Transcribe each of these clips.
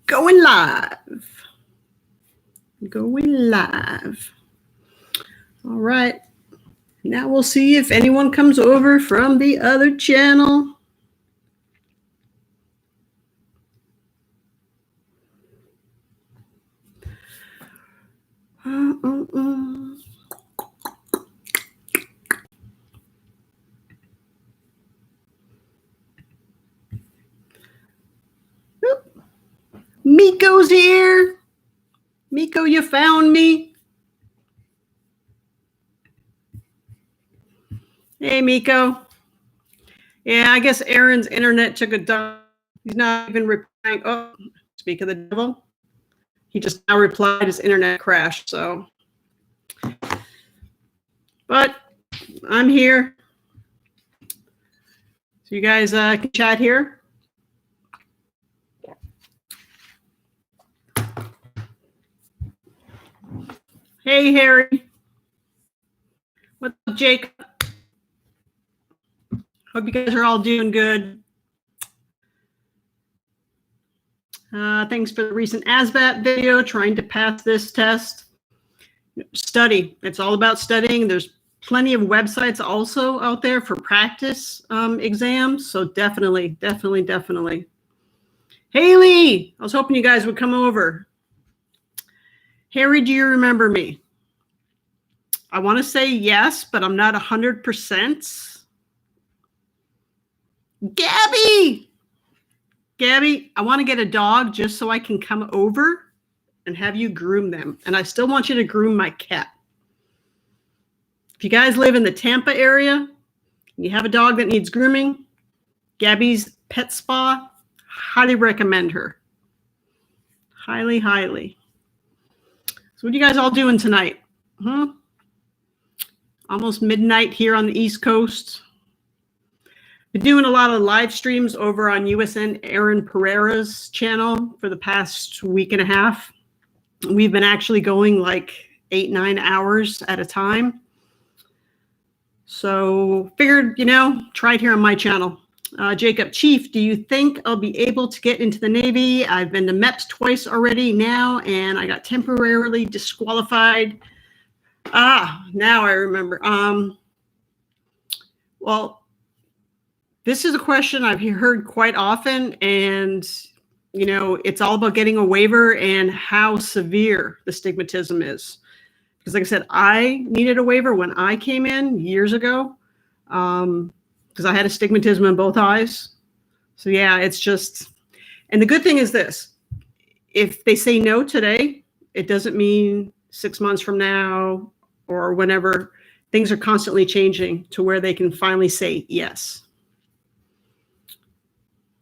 Going live. Going live. All right. Now we'll see if anyone comes over from the other channel. Miko's here. Miko, you found me. Hey, Miko. Yeah, I guess Aaron's internet took a dump. He's not even replying. Oh, speak of the devil. He just now replied his internet crashed, so. But I'm here. So you guys can chat here. Hey, Harry. What's up, Jake? Hope you guys are all doing good. Thanks for the recent ASVAB video, trying to pass this test. Study. It's all about studying. There's plenty of websites also out there for practice exams. So definitely. Haley, I was hoping you guys would come over. Harry, do you remember me? I want to say yes, but I'm not 100%. Gabby, I want to get a dog just so I can come over and have you groom them. And I still want you to groom my cat. If you guys live in the Tampa area and you have a dog that needs grooming, Gabby's Pet Spa, highly recommend her. Highly. So what are you guys all doing tonight? Almost midnight here on the East Coast. Been doing a lot of live streams over on USN Aaron Pereira's channel for the past week and a half. We've been actually going like 8-9 hours at a time. So figured, try it here on my channel. Jacob, Chief, do you think I'll be able to get into the Navy? I've been to MEPS twice already now, and I got temporarily disqualified. Now I remember. Well, this is a question I've heard quite often, and, it's all about getting a waiver and how severe the stigmatism is. Because like I said, I needed a waiver when I came in years ago. Because I had astigmatism in both eyes. So yeah, it's just, and the good thing is this, if they say no today, it doesn't mean 6 months from now or whenever. Things are constantly changing to where they can finally say yes.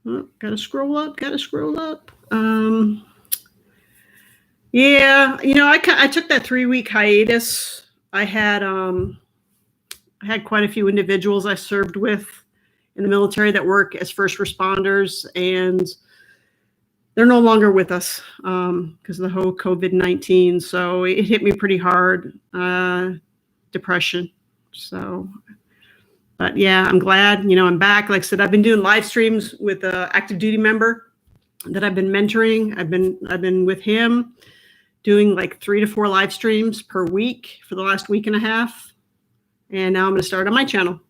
Oh, gotta scroll up. Yeah, I took that 3-week hiatus. I had quite a few individuals I served with in the military that work as first responders, and they're no longer with us because of the whole COVID-19. So it hit me pretty hard, depression. So, but yeah, I'm glad, I'm back. Like I said, I've been doing live streams with an active duty member that I've been mentoring. I've been with him doing like 3 to 4 live streams per week for the last week and a half. And now I'm going to start on my channel.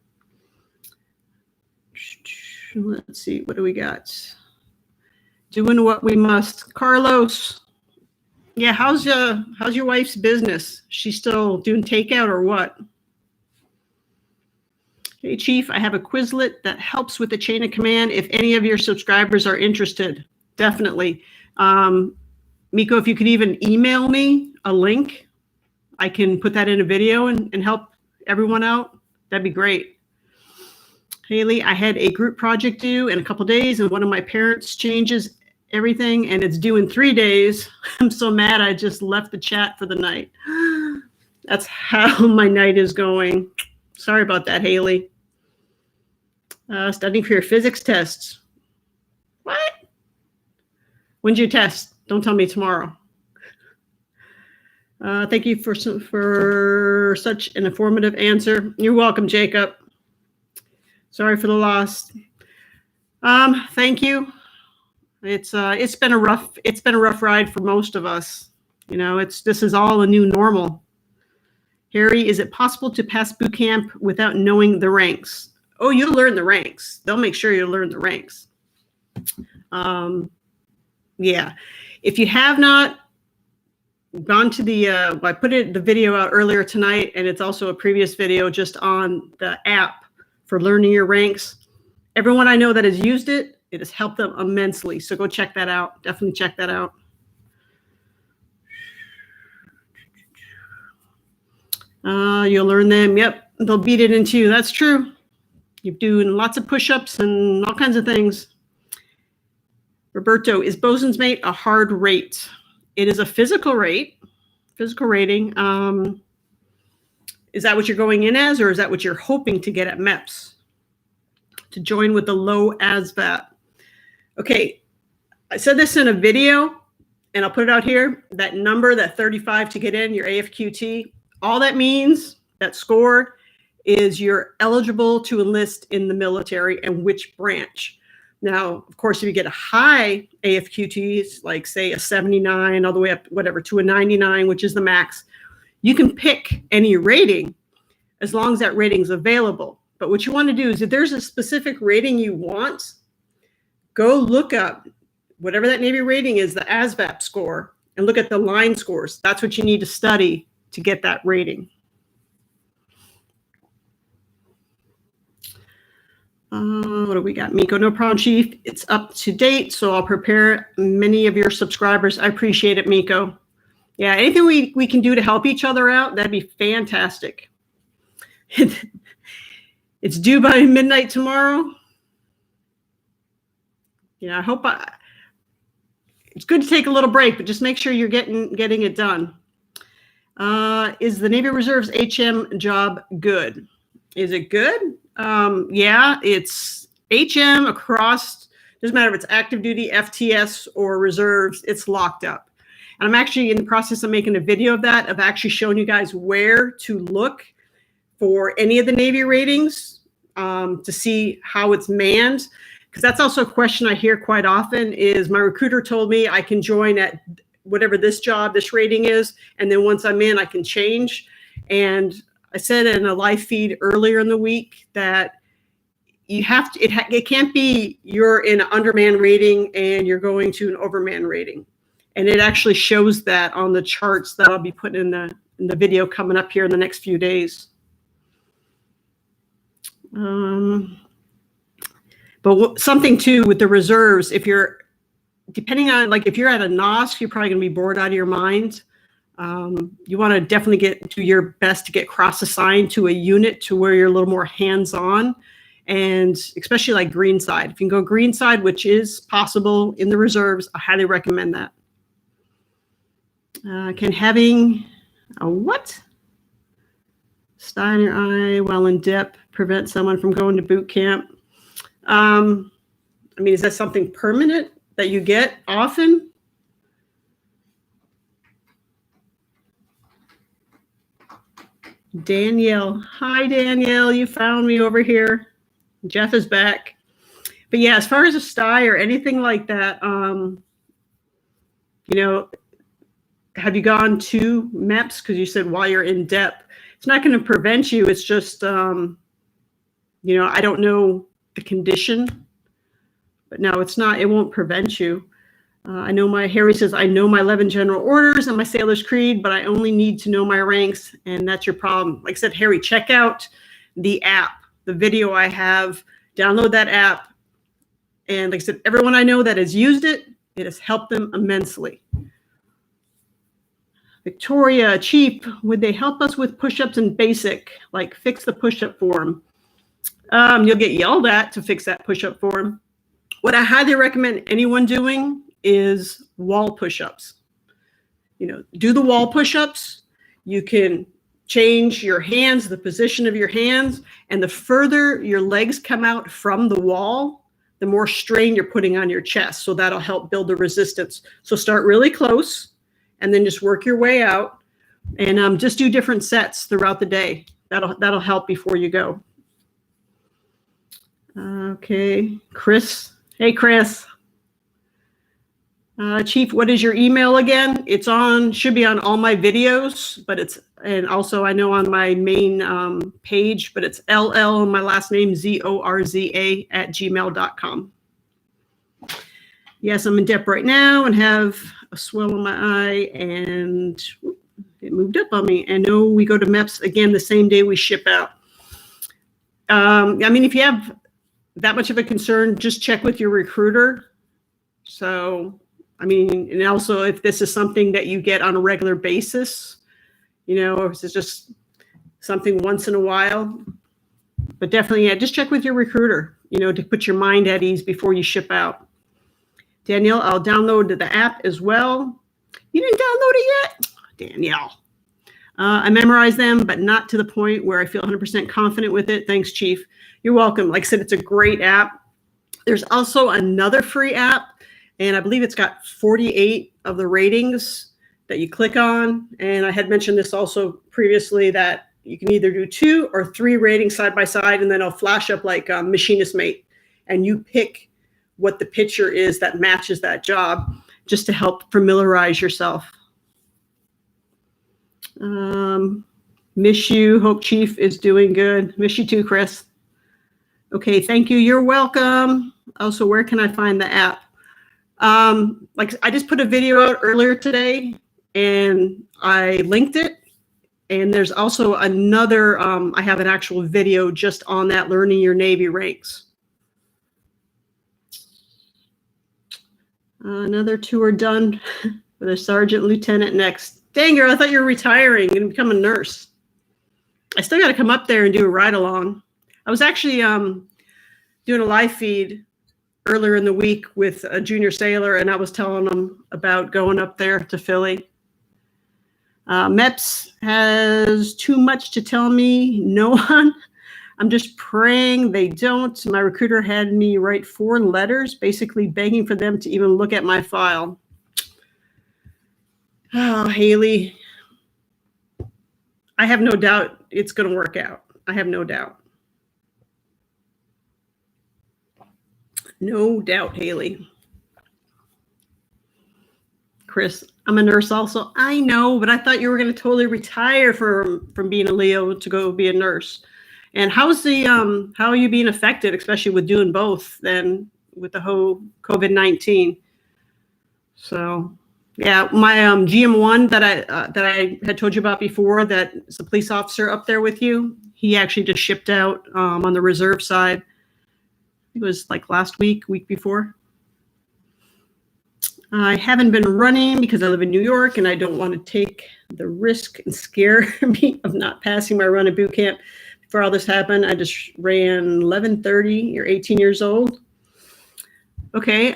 Let's see, what do we got? Doing what we must. Carlos, yeah, how's your wife's business? She's still doing takeout or what? Hey, Chief, I have a Quizlet that helps with the chain of command. If any of your subscribers are interested, definitely. Miko, if you could even email me a link, I can put that in a video and help everyone out. That'd be great. Haley, I had a group project due in a couple days, and one of my parents changes everything, and it's due in 3 days. I'm so mad I just left the chat for the night. That's how my night is going. Sorry about that, Haley. Studying for your physics tests. What? When's your test? Don't tell me tomorrow. Thank you for such an informative answer. You're welcome, Jacob. Sorry for the loss. Thank you. It's been a rough ride for most of us. You know, this is all a new normal. Harry, is it possible to pass boot camp without knowing the ranks? Oh, you'll learn the ranks. They'll make sure you learn the ranks. Yeah. If you have not gone to the, I put the video out earlier tonight, and it's also a previous video just on the app for learning your ranks. Everyone I know that has used it, it has helped them immensely. So go check that out. Definitely check that out. You'll learn them. Yep, they'll beat it into you. That's true. You're doing lots of push-ups and all kinds of things. Roberto, is bosun's mate a hard rate? It is a physical rating. Is that what you're going in as, or is that what you're hoping to get at MEPS? To join with the low ASVAB. Okay, I said this in a video, and I'll put it out here. That number, that 35 to get in, your AFQT, all that means, that score, is you're eligible to enlist in the military and which branch. Now, of course, if you get a high AFQT, like say a 79 all the way up, whatever, to a 99, which is the max, you can pick any rating as long as that rating is available. But what you want to do is if there's a specific rating you want, go look up whatever that Navy rating is, the ASVAB score, and look at the line scores. That's what you need to study to get that rating. What do we got? Miko, no problem, Chief. It's up to date, so I'll prepare many of your subscribers. I appreciate it, Miko. Yeah, anything we can do to help each other out, that'd be fantastic. It's due by midnight tomorrow. Yeah, I hope it's good to take a little break, but just make sure you're getting it done. Is the Navy Reserve's HM job good? Is it good? Yeah, it's HM across, doesn't matter if it's active duty, FTS, or reserves, it's locked up. And I'm actually in the process of making a video of that, of actually showing you guys where to look for any of the Navy ratings to see how it's manned. Because that's also a question I hear quite often is my recruiter told me I can join at whatever this rating is, and then once I'm in, I can change. And I said in a live feed earlier in the week that you have to, it can't be you're in an underman rating and you're going to an overman rating. And it actually shows that on the charts that I'll be putting in the video coming up here in the next few days. But something too with the reserves, if you're, depending on, like if you're at a NOSC, you're probably going to be bored out of your mind. You want to definitely do your best to get cross-assigned to a unit to where you're a little more hands-on, and especially like green side. If you can go green side, which is possible in the reserves, I highly recommend that. Can having a what? Sty in your eye while in depth prevent someone from going to boot camp? I mean, is that something permanent that you get often? Danielle. Hi, Danielle. You found me over here. Jeff is back. But yeah, as far as a sty or anything like that, you know, have you gone to MEPS? Because you said while you're in depth. It's not going to prevent you. It's just, you know, I don't know the condition. But no, it's not. It won't prevent you. I know Harry says, I know my 11 general orders and my sailor's creed, but I only need to know my ranks, and that's your problem. Like I said, Harry, check out the app, the video I have, download that app. And like I said, everyone I know that has used it, it has helped them immensely. Victoria, Chief, would they help us with push-ups in basic, like fix the push-up form? You'll get yelled at to fix that push-up form. What I highly recommend anyone doing is wall push-ups. You know, do the wall push-ups. You can change your hands, the position of your hands, and the further your legs come out from the wall, the more strain you're putting on your chest. So that'll help build the resistance. So start really close and then just work your way out, and just do different sets throughout the day. That'll help before you go. Okay, Chris. Hey, Chris. Chief, what is your email again? It's on, should be on all my videos, but it's, and also I know on my main page, but it's LL, my last name, ZORZA @gmail.com. Yes, I'm in depth right now and have a swell in my eye, and it moved up on me. And no, we go to MEPS again the same day we ship out. I mean, if you have that much of a concern, just check with your recruiter. So, I mean, and also if this is something that you get on a regular basis, you know, or if it's just something once in a while, but definitely, yeah, just check with your recruiter, you know, to put your mind at ease before you ship out. Danielle, I'll download the app as well. You didn't download it yet? Danielle. I memorize them, but not to the point where I feel 100% confident with it. Thanks, Chief. You're welcome. Like I said, it's a great app. There's also another free app, and I believe it's got 48 of the ratings that you click on. And I had mentioned this also previously, that you can either do 2 or 3 ratings side by side, and then it'll flash up like Machinist Mate, and you pick what the picture is that matches that job, just to help familiarize yourself. Miss you. Hope Chief is doing good. Miss you too, Chris. Okay, thank you. You're welcome. Also, where can I find the app? Like I just put a video out earlier today, and I linked it. And there's also another, I have an actual video just on that, learning your Navy ranks. Another 2 are done with a sergeant, lieutenant next. Dang, girl, I thought you were retiring and become a nurse. I still got to come up there and do a ride along. I was actually doing a live feed earlier in the week with a junior sailor, and I was telling them about going up there to Philly. MEPS has too much to tell me no on. I'm just praying they don't. My recruiter had me write 4 letters, basically begging for them to even look at my file. Oh, Haley, I have no doubt it's going to work out. I have no doubt. No doubt, Haley. Chris, I'm a nurse also. I know, but I thought you were going to totally retire from being a Leo to go be a nurse. And how's the how are you being affected, especially with doing both then with the whole COVID-19? So yeah, my GM1 that I had told you about before, that's a police officer up there with you, he actually just shipped out on the reserve side. It was like last week before. I haven't been running because I live in New York and I don't want to take the risk and scare me of not passing my run at boot camp. Before all this happened, I just ran 11:30. You're 18 years old. Okay.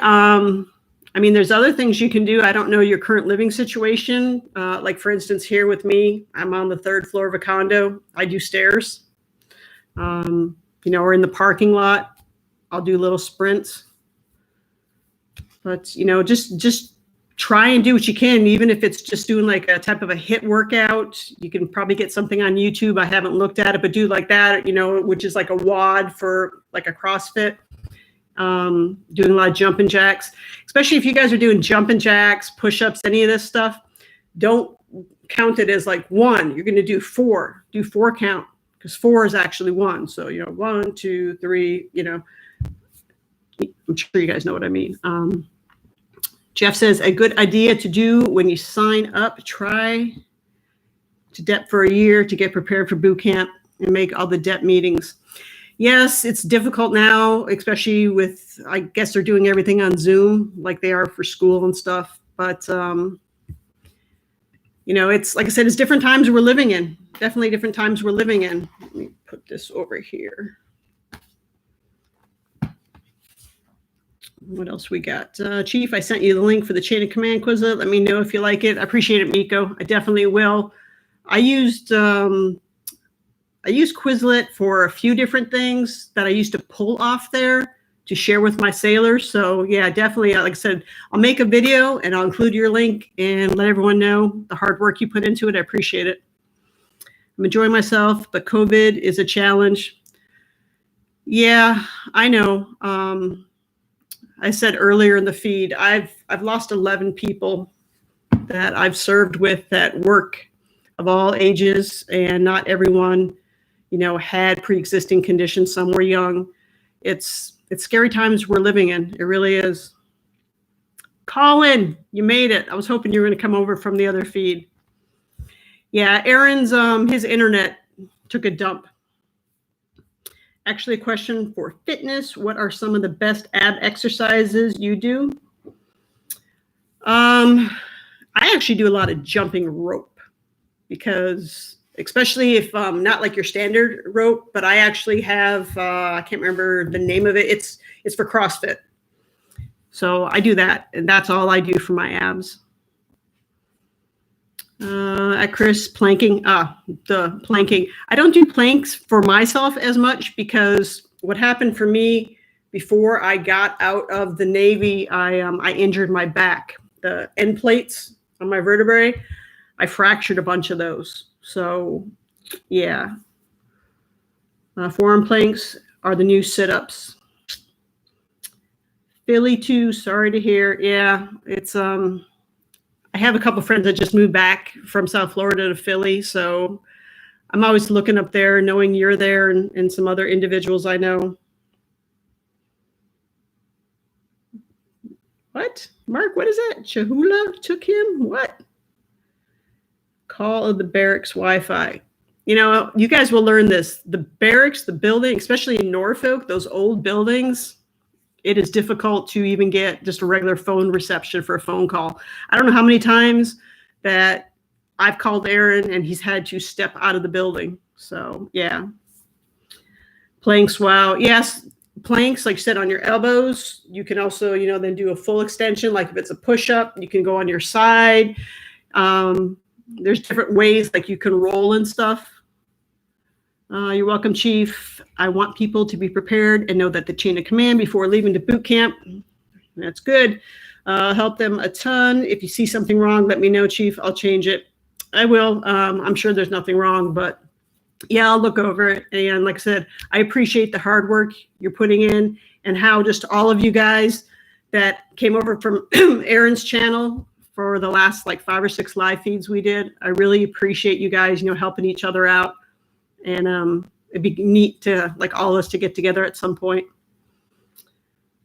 I mean, there's other things you can do. I don't know your current living situation. Like for instance, here with me, I'm on the 3rd floor of a condo. I do stairs, you know, or in the parking lot, I'll do little sprints. But, you know, just try and do what you can, even if it's just doing like a type of a HIIT workout. You can probably get something on YouTube. I haven't looked at it, but do like that, you know, which is like a WOD for like a CrossFit. Doing a lot of jumping jacks, especially if you guys are doing jumping jacks, push-ups, any of this stuff. Don't count it as like 1. You're going to do 4. Do 4 count, because 4 is actually 1. So, you know, 1, 2, 3, you know, I'm sure you guys know what I mean. Jeff says, a good idea to do when you sign up, try to DEP for a year to get prepared for boot camp and make all the DEP meetings. Yes, it's difficult now, especially with, I guess they're doing everything on Zoom like they are for school and stuff. But, you know, it's like I said, it's different times we're living in. Definitely different times we're living in. Let me put this over here. What else we got? Chief, I sent you the link for the chain of command Quizlet. Let me know if you like it. I appreciate it, Miko. I definitely will. I used Quizlet for a few different things that I used to pull off there to share with my sailors. So yeah, definitely, like I said, I'll make a video and I'll include your link and let everyone know the hard work you put into it. I appreciate it. I'm enjoying myself, but COVID is a challenge. Yeah, I know. I said earlier in the feed, I've lost 11 people that I've served with that work of all ages, and not everyone, had pre-existing conditions. Some were young. It's scary times we're living in. It really is. Colin, you made it. I was hoping you were going to come over from the other feed. Yeah, Aaron's his internet took a dump. Actually, a question for fitness. What are some of the best ab exercises you do? I actually do a lot of jumping rope, because especially if not like your standard rope, but I actually have, I can't remember the name of it. It's for CrossFit. So I do that, and that's all I do for my abs. At Chris, planking, the planking. I don't do planks for myself as much, because what happened for me before I got out of the Navy, I injured my back. The end plates on my vertebrae, I fractured a bunch of those. So yeah. Forearm planks are the new sit-ups. Philly too, sorry to hear. Yeah, it's I have a couple friends that just moved back from South Florida to Philly, so I'm always looking up there, knowing you're there, and some other individuals I know. What? Mark, what is that? Chahula took him? What? Call of the barracks Wi-Fi. You guys will learn this. The barracks, the building, especially in Norfolk, those old buildings, it is difficult to even get just a regular phone reception for a phone call. I don't know how many times that I've called Aaron and he's had to step out of the building. So yeah. Planks, wow. Yes, planks, like you said, on your elbows. You can also, then do a full extension. Like if it's a push-up, you can go on your side. There's different ways, like you can roll and stuff. You're welcome, Chief. I want people to be prepared and know that the chain of command before leaving to boot camp. That's good. Help them a ton. If you see something wrong, let me know, Chief. I'll change it. I will. I'm sure there's nothing wrong, but yeah, I'll look over it. And like I said, I appreciate the hard work you're putting in, and how just all of you guys that came over from Aaron's channel for the last like 5 or 6 live feeds we did. I really appreciate you guys, helping each other out. And it'd be neat to like all of us to get together at some point.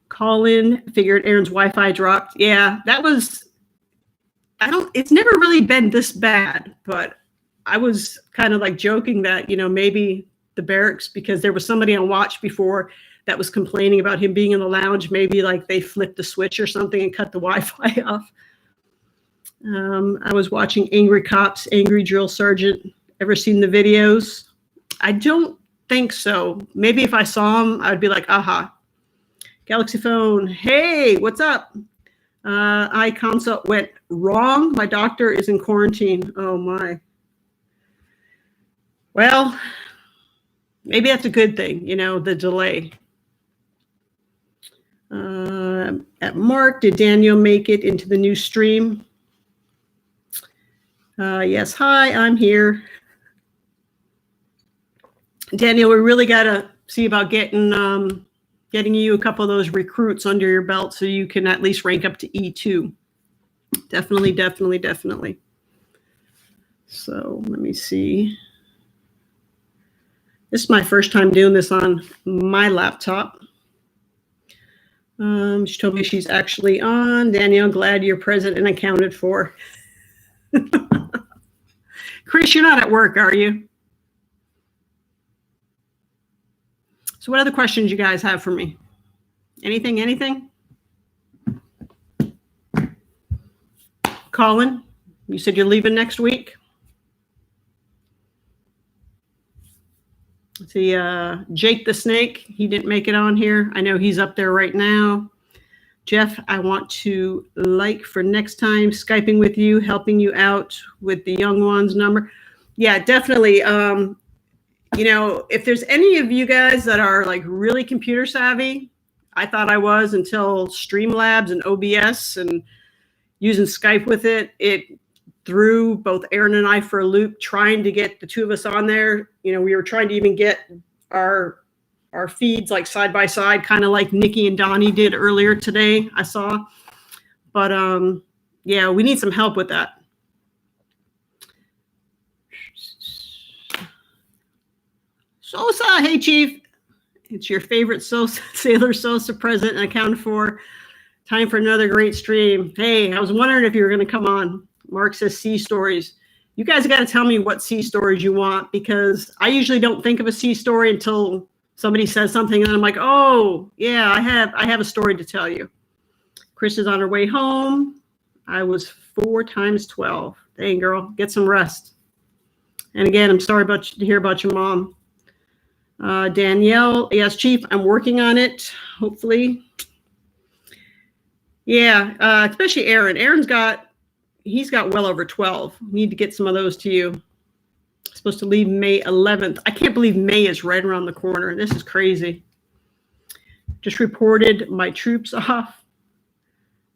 Call in, figured Aaron's Wi-Fi dropped. Yeah, that was, it's never really been this bad, but I was kind of like joking that, maybe the barracks, because there was somebody on watch before that was complaining about him being in the lounge. Maybe like they flipped the switch or something and cut the Wi-Fi off. I was watching Angry Cops, Angry Drill Sergeant. Ever seen the videos? I don't think so. Maybe if I saw him, I'd be like, aha. Galaxy phone, hey, what's up? Eye consult went wrong. My doctor is in quarantine. Oh my. Well, maybe that's a good thing, the delay. At Mark, did Daniel make it into the new stream? Yes, hi, I'm here. Daniel, we really got to see about getting you a couple of those recruits under your belt so you can at least rank up to E2. Definitely, definitely, definitely. So let me see. This is my first time doing this on my laptop. She told me she's actually on. Danielle, glad you're present and accounted for. Chris, you're not at work, are you? So what other questions you guys have for me? Anything? Colin, you said you're leaving next week? Let's see, Jake the Snake, he didn't make it on here. I know he's up there right now. Jeff, I want to for next time, Skyping with you, helping you out with the young ones number. Yeah, definitely. If there's any of you guys that are like really computer savvy, I thought I was until Streamlabs and OBS and using Skype with it. It threw both Aaron and I for a loop trying to get the two of us on there. We were trying to even get our our feeds like side by side, kind of like Nikki and Donnie did earlier today, I saw. But yeah, we need some help with that. Sosa, hey Chief. It's your favorite Sosa, Sailor Sosa present and accounted for. Time for another great stream. Hey, I was wondering if you were going to come on. Mark says sea stories. You guys got to tell me what sea stories you want, because I usually don't think of a sea story until somebody says something, and I'm like, oh, yeah, I have a story to tell you. Chris is on her way home. I was 4 times 12. Dang, girl, get some rest. And again, I'm sorry to hear about your mom. Danielle, yes, Chief, I'm working on it, hopefully. Yeah, especially Aaron. He's got well over 12. Need to get some of those to you. Supposed to leave May 11th. I can't believe May is right around the corner. This is crazy. Just reported my troops off.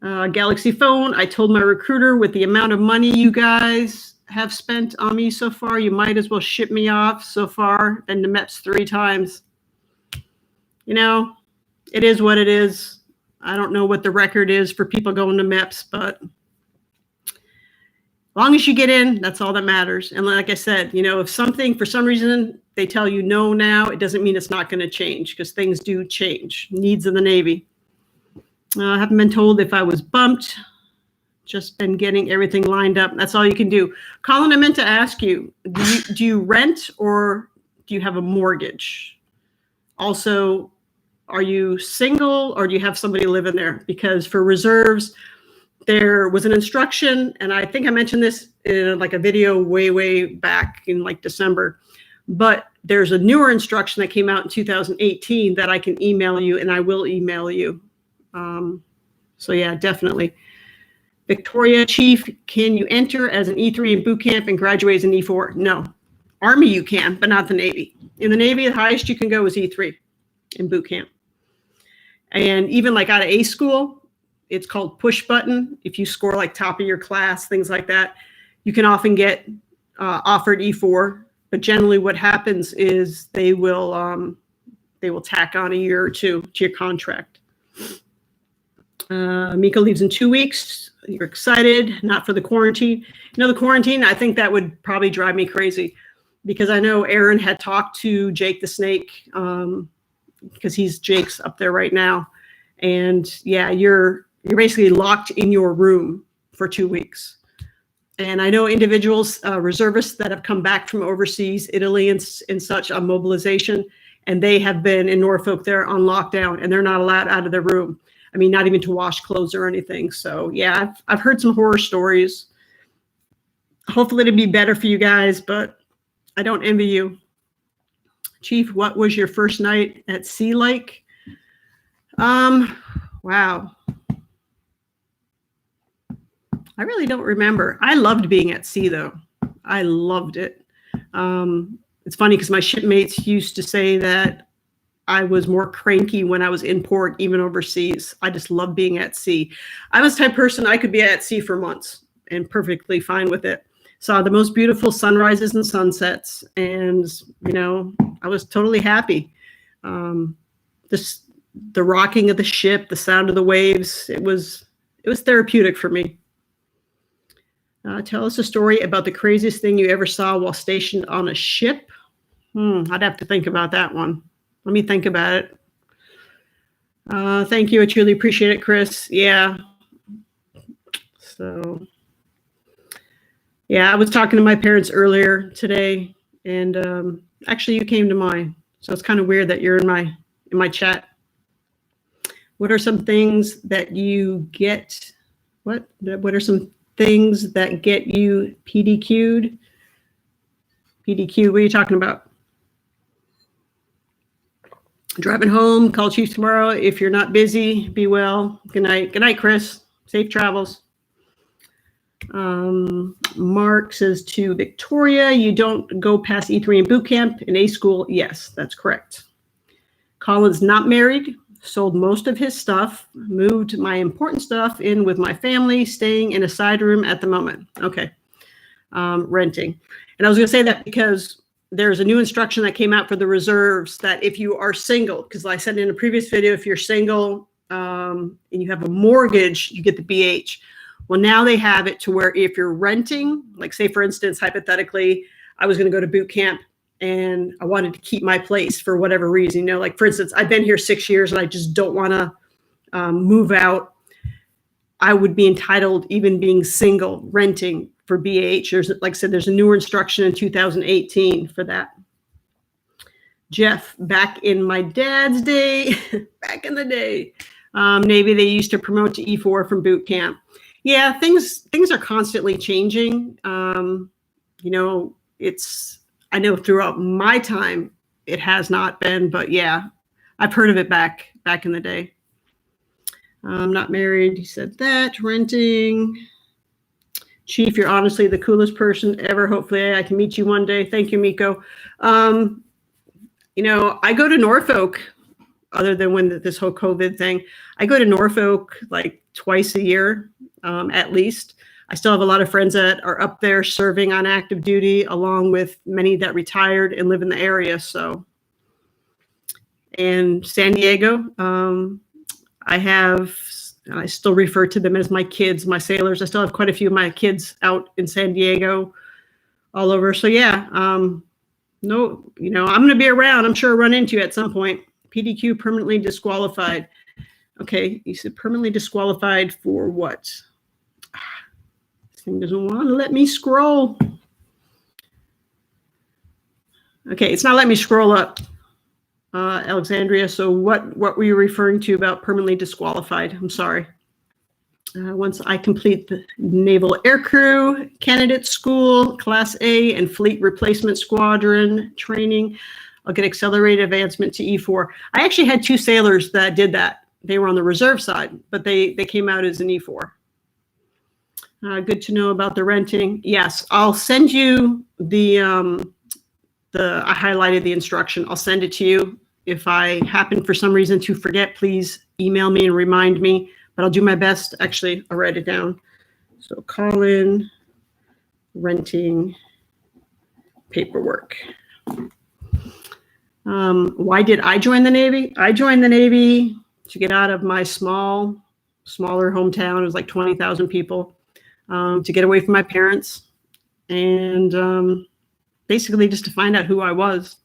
Galaxy phone. I told my recruiter, with the amount of money you guys have spent on me so far, you might as well ship me off. So far, been to MEPS 3 times. You know, it is what it is. I don't know what the record is for people going to MEPS, but as long as you get in, that's all that matters. And like I said, you know, if something, for some reason, they tell you no now, it doesn't mean it's not going to change, because things do change. Needs of the Navy. I haven't been told if I was bumped. Just been getting everything lined up. That's all you can do. Colin, I meant to ask you, do you rent or do you have a mortgage? Also, are you single or do you have somebody living there? Because for reserves, there was an instruction, and I think I mentioned this in like a video way back in like December, but there's a newer instruction that came out in 2018 that I can email you, and I will email you. So yeah, definitely. Victoria, Chief, can you enter as an E3 in boot camp and graduate as an E4? No. Army you can, but not the Navy. In the Navy, the highest you can go is E3 in boot camp. And even like out of A school, it's called push button. If you score like top of your class, things like that, you can often get offered E4. But generally what happens is they will tack on a year or 2 to your contract. Mika leaves in 2 weeks. You're excited, not for the quarantine. You know, the quarantine, I think that would probably drive me crazy, because I know Aaron had talked to Jake the Snake, because Jake's up there right now. And yeah, you're basically locked in your room for 2 weeks. And I know individuals, reservists that have come back from overseas, Italy and such, on mobilization, and they have been in Norfolk, they're on lockdown and they're not allowed out of their room. I mean, not even to wash clothes or anything. So yeah, I've heard some horror stories. Hopefully it'll be better for you guys, but I don't envy you. Chief, what was your first night at sea like? Wow. I really don't remember. I loved being at sea though. I loved it. It's funny because my shipmates used to say that I was more cranky when I was in port, even overseas. I just love being at sea. I was the type of person, I could be at sea for months and perfectly fine with it. Saw the most beautiful sunrises and sunsets, and you know, I was totally happy. The rocking of the ship, the sound of the waves, it was therapeutic for me. Tell us a story about the craziest thing you ever saw while stationed on a ship. I'd have to think about that one. Let me think about it. Thank you. I truly appreciate it, Chris. Yeah. So, yeah, I was talking to my parents earlier today, and actually you came to mine. So it's kind of weird that you're in my chat. What are some things that you get? What are some things that get you PDQ'd? PDQ, what are you talking about? Driving home, call Chief tomorrow. If you're not busy, be well. Good night. Good night, Chris. Safe travels. Mark says to Victoria, you don't go past E3 in boot camp. In A school, yes, that's correct. Colin's not married, sold most of his stuff, moved my important stuff in with my family, staying in a side room at the moment. Okay. Renting. And I was going to say that because there's a new instruction that came out for the reserves that if you are single, because I said in a previous video, if you're single and you have a mortgage, you get the BH. Well, now they have it to where if you're renting, like say, for instance, hypothetically, I was going to go to boot camp and I wanted to keep my place for whatever reason, like, for instance, I've been here 6 years and I just don't want to move out. I would be entitled, even being single, renting for BH. There's, like I said, there's a newer instruction in 2018 for that. Jeff, back in my dad's day, back in the day, Navy, they used to promote to E4 from boot camp. Yeah, things are constantly changing. I know throughout my time it has not been, but yeah, I've heard of it back in the day. I'm not married. He said that. Renting. Chief, you're honestly the coolest person ever. Hopefully I can meet you one day. Thank you, Miko. I go to Norfolk, other than when this whole COVID thing, I go to Norfolk like twice a year, at least. I still have a lot of friends that are up there serving on active duty, along with many that retired and live in the area. So, and San Diego, I still refer to them as my kids, my sailors. I still have quite a few of my kids out in San Diego, all over. So yeah, I'm going to be around. I'm sure I'll run into you at some point. PDQ, permanently disqualified. Okay, you said permanently disqualified for what? This thing doesn't want to let me scroll. Okay, it's not letting me scroll up. Alexandria, so what were you referring to about permanently disqualified? I'm sorry. Once I complete the Naval Aircrew Candidate School, Class A and Fleet Replacement Squadron training, I'll get accelerated advancement to E4. I actually had 2 sailors that did that. They were on the reserve side, but they came out as an E4. Good to know about the renting. Yes, I'll send you I highlighted the instruction. I'll send it to you. If I happen for some reason to forget, please email me and remind me, but I'll do my best. Actually, I'll write it down. So call in renting paperwork. Why did I join the Navy? I joined the Navy to get out of my smaller hometown. It was like 20,000 people, to get away from my parents, and basically just to find out who I was.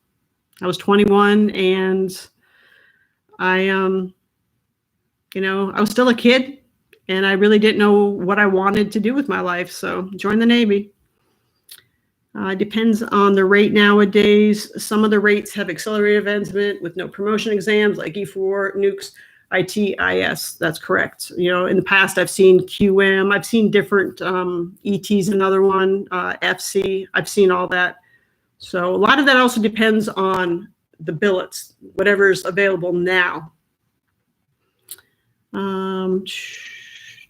I was 21 and I was still a kid and I really didn't know what I wanted to do with my life. So joined the Navy. Depends on the rate nowadays. Some of the rates have accelerated advancement with no promotion exams like E4, nukes, IT, IS. That's correct. In the past, I've seen QM. I've seen different ET's, another one, FC. I've seen all that. So a lot of that also depends on the billets, whatever's available now.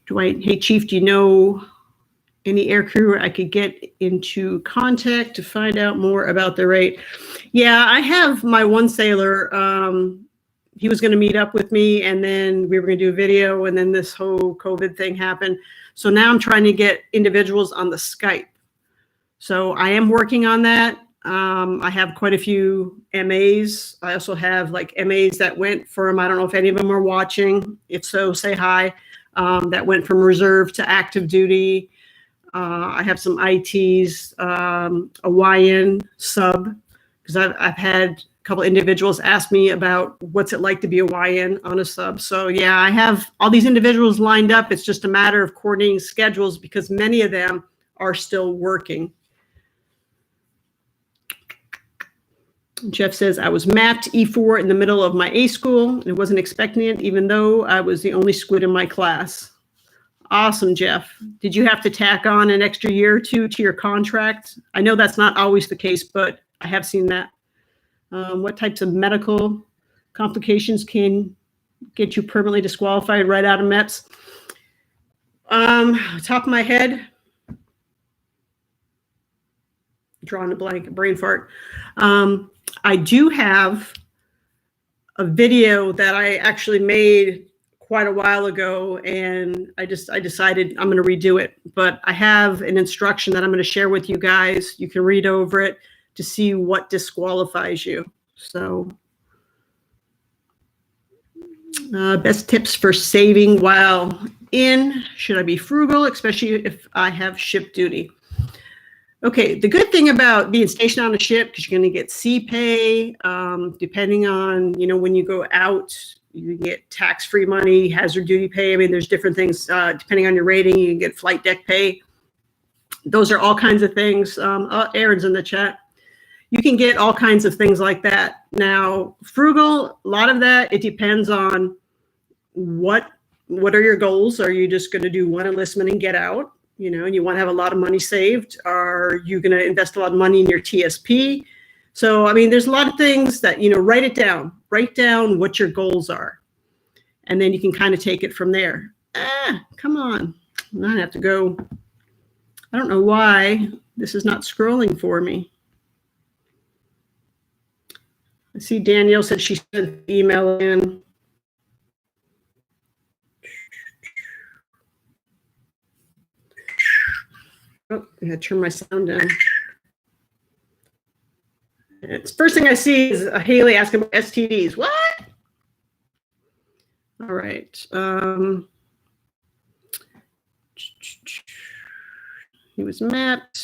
Hey, Chief, do you know any air crew I could get into contact to find out more about the rate? Yeah, I have my one sailor. He was going to meet up with me, and then we were going to do a video, and then this whole COVID thing happened. So now I'm trying to get individuals on the Skype. So I am working on that. I have quite a few MAs. I also have like MAs that went from, I don't know if any of them are watching. If so, say hi. That went from reserve to active duty. I have some ITs, a YN sub, because I've had a couple individuals ask me about what's it like to be a YN on a sub. So yeah, I have all these individuals lined up. It's just a matter of coordinating schedules because many of them are still working. Jeff says, I was mapped E4 in the middle of my A school and wasn't expecting it, even though I was the only squid in my class. Awesome, Jeff. Did you have to tack on an extra year or two to your contract? I know that's not always the case, but I have seen that. What types of medical complications can get you permanently disqualified right out of MEPS? Top of my head, drawing a blank, brain fart. I do have a video that I actually made quite a while ago, and I decided I'm going to redo it. But I have an instruction that I'm going to share with you guys. You can read over it. to see what disqualifies you. So best tips for saving while in. Should I be frugal, especially if I have ship duty? Okay, the good thing about being stationed on a ship, because you're going to get sea pay, depending on, you know, when you go out, you get tax-free money, hazard duty pay. I mean, there's different things, depending on your rating, you can get flight deck pay. Those are all kinds of things. Aaron's in the chat. You can get all kinds of things like that. Now, frugal, a lot of that, it depends on what are your goals? Are you just going to do one enlistment and get out? You know, and you want to have a lot of money saved? Are you going to invest a lot of money in your TSP? So, I mean, there's a lot of things that, you know, write it down. Write down what your goals are. And then you can kind of take it from there. Come on. I have to go. I don't know why this is not scrolling for me. I see Danielle said she sent the email in. Oh, I had to turn my sound down. It's first thing I see is Haley asking about STDs. What? All right. He was mapped.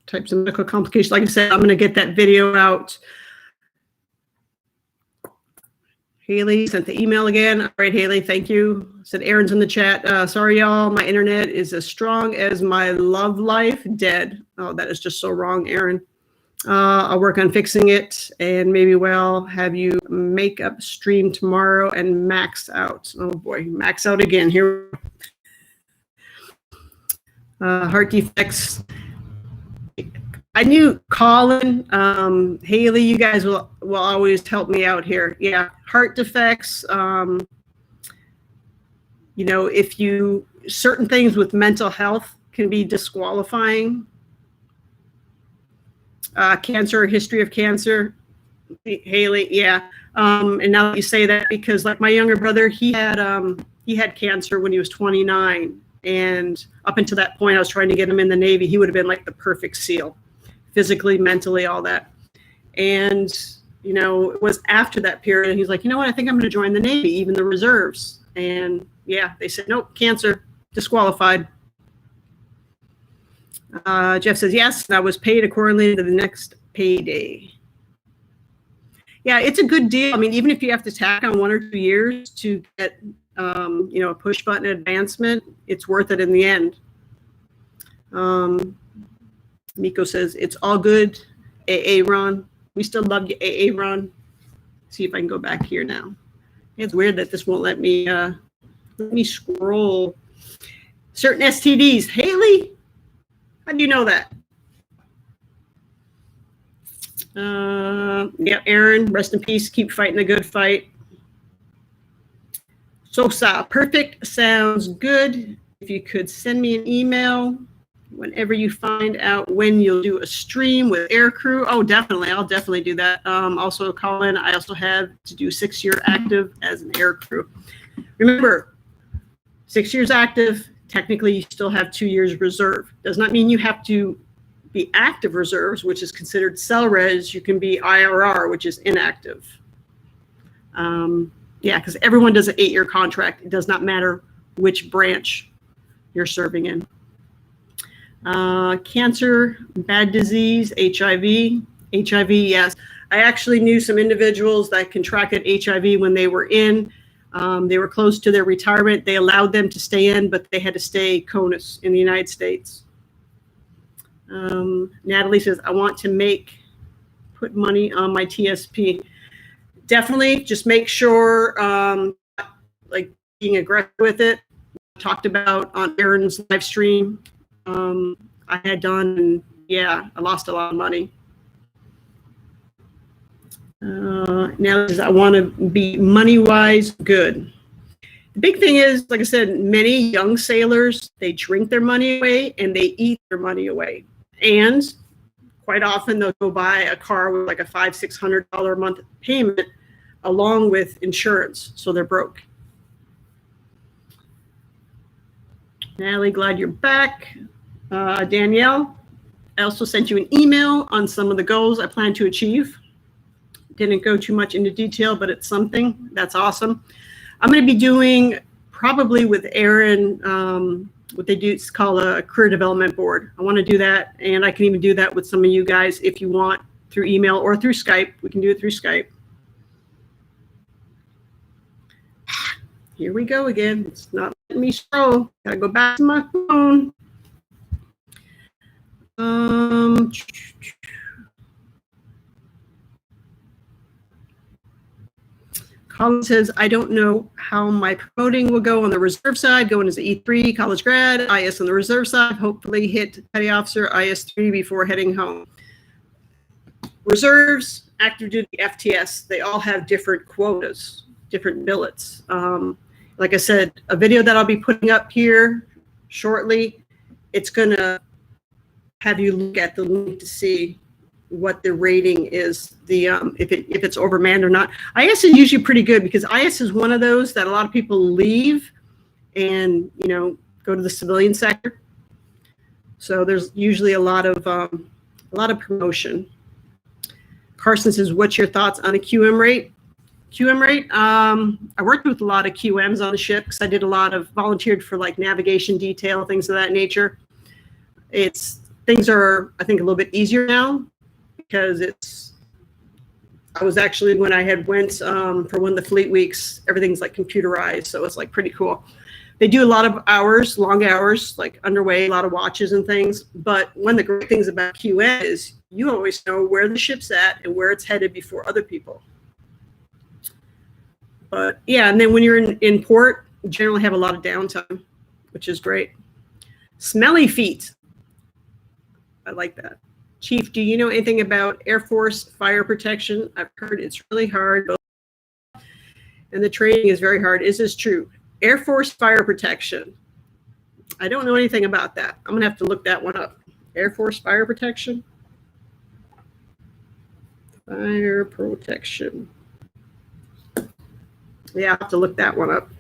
Types of medical complications. Like I said, I'm going to get that video out. Haley sent the email again. All right, Haley, thank you. Said Aaron's in the chat. Sorry, y'all. My internet is as strong as my love life. Dead. Oh, that is just so wrong, Aaron. I'll work on fixing it, and maybe we'll have you make up stream tomorrow and max out. Oh boy, max out again. Here. Heart defects. I knew Colin, Haley, you guys will always help me out here. Yeah, heart defects. You know, if you, certain things with mental health can be disqualifying. Cancer, history of cancer. Haley, yeah. And now that you say that, because like my younger brother, he had cancer when he was 29. And up until that point, I was trying to get him in the Navy. He would have been like the perfect SEAL. Physically, mentally, all that. And, you know, it was after that period. And he's like, you know what, I think I'm going to join the Navy, even the reserves. And yeah, they said, nope, cancer, disqualified. Jeff says, yes, and I was paid accordingly to the next payday. Yeah, it's a good deal. I mean, even if you have to tack on 1 or 2 years to get, you know, a push button advancement, it's worth it in the end. Miko says, it's all good, AA Ron. We still love you, AA Ron. See if I can go back here now. It's weird that this won't let me scroll. Certain STDs. Haley, how do you know that? Yeah, Aaron, rest in peace. Keep fighting the good fight. Zorza, perfect. Sounds good. If you could send me an email whenever you find out when you'll do a stream with aircrew. Oh, definitely. I'll definitely do that. Also, Colin, I also have to do 6-year active as an aircrew. Remember, 6 years active, technically you still have 2 years reserve. Does not mean you have to be active reserves, which is considered cell res. You can be IRR, which is inactive. Yeah, because everyone does an 8-year contract. It does not matter which branch you're serving in. Cancer, bad disease, HIV. HIV, yes. I actually knew some individuals that contracted HIV when they were in. They were close to their retirement. They allowed them to stay in, but they had to stay CONUS in the United States. Natalie says, I want to put money on my TSP. Definitely just make sure, like being aggressive with it. Talked about on Aaron's live stream. I had done, and yeah, I lost a lot of money. Now I want to be money-wise good. The big thing is, like I said, many young sailors, they drink their money away and they eat their money away. And quite often they'll go buy a car with like a $500-600 a month payment along with insurance, so they're broke. Natalie, glad you're back. Danielle, I also sent you an email on some of the goals I plan to achieve. Didn't go too much into detail, but it's something. That's awesome. I'm going to be doing probably with Aaron, what they do, it's called a career development board. I want to do that, and I can even do that with some of you guys if you want, through email or through Skype. We can do it through Skype. Here we go again. It's not letting me scroll. Gotta go back to my phone. Colin says, I don't know how my promoting will go on the reserve side, going as an E3 college grad, IS on the reserve side, hopefully hit petty officer IS3 before heading home. Reserves, active duty, FTS, they all have different quotas, different billets. Like I said, a video that I'll be putting up here shortly, it's gonna have you look at the link to see what the rating is, the if it's overmanned or not. IS is usually pretty good because IS is one of those that a lot of people leave and go to the civilian sector. So there's usually a lot of promotion. Carson says, "What's your thoughts on a QM rate?" QM rate. I worked with a lot of QMs on the ship because I did a lot of volunteered for like navigation detail, things of that nature. Things are, I think, a little bit easier now. Because I was actually, when I had went for one of the fleet weeks, everything's like computerized, so it's like pretty cool. They do a lot of hours, long hours, like underway, a lot of watches and things. But one of the great things about QM is you always know where the ship's at and where it's headed before other people. But yeah, and then when you're in port, you generally have a lot of downtime, which is great. Smelly feet. I like that. Chief, do you know anything about Air Force fire protection? I've heard it's really hard, and the training is very hard. Is this true? Air Force fire protection. I don't know anything about that. I'm gonna have to look that one up. Air Force fire protection. Fire protection. Yeah, I'll have to look that one up.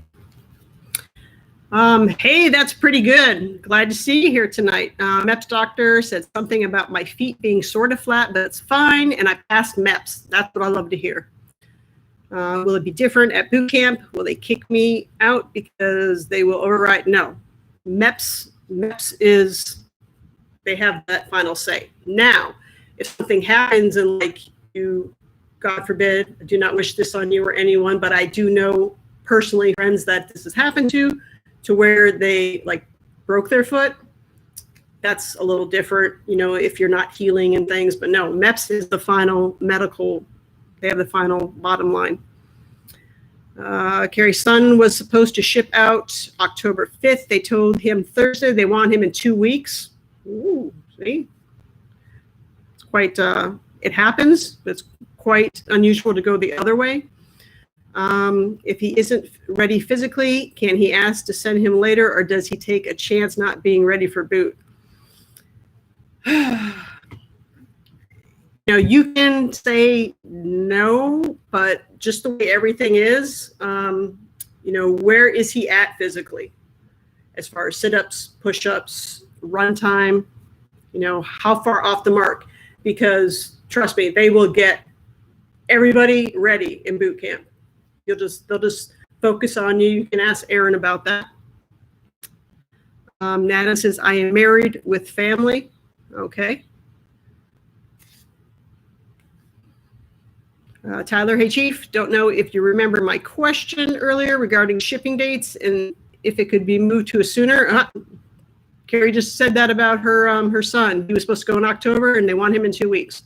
Hey, that's pretty good. Glad to see you here tonight. MEPS doctor said something about my feet being sort of flat, but it's fine, and I passed MEPS. That's what I love to hear. Will it be different at boot camp? Will they kick me out because they will override? No. MEPS is, they have that final say. Now, if something happens and like you, God forbid, I do not wish this on you or anyone, but I do know personally friends that this has happened to where they like broke their foot. That's a little different, if you're not healing and things, but no, MEPS is the final medical, they have the final bottom line. Carrie's son was supposed to ship out October 5th. They told him Thursday, they want him in 2 weeks. Ooh, see? It's quite, it happens, but it's quite unusual to go the other way. If he isn't ready physically, can he ask to send him later, or does he take a chance not being ready for boot? You can say no, but just the way everything is, where is he at physically? As far as sit-ups, push-ups, run time, how far off the mark? Because trust me, they will get everybody ready in boot camp. They'll just focus on you. You can ask Aaron about that. Nana says, I am married with family. Okay. Tyler, hey Chief, don't know if you remember my question earlier regarding shipping dates and if it could be moved to a sooner. Carrie just said that about her son. He was supposed to go in October and they want him in 2 weeks.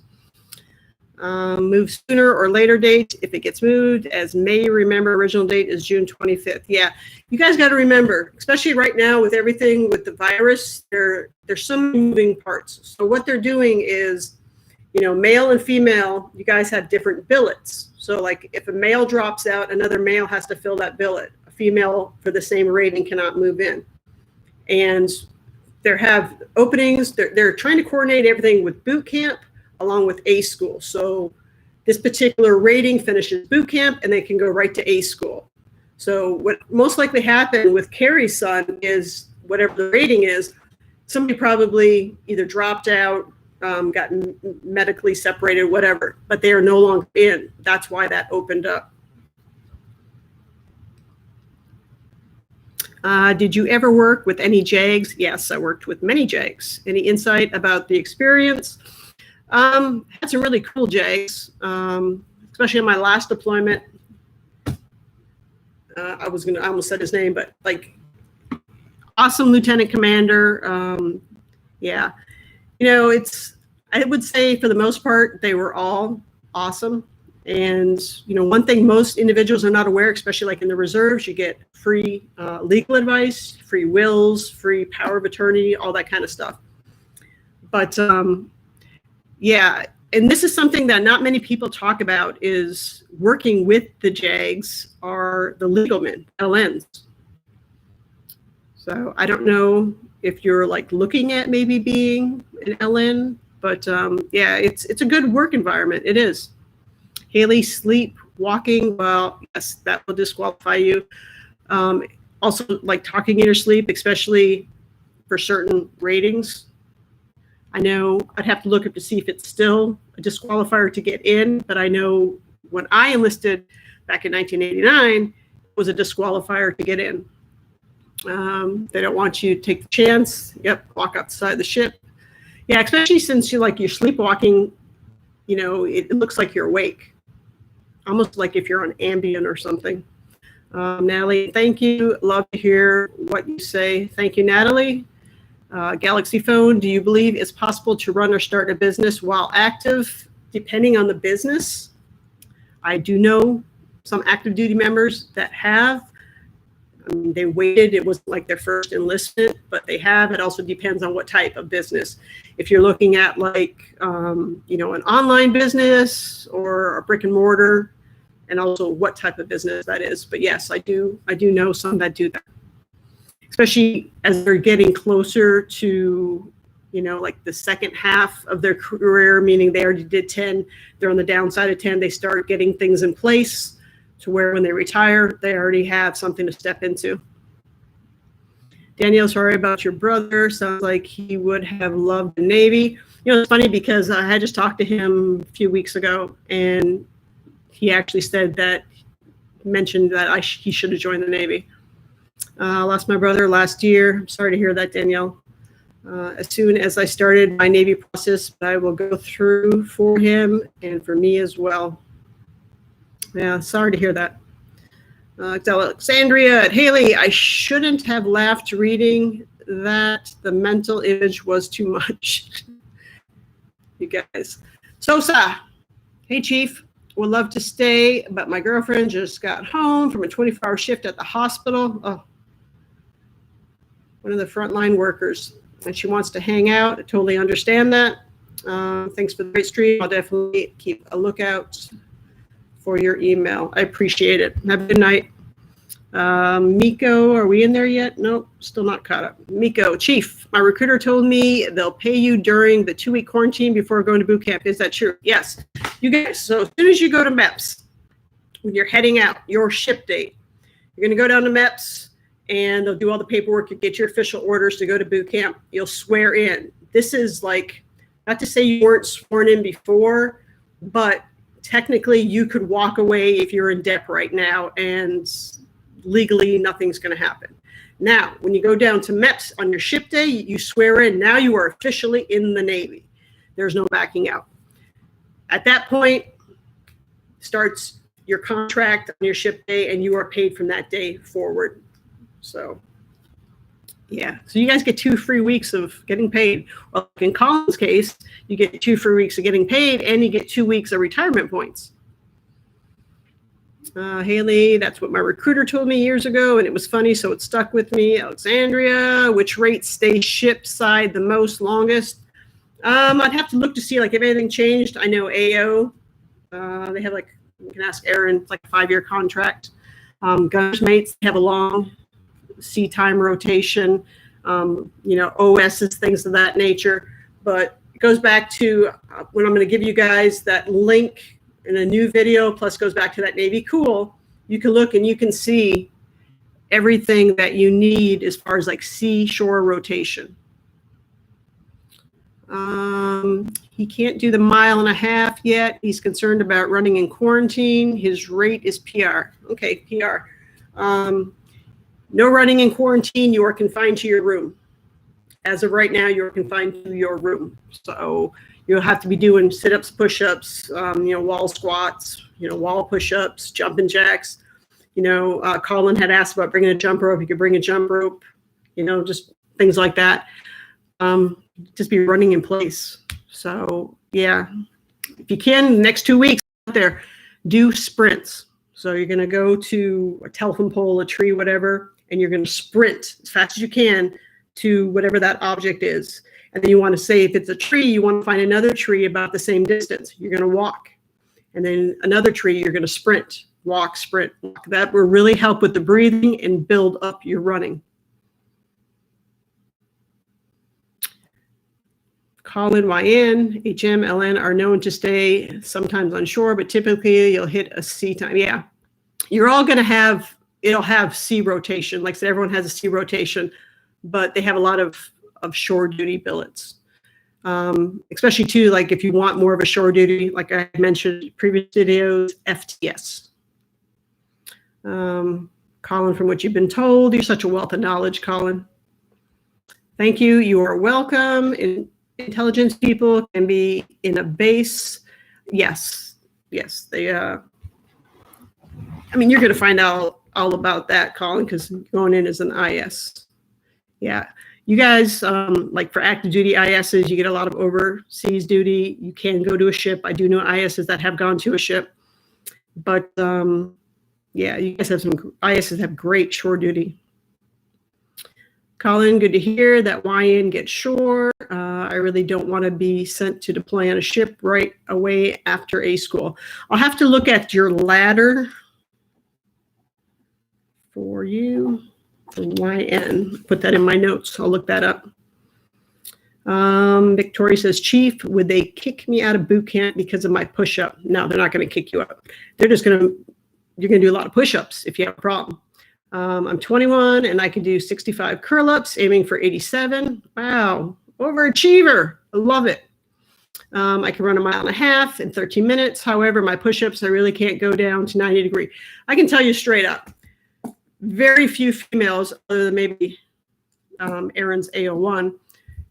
Move sooner or later date if it gets moved, as May, remember original date is June 25th. Yeah, you guys got to remember, especially right now with everything with the virus, there's some moving parts. So what they're doing is, male and female, you guys have different billets. So like if a male drops out, another male has to fill that billet. A female for the same rating cannot move in. And there have openings, they're trying to coordinate everything with boot camp along with A school. So this particular rating finishes boot camp and they can go right to A school. So what most likely happened with Carrie's son is whatever the rating is, somebody probably either dropped out gotten medically separated, whatever, but they are no longer in. That's why that opened up. Did you ever work with any JAGs? Yes, I worked with many JAGs. Any insight about the experience? Had some really cool JAGs, especially in my last deployment. I almost said his name, but like awesome lieutenant commander. Yeah, you know, I would say for the most part, they were all awesome. And, you know, one thing most individuals are not aware, especially like in the reserves, you get free legal advice, free wills, free power of attorney, all that kind of stuff. But yeah, and this is something that not many people talk about, is working with the JAGs are the legalmen, LNs. So I don't know if you're like looking at maybe being an LN, but yeah, it's a good work environment. It is. Haley, sleep, walking, well, yes, that will disqualify you. Also, like talking in your sleep, especially for certain ratings. I know I'd have to look up to see if it's still a disqualifier to get in, but I know when I enlisted back in 1989, it was a disqualifier to get in. They don't want you to take the chance. Yep, walk outside the ship. Yeah, especially since you're sleepwalking, you know, it looks like you're awake. Almost like if you're on Ambien or something. Natalie, thank you. Love to hear what you say. Thank you, Natalie. Galaxy Phone, do you believe it's possible to run or start a business while active, depending on the business? I do know some active duty members that have. I mean, they waited. It wasn't like their first enlistment, but they have. It also depends on what type of business. If you're looking at like, you know, an online business or a brick and mortar, and also what type of business that is. But yes, I do know some that do that, especially as they're getting closer to, you know, like the second half of their career, meaning they already did 10, they're on the downside of 10, they start getting things in place to where when they retire, they already have something to step into. Danielle, sorry about your brother. Sounds like he would have loved the Navy. You know, it's funny because I had just talked to him a few weeks ago, and he actually mentioned that he should have joined the Navy. Lost my brother last year. I'm sorry to hear that, Danielle. As soon as I started my Navy process, I will go through for him and for me as well. Yeah, sorry to hear that. Alexandria at Haley, I shouldn't have laughed reading that. The mental image was too much. You guys. Sosa, hey, Chief. Would love to stay, but my girlfriend just got home from a 24-hour shift at the hospital. Oh, one of the frontline workers, and she wants to hang out. I totally understand that. Thanks for the great stream. I'll definitely keep a lookout for your email. I appreciate it. Have a good night. Miko, are we in there yet? Nope, still not caught up. Miko, Chief, my recruiter told me they'll pay you during the 2-week quarantine before going to boot camp. Is that true? Yes. You guys, so as soon as you go to MEPS, when you're heading out, your ship date, you're going to go down to MEPS, and they'll do all the paperwork. You get your official orders to go to boot camp. You'll swear in. This is like, not to say you weren't sworn in before, but technically you could walk away if you're in DEP right now, and legally nothing's going to happen. Now, when you go down to MEPS on your ship day, you swear in. Now you are officially in the Navy. There's no backing out. At that point, starts your contract on your ship day, and you are paid from that day forward. So, yeah. So you guys get 2 free weeks of getting paid. Well, in Colin's case, you get 2 free weeks of getting paid, and you get 2 weeks of retirement points. Haley, that's what my recruiter told me years ago, and it was funny, so it stuck with me. Alexandria, which rate stays ship side the most longest? I'd have to look to see like if anything changed. I know AO, they have like, you can ask Aaron, it's like a 5-year contract. Gunners mates have a long sea time rotation, you know, OSs, things of that nature. But it goes back to when I'm going to give you guys that link in a new video, plus goes back to that Navy Cool. You can look and you can see everything that you need as far as like sea shore rotation. He can't do the 1.5 miles yet. He's concerned about running in quarantine. His rate is PR. Okay, PR. No running in quarantine. You are confined to your room. As of right now, you're confined to your room. So you'll have to be doing sit-ups, push-ups, wall squats, wall push-ups, jumping jacks. Colin had asked about bringing a jump rope. You could bring a jump rope, just things like that. Just be running in place. So yeah, if you can, next 2 weeks out there, do sprints. So you're going to go to a telephone pole, a tree, whatever, and you're going to sprint as fast as you can to whatever that object is. And then you want to say, if it's a tree, you want to find another tree about the same distance. You're going to walk. And then another tree, you're going to sprint, walk, sprint. Walk. That will really help with the breathing and build up your running. Colin, YN, HM, LN are known to stay sometimes on shore, but typically you'll hit a C time. Yeah, you're all going to have, it'll have C rotation. Like I said, everyone has a C rotation, but they have a lot of shore duty billets. Especially too, like if you want more of a shore duty, like I mentioned in previous videos, FTS. Colin, from what you've been told, you're such a wealth of knowledge, Colin. Thank you. You are welcome. Intelligence people can be in a base. Yes, they, I mean, you're going to find out all about that, Colin, because going in as an IS. Yeah, you guys, like for active duty ISs, you get a lot of overseas duty. You can go to a ship. I do know ISs that have gone to a ship, but yeah, you guys have some ISs have great shore duty. Colin, good to hear that YN gets shore. I really don't want to be sent to deploy on a ship right away after A school. I'll have to look at your ladder for you. YN, put that in my notes. I'll look that up. Victoria says, Chief, would they kick me out of boot camp because of my push-up? No, they're not going to kick you out. They're just going to, you're going to do a lot of push-ups if you have a problem. I'm 21 and I can do 65 curl-ups, aiming for 87. Wow, overachiever. I love it. I can run 1.5 miles in 13 minutes. However, my push-ups, I really can't go down to 90 degrees. I can tell you straight up, very few females, other than maybe Aaron's AO1,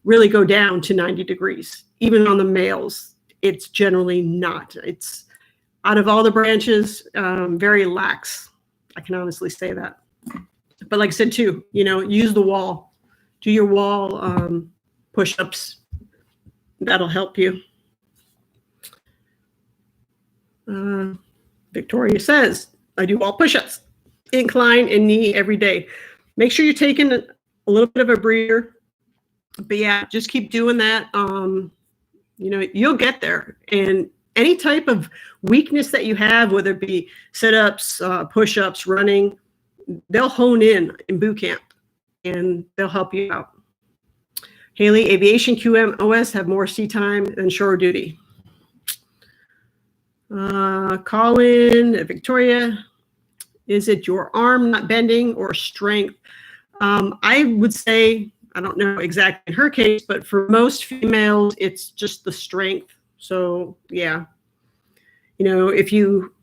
really go down to 90 degrees. Even on the males, it's generally not. It's out of all the branches, very lax. I can honestly say that. But like I said, too, use the wall. Do your wall push-ups. That'll help you. Victoria says, I do wall push-ups, incline and knee every day. Make sure you're taking a little bit of a breather. But yeah, just keep doing that. You'll get there. And any type of weakness that you have, whether it be sit-ups, push-ups, running, they'll hone in boot camp and they'll help you out. Haley, aviation QMOS have more sea time than shore duty. Colin, Victoria, is it your arm not bending or strength? I would say, I don't know exactly in her case, but for most females, it's just the strength. So yeah, if you,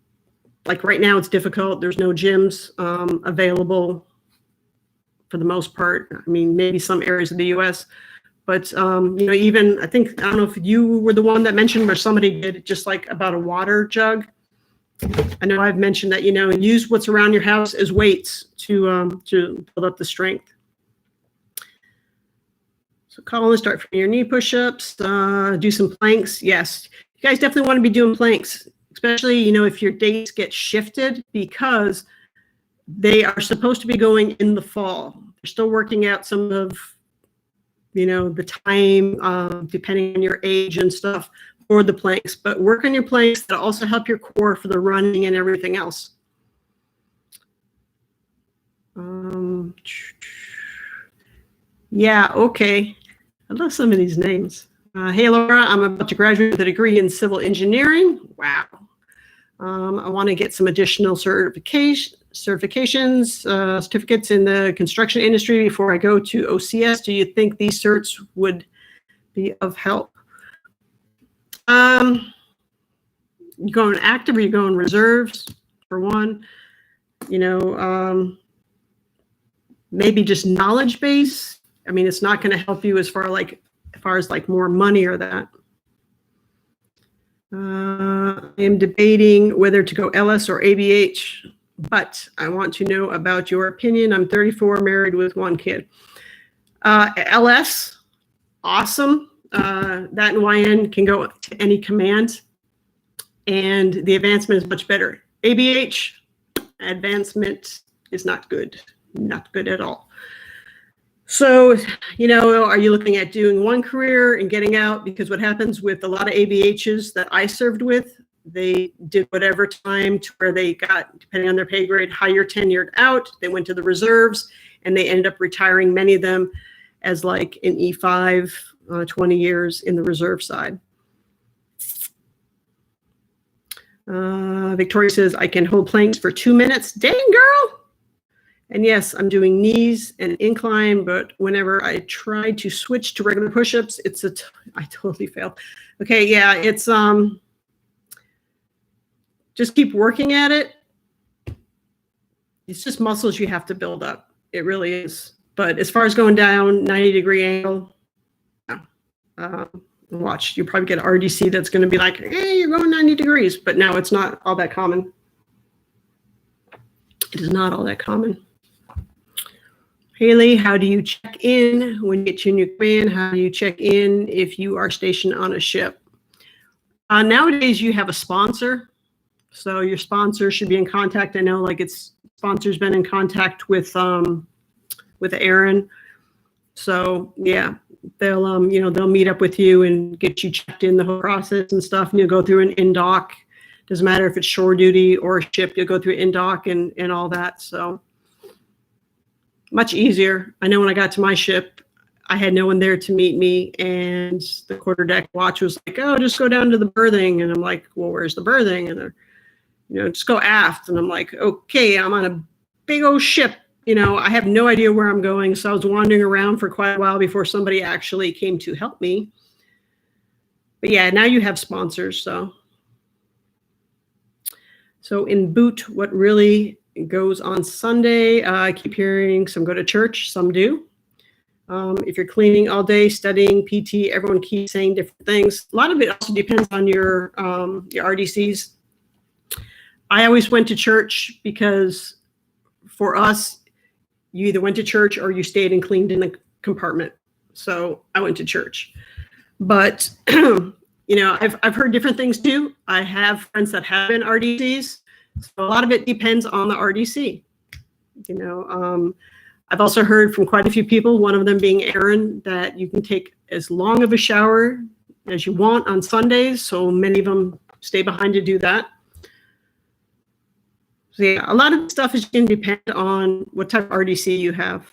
like right now it's difficult. There's no gyms available for the most part. I mean, maybe some areas of the US, but even I think, I don't know if you were the one that mentioned or somebody did, just like about a water jug. I know I've mentioned that, use what's around your house as weights to build up the strength. So Colin, start from your knee push-ups, do some planks. Yes, you guys definitely want to be doing planks, especially, if your dates get shifted, because they are supposed to be going in the fall. They're still working out some of, the time, depending on your age and stuff for the planks, but work on your planks. That'll also help your core for the running and everything else. Yeah, okay. I love some of these names. Hey, Laura, I'm about to graduate with a degree in civil engineering. Wow. I want to get some additional certifications, certificates in the construction industry before I go to OCS. Do you think these certs would be of help. You going active or you going reserves for one? You know, maybe just knowledge base. I mean, it's not going to help you as far as like more money or that. I am debating whether to go LS or ABH, but I want to know about your opinion. I'm 34, married with 1 kid. LS, awesome. That and YN can go to any command, and the advancement is much better. ABH, advancement is not good at all. So, you know, are you looking at doing one career and getting out? Because what happens with a lot of ABHs that I served with, they did whatever time to where they got, depending on their pay grade, higher tenured out. They went to the reserves and they ended up retiring, many of them as like an E5, 20 years in the reserve side. Victoria says, I can hold planks for 2 minutes. Dang, girl. And yes, I'm doing knees and incline, but whenever I try to switch to regular push-ups, I totally fail. Okay, yeah, it's just keep working at it. It's just muscles you have to build up. It really is. But as far as going down 90-degree angle, watch, you probably get an RDC that's going to be like, hey, you're going 90 degrees. But no, it's not all that common. It is not all that common. Haley, how do you check in when you get to a new command? How do you check in if you are stationed on a ship? Nowadays, you have a sponsor. So your sponsor should be in contact. I know like sponsor's been in contact with Aaron. So yeah, they'll meet up with you and get you checked in the whole process and stuff. And you'll go through an in-dock. Doesn't matter if it's shore duty or a ship, you'll go through in-dock and all that. So much easier. I know when I got to my ship, I had no one there to meet me, and the quarterdeck watch was like, oh, just go down to the berthing. And I'm like, well, where's the berthing? And they're, just go aft. And I'm like, okay, I'm on a big old ship. I have no idea where I'm going. So I was wandering around for quite a while before somebody actually came to help me. But yeah, now you have sponsors. So in boot, what really goes on Sunday? I keep hearing some go to church, some do. If you're cleaning all day, studying, PT, everyone keeps saying different things. A lot of it also depends on your RDCs. I always went to church because for us, you either went to church or you stayed and cleaned in the compartment. So I went to church. But, I've heard different things too. I have friends that have been RDCs. So a lot of it depends on the RDC. I've also heard from quite a few people, one of them being Aaron, that you can take as long of a shower as you want on Sundays. So many of them stay behind to do that. So yeah, a lot of stuff is going to depend on what type of RDC you have.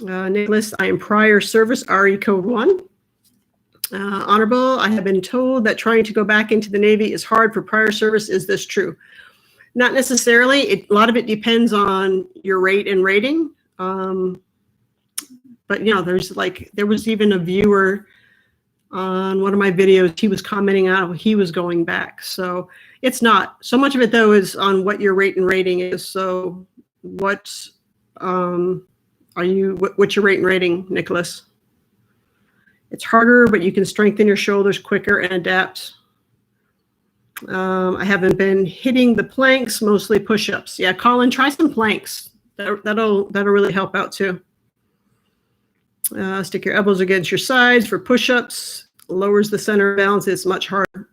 Nicholas, I am prior service RE code 1. Honorable, I have been told that trying to go back into the Navy is hard for prior service. Is this true? Not necessarily. A lot of it depends on your rate and rating. But there was even a viewer on one of my videos. He was commenting on how he was going back. So it's not so much of it though is on what your rate and rating is. So what's your rate and rating, Nicholas? It's harder, but you can strengthen your shoulders quicker and adapt. I haven't been hitting the planks, mostly push-ups. Yeah, Colin, try some planks. That'll really help out too. Stick your elbows against your sides for push-ups. Lowers the center of balance. It's much harder.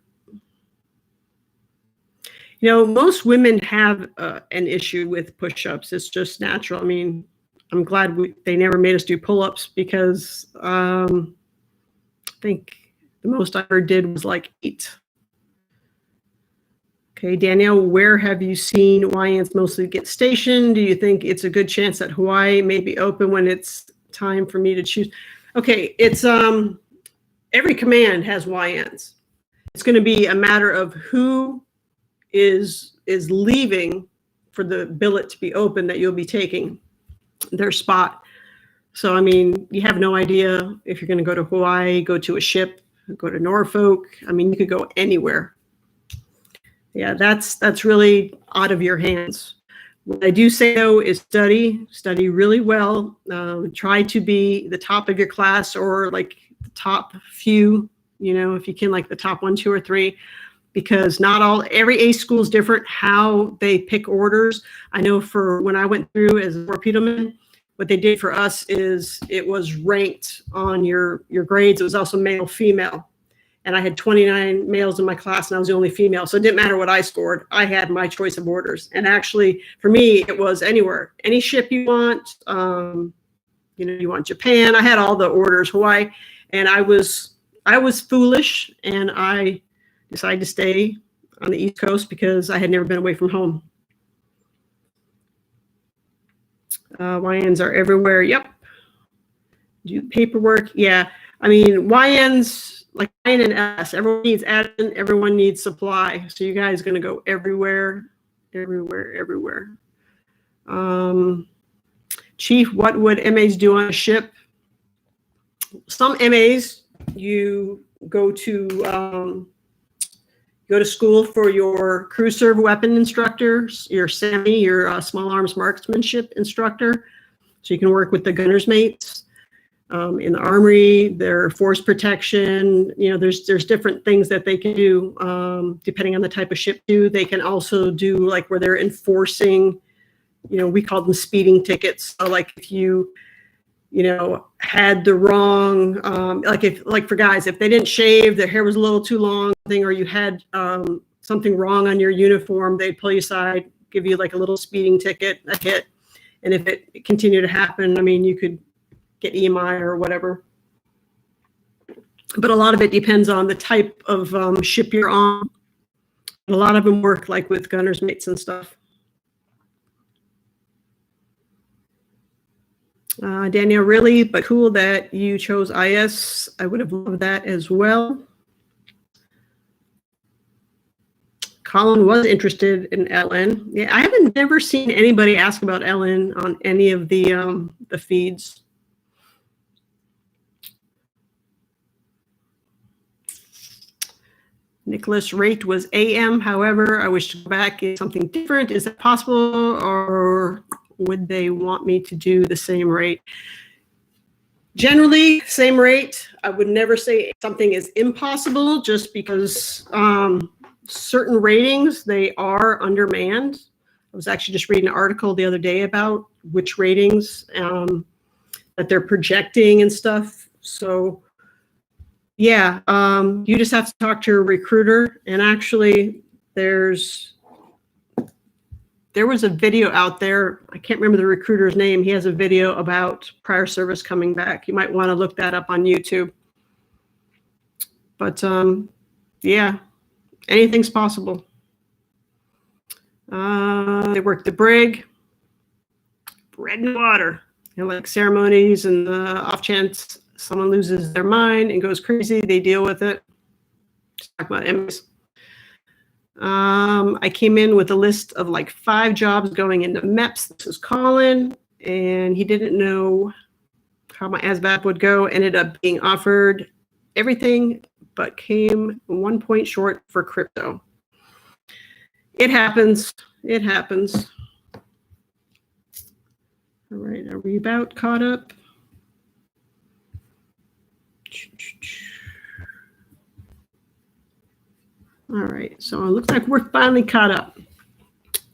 Most women have an issue with push-ups. It's just natural. I mean, I'm glad they never made us do pull-ups because I think the most I ever did was like 8. Okay, Danielle, where have you seen YNs mostly get stationed? Do you think it's a good chance that Hawaii may be open when it's time for me to choose? Okay, it's every command has YNs. It's going to be a matter of who is leaving for the billet to be open that you'll be taking their spot. So, I mean, you have no idea if you're going to go to Hawaii, go to a ship, go to Norfolk. I mean, you could go anywhere. Yeah, that's really out of your hands. What I do say, though, is study really well. Try to be the top of your class, or like the top few, if you can, like the top 1, 2, or 3, because every ACE school is different how they pick orders. I know for when I went through as a torpedoman, what they did for us is it was ranked on your grades. It was also male, female. And I had 29 males in my class, and I was the only female. So it didn't matter what I scored. I had my choice of orders. And actually, for me, it was anywhere. Any ship you want. You want Japan. I had all the orders, Hawaii. And I was foolish, and I decided to stay on the East Coast because I had never been away from home. YNs are everywhere. Yep. Do paperwork. Yeah. I mean, YNs, like YN and S, everyone needs admin, everyone needs supply. So you guys are going to go everywhere. Chief, what would MAs do on a ship? Some MAs, you go to school for your crew serve weapon instructors, your SAMI, your small arms marksmanship instructor. So you can work with the gunner's mates. In the Armory, their force protection, there's different things that they can do depending on the type of ship too. They can also do like where they're enforcing, we call them speeding tickets. So like if you had the wrong, like for guys, if they didn't shave, their hair was a little too long, or you had something wrong on your uniform, they'd pull you aside, give you like a little speeding ticket, a hit. And if it continued to happen, I mean, you could get EMI or whatever. But a lot of it depends on the type of ship you're on. A lot of them work like with gunner's mates and stuff. Danielle, really, but cool that you chose IS. I would have loved that as well. Colin was interested in LN. Yeah, I haven't never seen anybody ask about LN on any of the feeds. Nicholas, rate was AM. However, I wish to go back. Is something different? Is that possible, or would they want me to do the same rate? Generally, same rate. I would never say something is impossible just because certain ratings, they are undermanned. I was actually just reading an article the other day about which ratings that they're projecting and stuff. So yeah, you just have to talk to your recruiter. And actually, there was a video out there. I can't remember the recruiter's name. He has a video about prior service coming back. You might want to look that up on YouTube. But yeah, anything's possible. They work the brig, bread and water, like ceremonies, and the off chance someone loses their mind and goes crazy, they deal with it. Just talk about MAs. I came in with a list of like 5 jobs going into MEPS. This is Colin, and he didn't know how my ASVAB would go. Ended up being offered everything, but came 1 point short for crypto. It happens. It happens. All right, are we about caught up? All right, so it looks like we're finally caught up.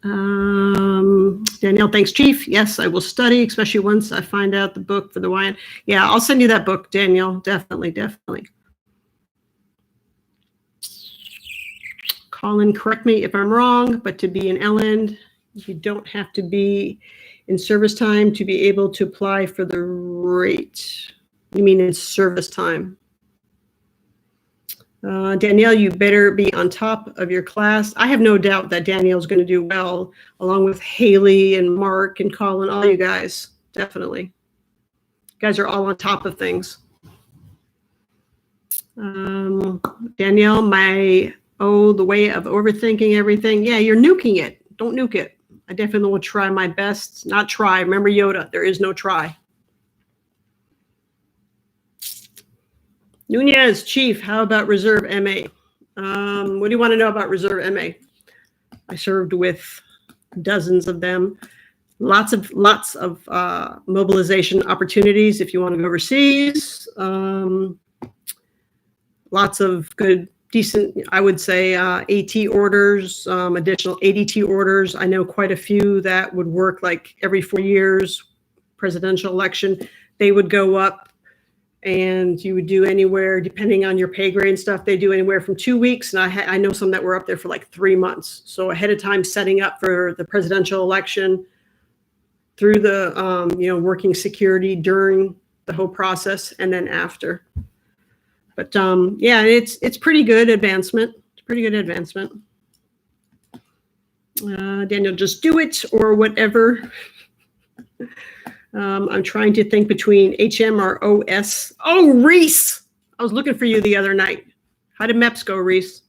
Danielle, thanks, Chief. Yes, I will study, especially once I find out the book for the YN. Yeah, I'll send you that book, Danielle. Definitely, definitely. Colin, correct me if I'm wrong, but to be an LN, you don't have to be in service time to be able to apply for the rate. You mean in service time? Danielle, you better be on top of your class. I have no doubt that Danielle's going to do well, along with Haley and Mark and Colin, all you guys. Definitely. You guys are all on top of things. Danielle, the way of overthinking everything. Yeah, you're nuking it. Don't nuke it. I definitely will try my best. Not try. Remember Yoda, there is no try. Nunez, Chief, how about Reserve MA? What do you want to know about Reserve MA? I served with dozens of them. Lots of mobilization opportunities if you want to go overseas. Lots of good, decent, I would say, AT orders, additional ADT orders. I know quite a few that would work like every 4 years, presidential election. They would go up and you would do anywhere, depending on your pay grade and stuff, they do anywhere from 2 weeks. And I know some that were up there for like 3 months. So ahead of time setting up for the presidential election, through the, working security during the whole process and then after. But yeah, it's pretty good advancement. It's pretty good advancement. Daniel, just do it or whatever. I'm trying to think between HM or OS. Oh, Reese! I was looking for you the other night. How did MEPS go, Reese?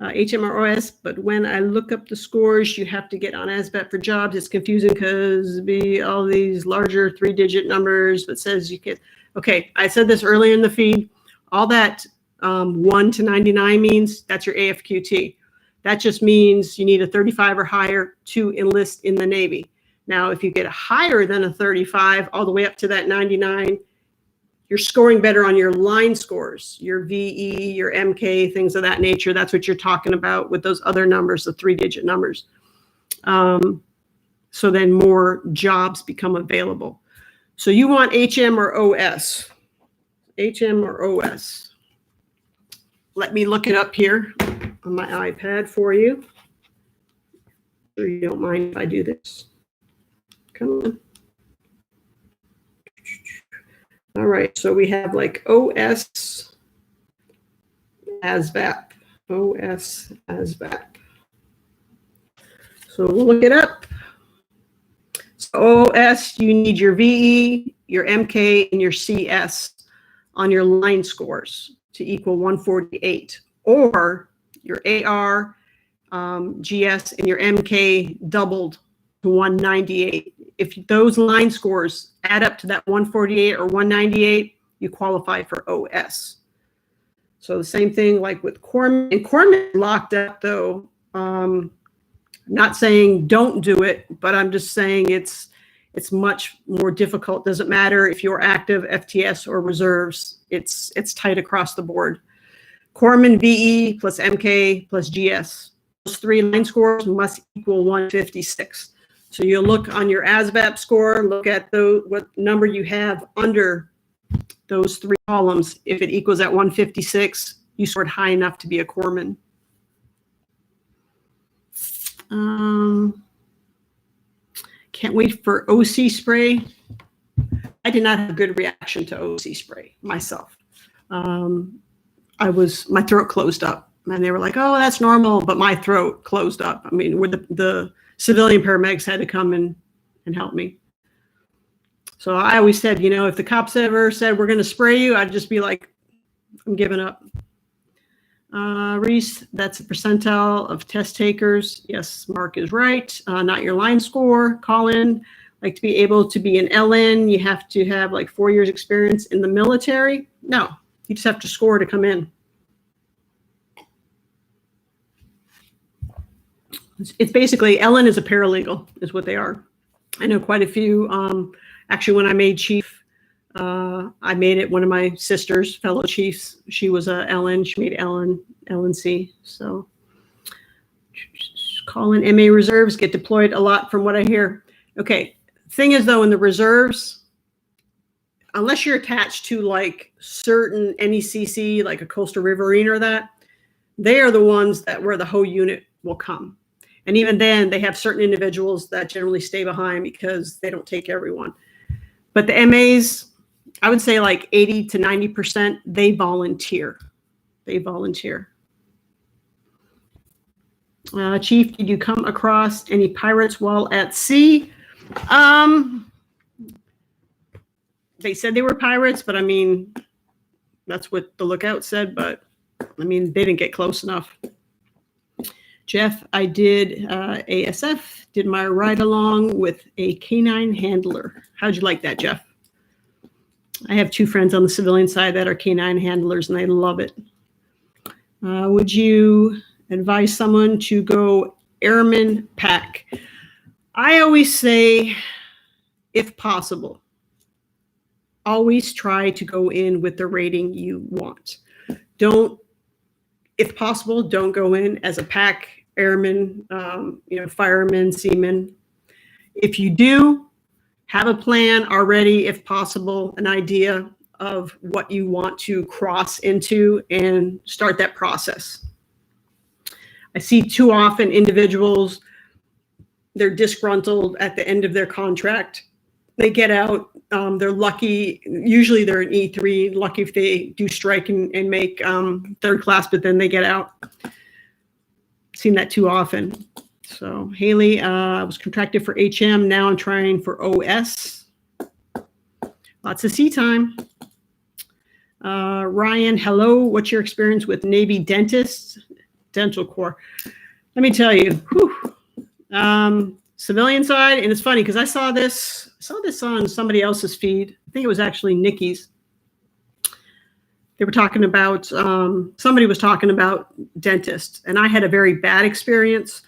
HM or OS, but when I look up the scores, you have to get on ASVAB for jobs. It's confusing because all these larger 3-digit numbers, but says you get, okay, I said this earlier in the feed. All that 1 to 99 means that's your AFQT. That just means you need a 35 or higher to enlist in the Navy. Now, if you get higher than a 35, all the way up to that 99, you're scoring better on your line scores, your VE, your MK, things of that nature. That's what you're talking about with those other numbers, the 3-digit numbers. So then more jobs become available. So you want HM or OS? HM or OS? Let me look it up here on my iPad for you. Sure you don't mind if I do this. Come on. All right, so we have like OS ASVAB. OS ASVAB. So we'll look it up. So OS, you need your VE, your MK, and your CS on your line scores to equal 148, or your AR, GS, and your MK doubled to 198. If those line scores add up to that 148 or 198, you qualify for OS. So the same thing like with corpsman. And corpsman locked up though. Not saying don't do it, but I'm just saying it's much more difficult. Doesn't matter if you're active, FTS, or reserves. It's tight across the board. Corpsman VE plus MK plus GS. Those 3 line scores must equal 156. So you'll look on your ASVAB score, look at what number you have under those 3 columns. If it equals at 156, you scored high enough to be a corpsman. Can't wait for OC spray. I did not have a good reaction to OC spray myself. My throat closed up, and they were like, "Oh, that's normal," but my throat closed up. I mean, where the civilian paramedics had to come and help me. So I always said, if the cops ever said, "We're going to spray you," I'd just be like, "I'm giving up." Reese, that's a percentile of test takers. Yes, Mark is right. Not your line score. Colin, like to be able to be an LN, you have to have like 4 years experience in the military. No, you just have to score to come in. It's basically, LN is a paralegal, is what they are. I know quite a few. Actually, when I made chief, I made it one of my sisters, fellow chiefs. She was a LN. She made LNC. So call in MA reserves, get deployed a lot from what I hear. Okay. Thing is, though, in the reserves, unless you're attached to like certain NECC, like a coastal riverine or that, they are the ones where the whole unit will come. And even then, they have certain individuals that generally stay behind because they don't take everyone. But the MAs, I would say like 80 to 90%, they volunteer. They volunteer. Chief, did you come across any pirates while at sea? They said they were pirates, but I mean, that's what the lookout said, but I mean, they didn't get close enough. Jeff, I did ASF, did my ride along with a canine handler. How'd you like that, Jeff? I have 2 friends on the civilian side that are canine handlers, and they love it. Would you advise someone to go airman pack? I always say, if possible, always try to go in with the rating you want. If possible, don't go in as a pack airman, fireman, seaman. If you do, have a plan already, if possible, an idea of what you want to cross into and start that process. I see too often individuals, they're disgruntled at the end of their contract. They get out, they're lucky, usually they're an E3, lucky if they do strike and make 3rd class, but then they get out. Seen that too often. So Haley, I was contracted for HM, now I'm trying for OS. Lots of C time. Ryan, hello, what's your experience with Navy dentists? Dental Corps. Let me tell you, civilian side, and it's funny because I saw this on somebody else's feed. I think it was actually Nikki's. They were talking about, somebody was talking about dentists, and I had a very bad experience.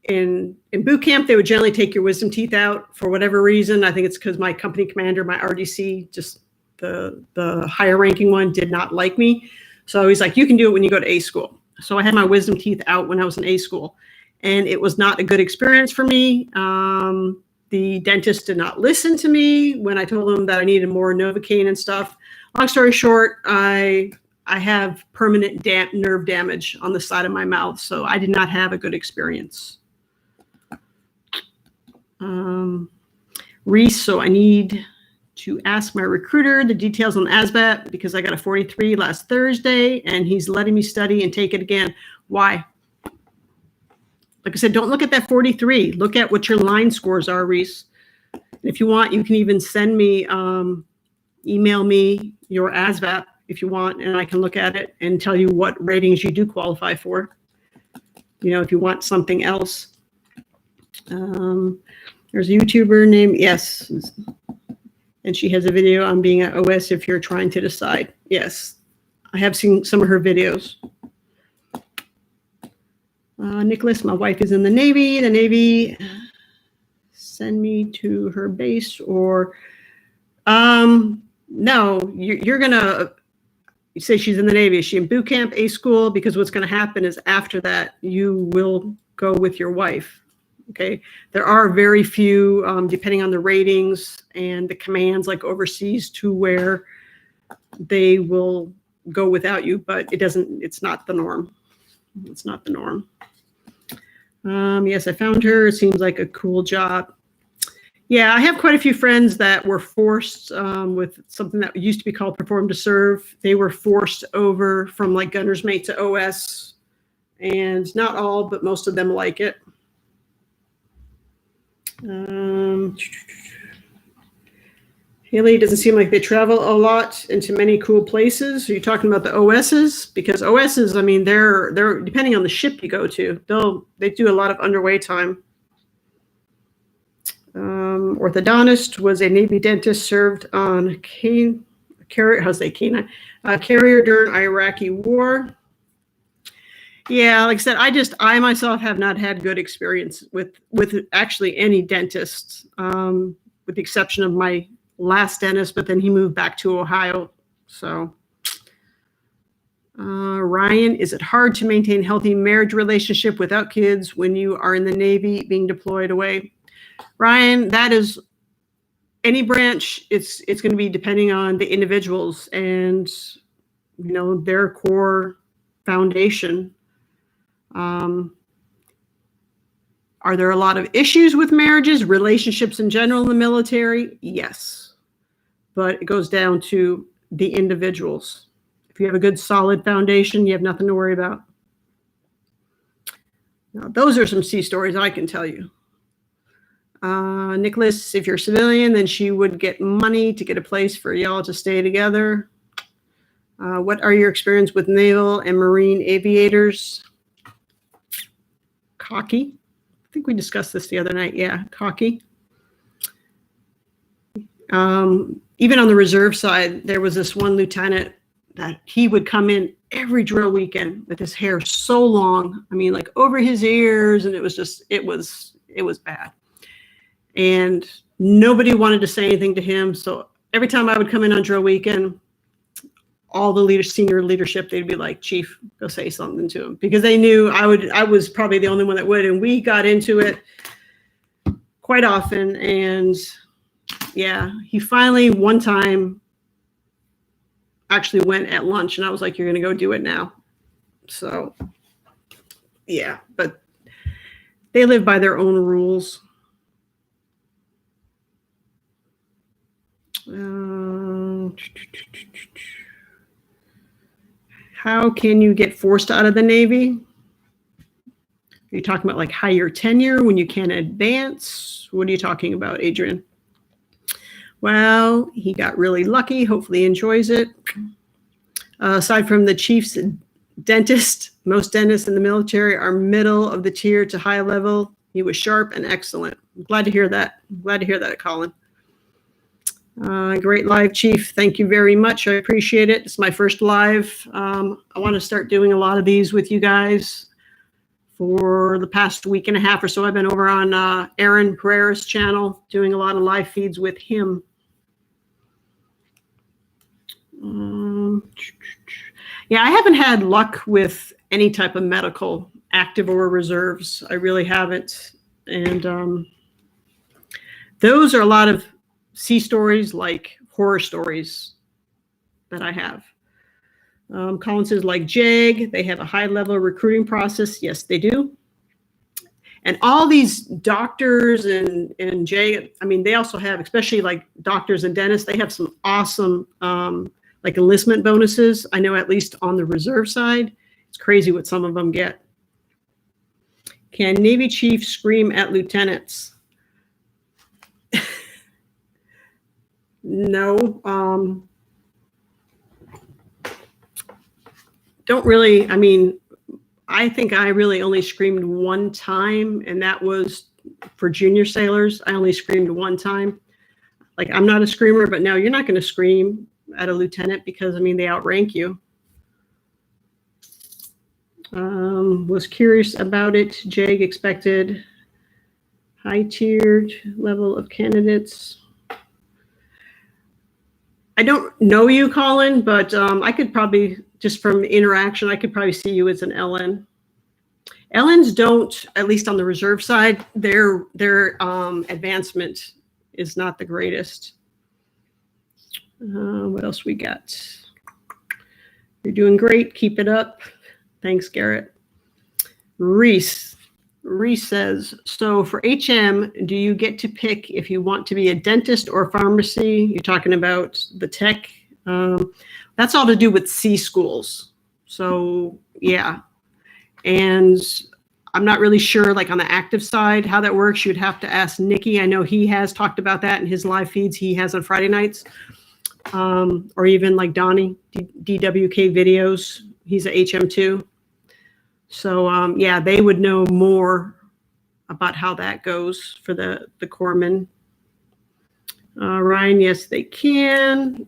In boot camp, they would generally take your wisdom teeth out for whatever reason. I think it's because my company commander, my RDC, just the higher ranking one, did not like me. So he's like, you can do it when you go to A school. So I had my wisdom teeth out when I was in A school, and it was not a good experience for me. The dentist did not listen to me when I told him that I needed more Novocaine and stuff. Long story short, I have permanent nerve damage on the side of my mouth, so I did not have a good experience. Reese, so I need to ask my recruiter the details on ASVAB because I got a 43 last Thursday and he's letting me study and take it again. Why? Like I said, don't look at that 43. Look at what your line scores are, Reese. And if you want, you can even send me, email me your ASVAB if you want, and I can look at it and tell you what ratings you do qualify for. If you want something else. There's a YouTuber named, yes, and she has a video on being at OS if you're trying to decide. Yes, I have seen some of her videos. Nicholas, my wife is in the Navy. The Navy send me to her base or, no, you're going to say she's in the Navy. Is she in boot camp, A school? Because what's going to happen is after that, you will go with your wife. Okay, there are very few, depending on the ratings and the commands, like overseas, to where they will go without you, but it's not the norm. It's not the norm. Yes, I found her. It seems like a cool job. Yeah, I have quite a few friends that were forced with something that used to be called Perform to Serve. They were forced over from like gunner's mate to OS, and not all, but most of them like it. Haley, doesn't seem like they travel a lot into many cool places. Are you talking about the OSs? Because OSs, I mean, they're depending on the ship you go to, they do a lot of underway time. Orthodontist was a Navy dentist, served on carrier during Iraqi war. Yeah, like I said, I myself have not had good experience with actually any dentist, with the exception of my last dentist, but then he moved back to Ohio. So, Ryan, is it hard to maintain healthy marriage relationship without kids when you are in the Navy being deployed away? Ryan, that is any branch. It's going to be depending on the individuals and their core foundation. Are there a lot of issues with marriages, relationships in general in the military? Yes, but it goes down to the individuals. If you have a good solid foundation, you have nothing to worry about. Now, those are some sea stories I can tell you. Nicholas, if you're civilian, then she would get money to get a place for y'all to stay together. What are your experience with naval and marine aviators? Cocky. I think we discussed this the other night. Yeah, cocky. even on the reserve side, there was this one lieutenant that he would come in every drill weekend with his hair so long. I mean, like over his ears, and it was bad. And nobody wanted to say anything to him. So every time I would come in on drill weekend, all the senior leadership, they'd be like, "Chief, go say something to him," because they knew I was probably the only one that would. And we got into it quite often. And yeah, he finally one time actually went at lunch, and I was like, "You're going to go do it now." So yeah, but they live by their own rules. How can you get forced out of the Navy? Are you talking about like higher tenure when you can't advance? What are you talking about, Adrian? Well, he got really lucky. Hopefully he enjoys it. Aside from the chief's dentist, most dentists in the military are middle of the tier to high level. He was sharp and excellent. I'm glad to hear that. I'm glad to hear that, Colin. Great live, Chief. Thank you very much. I appreciate it. It's my first live. I want to start doing a lot of these with you guys. For the past week and a half or so, I've been over on Aaron Pereira's channel doing a lot of live feeds with him. Yeah, I haven't had luck with any type of medical, active or reserves. I really haven't. And those are a lot of sea stories, like horror stories that I have. Colin says, like JAG, they have a high-level recruiting process. Yes, they do. And all these doctors and JAG, I mean, they also have, especially like doctors and dentists, they have some awesome like enlistment bonuses. I know at least on the reserve side, it's crazy what some of them get. Can Navy chiefs scream at lieutenants? No. Don't really, I mean, I think I really only screamed one time, and that was for junior sailors. I only screamed one time. Like, I'm not a screamer, but no, you're not going to scream at a lieutenant because, I mean, they outrank you. Was curious about it. JAG expected high-tiered level of candidates. I don't know you, Colin, but I could probably, just from interaction, I could probably see you as an LN. LNs don't, at least on the reserve side, their advancement is not the greatest. What else we got? You're doing great. Keep it up. Thanks, Garrett. Reese says, so for HM, do you get to pick if you want to be a dentist or pharmacy? You're talking about the tech. That's all to do with C schools. So yeah. And I'm not really sure, like on the active side, how that works. You'd have to ask Nikki. I know he has talked about that in his live feeds he has on Friday nights. Or even like Donnie, DWK videos. He's a HM too. So yeah, they would know more about how that goes for the corpsmen. Ryan, yes, they can.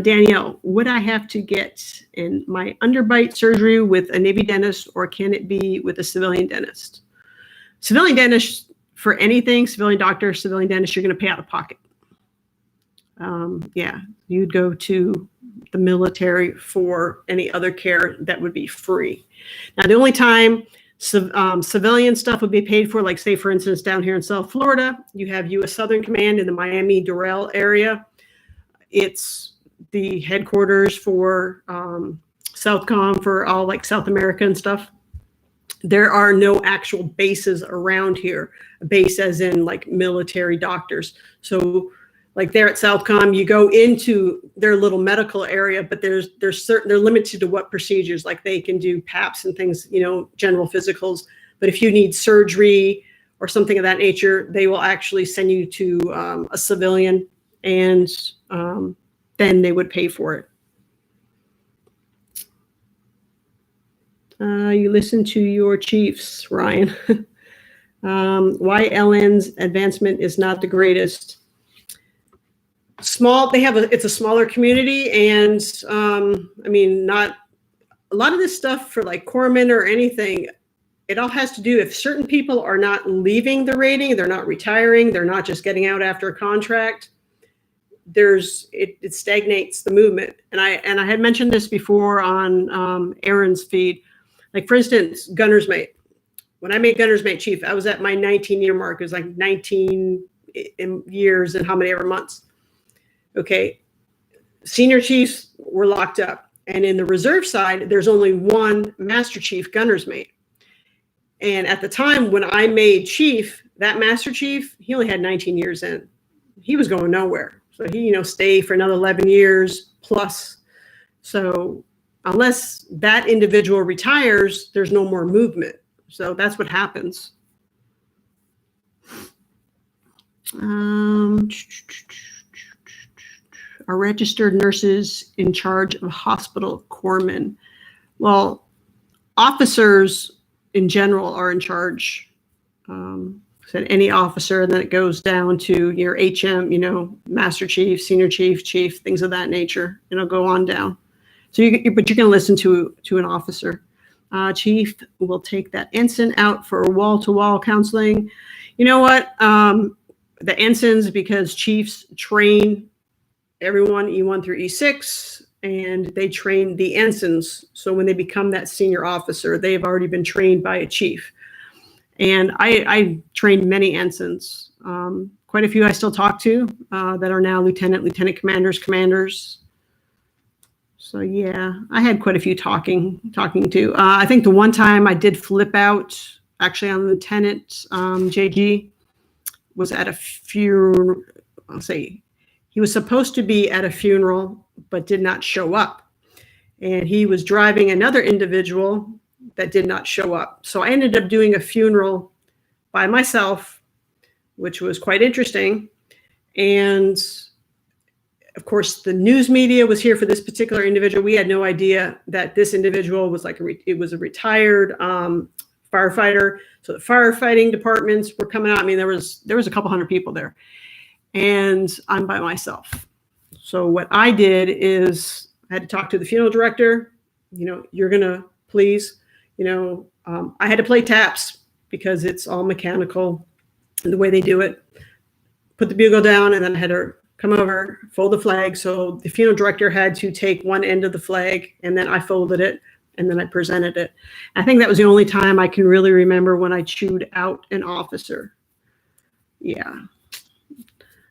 Danielle, would I have to get in my underbite surgery with a Navy dentist, or can it be with a civilian dentist? Civilian dentist, for anything, civilian doctor, civilian dentist, you're going to pay out of pocket. Yeah, you'd go to the military for any other care that would be free. Now, the only time civilian stuff would be paid for, like say, for instance, down here in South Florida, you have U.S. Southern Command in the Miami-Doral area. It's the headquarters for Southcom for all like South America and stuff. There are no actual bases around here, a base as in like military doctors. So like there at Southcom, you go into their little medical area, but they're limited to what procedures, like they can do PAPs and things, you know, general physicals. But if you need surgery or something of that nature, they will actually send you to a civilian, and then they would pay for it. You listen to your chiefs, Ryan. Why LN's advancement is not the greatest. small. It's a smaller community, and I mean, not a lot of this stuff for like corpsmen or anything. It all has to do if certain people are not leaving the rating, they're not retiring, they're not just getting out after a contract. It stagnates the movement. And I had mentioned this before on Aaron's feed. Like for instance, gunner's mate. When I made gunner's mate chief, I was at my 19-year mark. It was like 19 years and how many ever months. Okay, senior chiefs were locked up, and in the reserve side, there's only one master chief gunner's mate. And at the time when I made chief, that master chief, he only had 19 years in. He was going nowhere. So he, stayed for another 11 years plus. So unless that individual retires, there's no more movement. So that's what happens. Are registered nurses in charge of hospital corpsmen? Well, officers in general are in charge. Said any officer, and then it goes down to your HM, master chief, senior chief, chief, things of that nature. It'll go on down. So but you're going to listen to an officer. Chief will take that ensign out for wall-to-wall counseling. You know what? The ensigns, because chiefs train everyone E1 through E6, and they train the ensigns. So when they become that senior officer, they've already been trained by a chief. And I trained many ensigns. Quite a few I still talk to that are now lieutenant commanders. So yeah, I had quite a few talking to. I think the one time I did flip out, actually on Lieutenant JG, was at a funeral. I'll say he was supposed to be at a funeral, but did not show up. And he was driving another individual that did not show up. So I ended up doing a funeral by myself, which was quite interesting. And of course, the news media was here for this particular individual. We had no idea that this individual was it was a retired firefighter. So the firefighting departments were coming out. I mean, there was a couple hundred people there, and I'm by myself. So what I did is I had to talk to the funeral director. You're gonna please, I had to play taps because it's all mechanical and the way they do it. Put the bugle down, and then I had to come over, fold the flag. So the funeral director had to take one end of the flag, and then I folded it, and then I presented it. I think that was the only time I can really remember when I chewed out an officer. Yeah.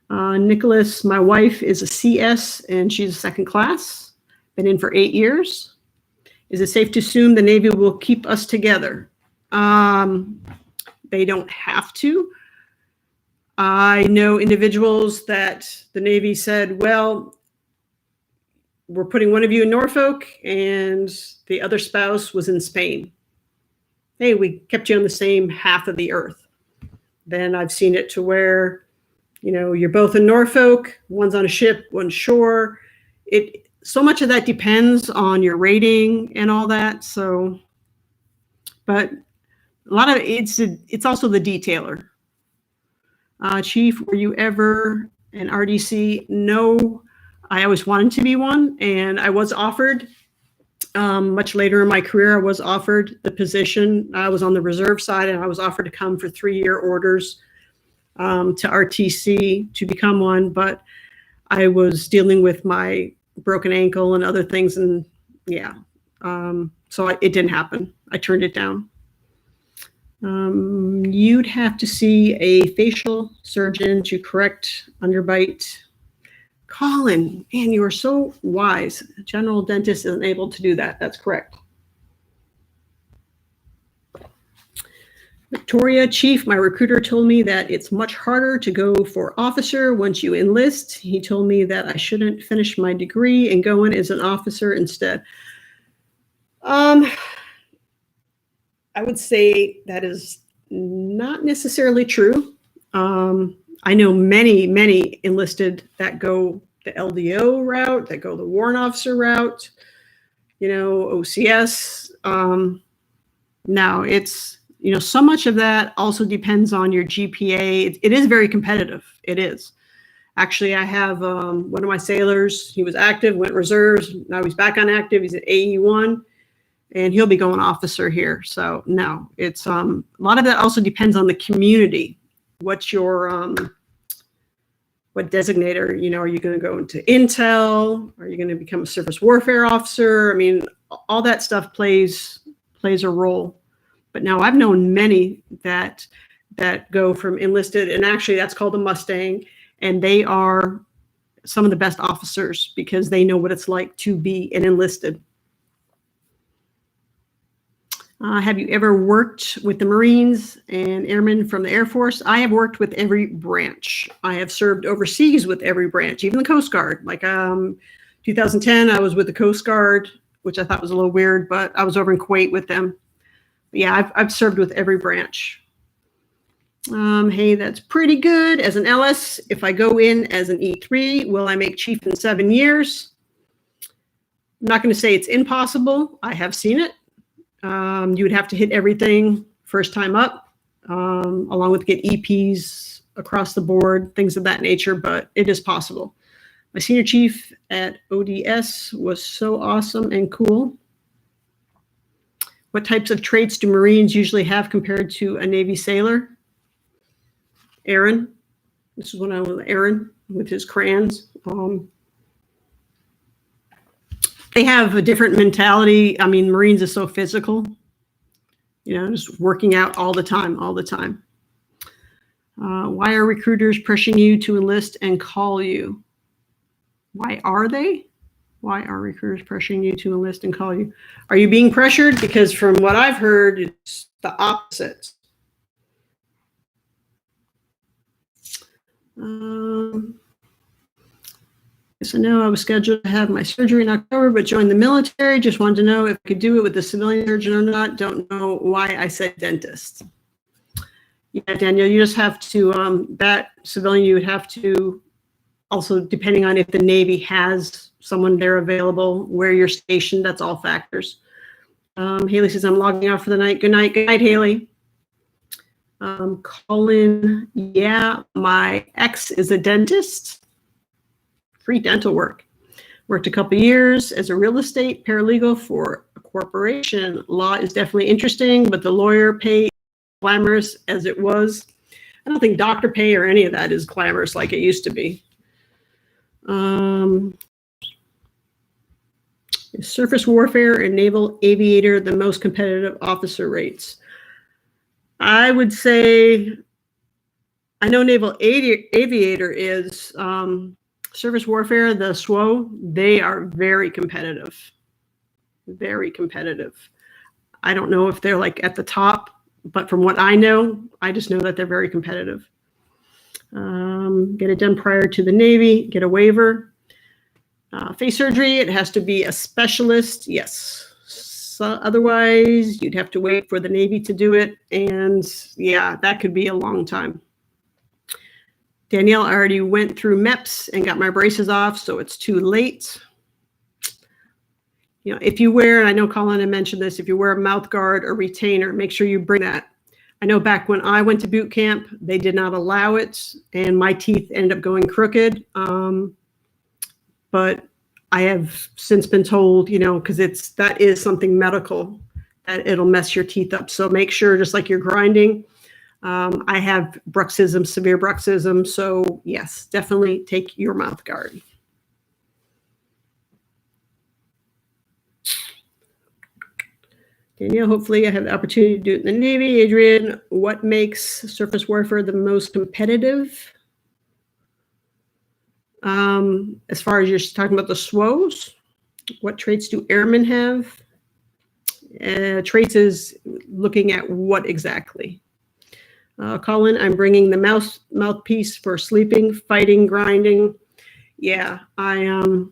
Nicholas, my wife is a CS, and she's a second class. Been in for 8 years. Is it safe to assume the Navy will keep us together? They don't have to. I know individuals that the Navy said, well, we're putting one of you in Norfolk and the other spouse was in Spain. Hey, we kept you on the same half of the earth. Then I've seen it to where, you're both in Norfolk, one's on a ship, one's shore. So much of that depends on your rating and all that. So, but a lot of it's also the detailer. Chief, were you ever an RDC? No, I always wanted to be one, and I was offered. Much later in my career, I was offered the position. I was on the reserve side, and I was offered to come for 3-year orders to RTC to become one, but I was dealing with my broken ankle and other things, and yeah, so it didn't happen. I turned it down. You'd have to see a facial surgeon to correct underbite. Colin, man, you are so wise. A general dentist isn't able to do that. That's correct. Victoria, Chief, my recruiter told me that it's much harder to go for officer once you enlist. He told me that I shouldn't finish my degree and go in as an officer instead. I would say that is not necessarily true. I know many enlisted that go the LDO route, that go the warrant officer route, OCS. Now it's, so much of that also depends on your GPA. It is very competitive. It is. Actually, I have one of my sailors. He was active, went reserves. Now he's back on active. He's at AE1, and he'll be going officer here. So no, it's a lot of that also depends on the community. What's your what designator? You know, are you going to go into intel? Are you going to become a surface warfare officer? I mean, all that stuff plays a role. But now I've known many that go from enlisted, and actually that's called a Mustang, and they are some of the best officers because they know what it's like to be an enlisted. Have you ever worked with the Marines and airmen from the Air Force? I have worked with every branch. I have served overseas with every branch, even the Coast Guard. Like 2010, I was with the Coast Guard, which I thought was a little weird, but I was over in Kuwait with them. But yeah, I've served with every branch. Hey, that's pretty good. As an LS, if I go in as an E3, will I make chief in 7 years? I'm not going to say it's impossible. I have seen it. You would have to hit everything first time up, along with get EPs across the board, things of that nature, but it is possible. My senior chief at ODS was so awesome and cool. What types of traits do Marines usually have compared to a Navy sailor? Aaron. This is when I was with Aaron with his crayons. They have a different mentality. I mean, Marines are so physical, you know, just working out all the time. Why are recruiters pressuring you to enlist and call you? Why are they? Why are recruiters pressuring you to enlist and call you? Are you being pressured? Because from what I've heard, it's the opposite. Yes, I know I was scheduled to have my surgery in October, but joined the military. Just wanted to know if I could do it with the civilian surgeon or not. Don't know why I said dentist. Yeah, Daniel, you just have to, that civilian, you would have to also, depending on if the Navy has someone there available, where you're stationed, that's all factors. Haley says, I'm logging off for the night. Good night. Good night, Haley. Colin, yeah, my ex is a dentist. Free dental work. Worked a couple years as a real estate paralegal for a corporation. Law is definitely interesting, but the lawyer pay glamorous as it was. I don't think doctor pay or any of that is glamorous like it used to be. Is surface warfare and naval aviator the most competitive officer rates? I would say, I know naval aviator is, surface warfare, the SWO, they are very competitive. Very competitive. I don't know if they're like at the top, but from what I know, I just know that they're very competitive. Get it done prior to the Navy, get a waiver. Face surgery, it has to be a specialist, yes. So otherwise, you'd have to wait for the Navy to do it. And yeah, that could be a long time. Danielle, I already went through MEPS and got my braces off, so it's too late. You know, if you wear, and I know Colin had mentioned this, if you wear a mouth guard or retainer, make sure you bring that. I know back when I went to boot camp, they did not allow it, and my teeth ended up going crooked. But I have since been told, you know, because that is something medical, that it'll mess your teeth up. So make sure, just like you're grinding, I have bruxism, severe bruxism. So yes, definitely take your mouth guard. Danielle, hopefully I have the opportunity to do it in the Navy. Adrian, what makes surface warfare the most competitive? As far as you're talking about the SWOs, what traits do airmen have? Traits is looking at what exactly? Colin, I'm bringing the mouthpiece for sleeping, fighting, grinding. Yeah, I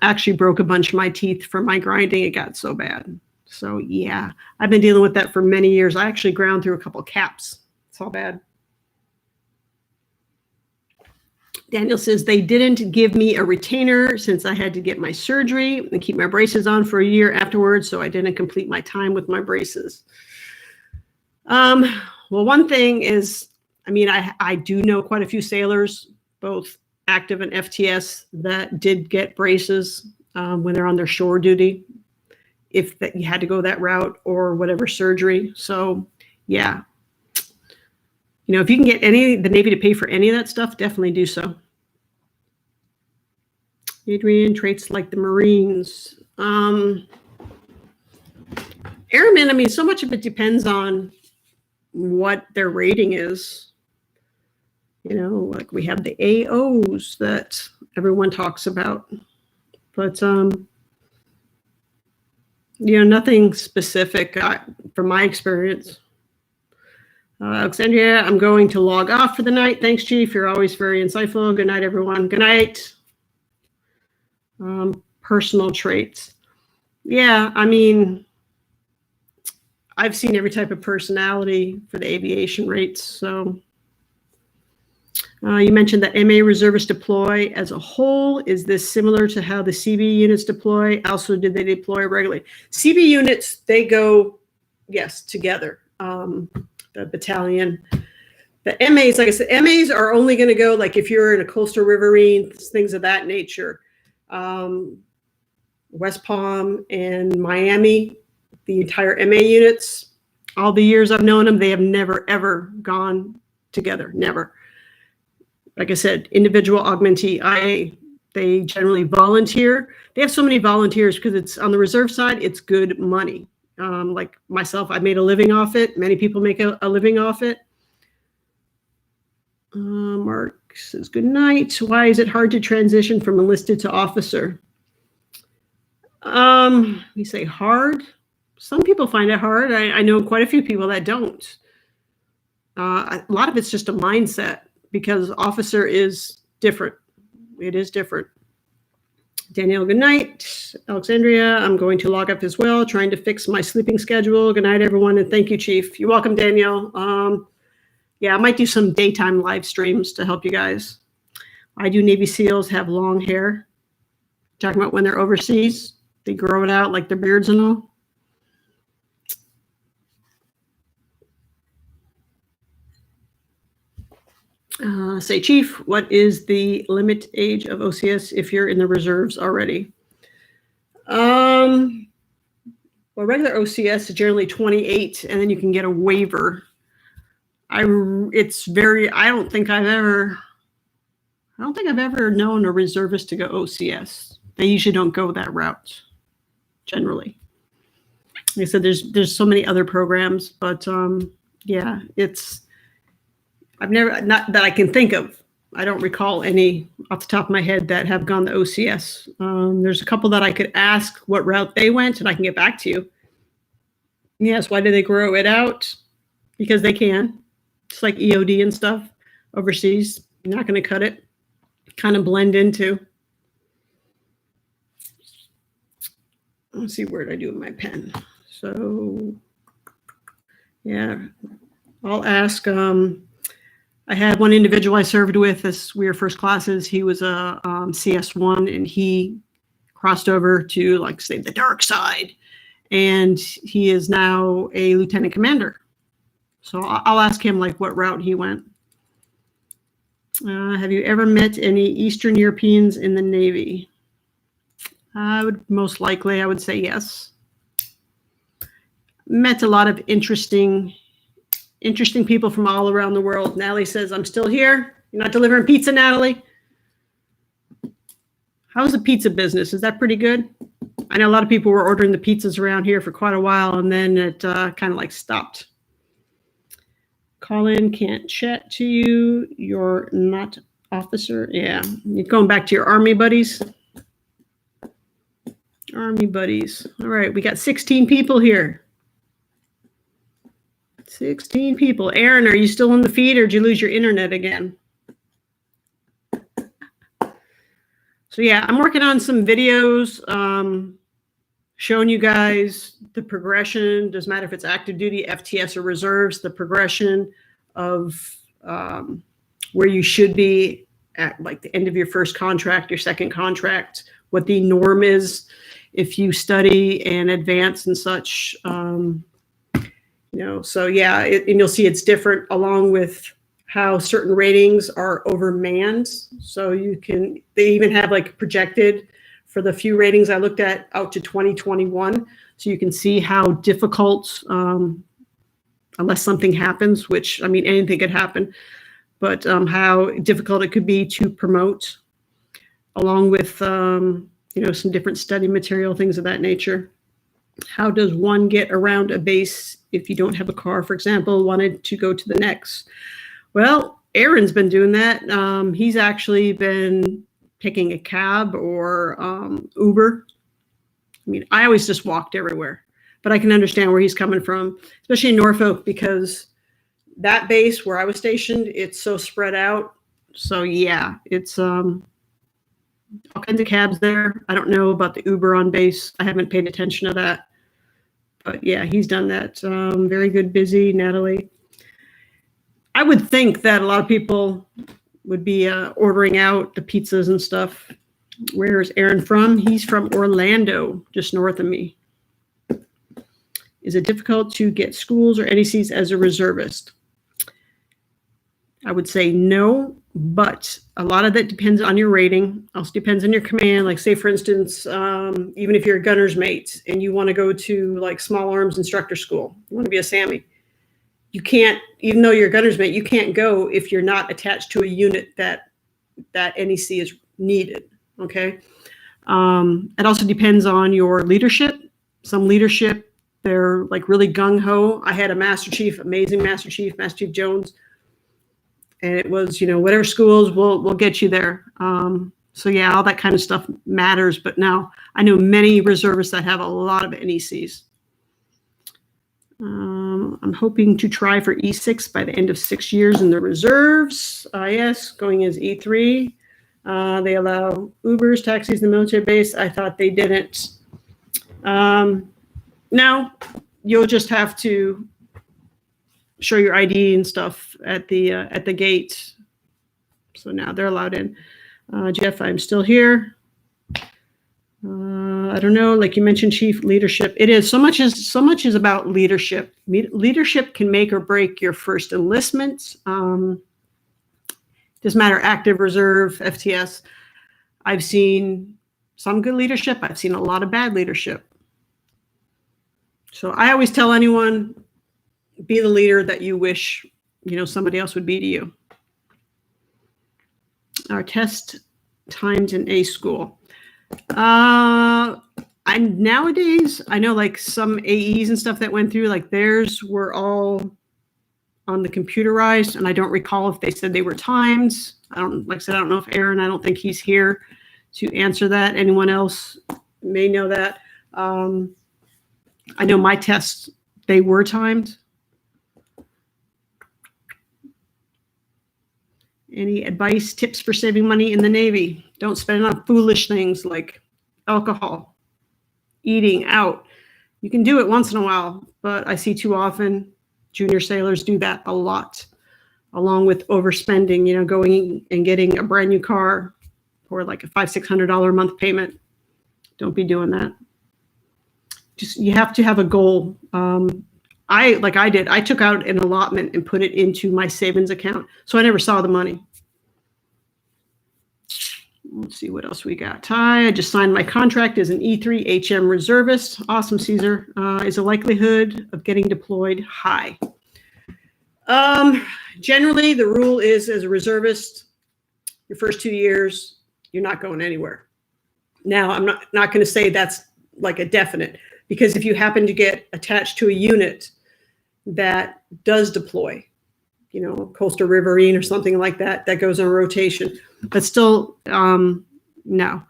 actually broke a bunch of my teeth from my grinding. It got so bad. So yeah, I've been dealing with that for many years. I actually ground through a couple caps. It's all bad. Daniel says, they didn't give me a retainer since I had to get my surgery and keep my braces on for a year afterwards, so I didn't complete my time with my braces. Well, one thing is, I mean, I do know quite a few sailors, both active in FTS that did get braces when they're on their shore duty, if that you had to go that route or whatever surgery. So yeah, you know, if you can get the Navy to pay for any of that stuff, definitely do so. Adrian, traits like the Marines. Airmen, I mean, so much of it depends on what their rating is. You know, like we have the AOs that everyone talks about, but you know, nothing specific from my experience. Alexandria, I'm going to log off for the night. Thanks, Chief. You're always very insightful. Good night, everyone. Good night. Personal traits. Yeah, I mean, I've seen every type of personality for the aviation rates. So you mentioned that MA reservists deploy as a whole. Is this similar to how the CB units deploy? Also, did they deploy regularly? CB units, they go, yes, together. The battalion. The MAs, like I said, MAs are only going to go, like if you're in a coastal riverine, things of that nature. West Palm and Miami, the entire MA units, all the years I've known them, they have never, ever gone together. Never. Like I said, individual augmentee IA, they generally volunteer. They have so many volunteers because it's on the reserve side, it's good money. Like myself, I made a living off it. Many people make a living off it. Mark says, good night. Why is it hard to transition from enlisted to officer? You say hard. Some people find it hard. I know quite a few people that don't. A lot of it's just a mindset because officer is different. It is different. Danielle, good night. Alexandria, I'm going to log up as well, trying to fix my sleeping schedule. Good night, everyone, and thank you, Chief. You're welcome, Danielle. Yeah, I might do some daytime live streams to help you guys. I do Navy SEALs have long hair. Talking about when they're overseas, they grow it out like their beards and all. Say, Chief, what is the limit age of OCS if you're in the reserves already? Well, regular OCS is generally 28, and then you can get a waiver. I don't think I've ever known a reservist to go OCS. They usually don't go that route, generally. Like I said, there's so many other programs, but yeah, I've never, not that I can think of. I don't recall any off the top of my head that have gone to OCS. There's a couple that I could ask what route they went, and I can get back to you. Yes, why do they grow it out? Because they can. It's like EOD and stuff overseas. You're not going to cut it. Kind of blend into. Let's see, where did I do with my pen? So, yeah, I'll ask. I had one individual I served with as we were first classes. He was a CS1, and he crossed over to, like, say, the dark side, and he is now a lieutenant commander. So I'll ask him, like, what route he went. Have you ever met any Eastern Europeans in the Navy? I would say yes. Met a lot of interesting people from all around the world. Natalie says, I'm still here. You're not delivering pizza, Natalie? How's the pizza business? Is that pretty good? I know a lot of people were ordering the pizzas around here for quite a while, and then it kind of like stopped. Colin, can't chat to you. You're not officer. Yeah, you're going back to your Army buddies. Army buddies. All right, we got 16 people here. 16 people. Aaron, are you still in the feed, or did you lose your internet again? So yeah, I'm working on some videos showing you guys the progression. Doesn't matter if it's active duty, FTS, or reserves, the progression of where you should be at, like, the end of your first contract, your second contract, what the norm is if you study and advance and such. So yeah, and you'll see it's different, along with how certain ratings are overmanned. So they even have like projected for the few ratings I looked at out to 2021. So you can see how difficult, unless something happens, which, I mean, anything could happen, but how difficult it could be to promote, along with, some different study material, things of that nature. How does one get around a base if you don't have a car, for example, wanted to go to the next? Well, Aaron's been doing that. He's actually been picking a cab or Uber. I mean, I always just walked everywhere, but I can understand where he's coming from, especially in Norfolk, because that base where I was stationed, it's so spread out. So yeah, it's all kinds of cabs there. I don't know about the Uber on base. I haven't paid attention to that, but yeah, he's done that. Very good, busy, Natalie. I would think that a lot of people would be ordering out the pizzas and stuff. Where is Aaron from? He's from Orlando, just north of me. Is it difficult to get schools or NECs as a reservist? I would say no, but a lot of that depends on your rating. Also depends on your command. Like, say, for instance, even if you're a gunner's mate and you want to go to like small arms instructor school, you want to be a SAMI, you can't, even though you're a gunner's mate, you can't go if you're not attached to a unit that NEC is needed. Okay. It also depends on your leadership. Some leadership, they're like really gung-ho. I had a Master Chief, amazing Master Chief Jones. And it was, whatever schools will get you there. So yeah, all that kind of stuff matters. But now I know many reservists that have a lot of NECs. I'm hoping to try for E6 by the end of 6 years in the reserves. Yes, going as E3. They allow Ubers, taxis in the military base. I thought they didn't. Now you'll just have to show your ID and stuff at the gate. So now they're allowed in. Jeff, I'm still here. I don't know, like you mentioned, chief, leadership. It is so much is about leadership. Leadership can make or break your first enlistment. Doesn't matter, active, reserve, FTS. I've seen some good leadership. I've seen a lot of bad leadership. So I always tell anyone, be the leader that you wish, somebody else would be to you. Our test times in A school. Nowadays, I know like some AEs and stuff that went through, like theirs were all on the computerized, and I don't recall if they said they were times. I don't know if Aaron, I don't think he's here to answer that. Anyone else may know that. I know my tests, they were timed. Any advice, tips for saving money in the Navy? Don't spend it on foolish things like alcohol, eating out. You can do it once in a while, but I see too often junior sailors do that a lot, along with overspending, going and getting a brand new car for like a $500-600 a month payment. Don't be doing that. You have to have a goal. I took out an allotment and put it into my savings account. So I never saw the money. Let's see what else we got. Ty, I just signed my contract as an E3 HM reservist. Awesome, Caesar. Is the likelihood of getting deployed high? Generally, the rule is, as a reservist, your first 2 years, you're not going anywhere. Now, I'm not going to say that's like a definite, because if you happen to get attached to a unit that does deploy, coastal riverine or something like that, that goes on rotation. But still, no.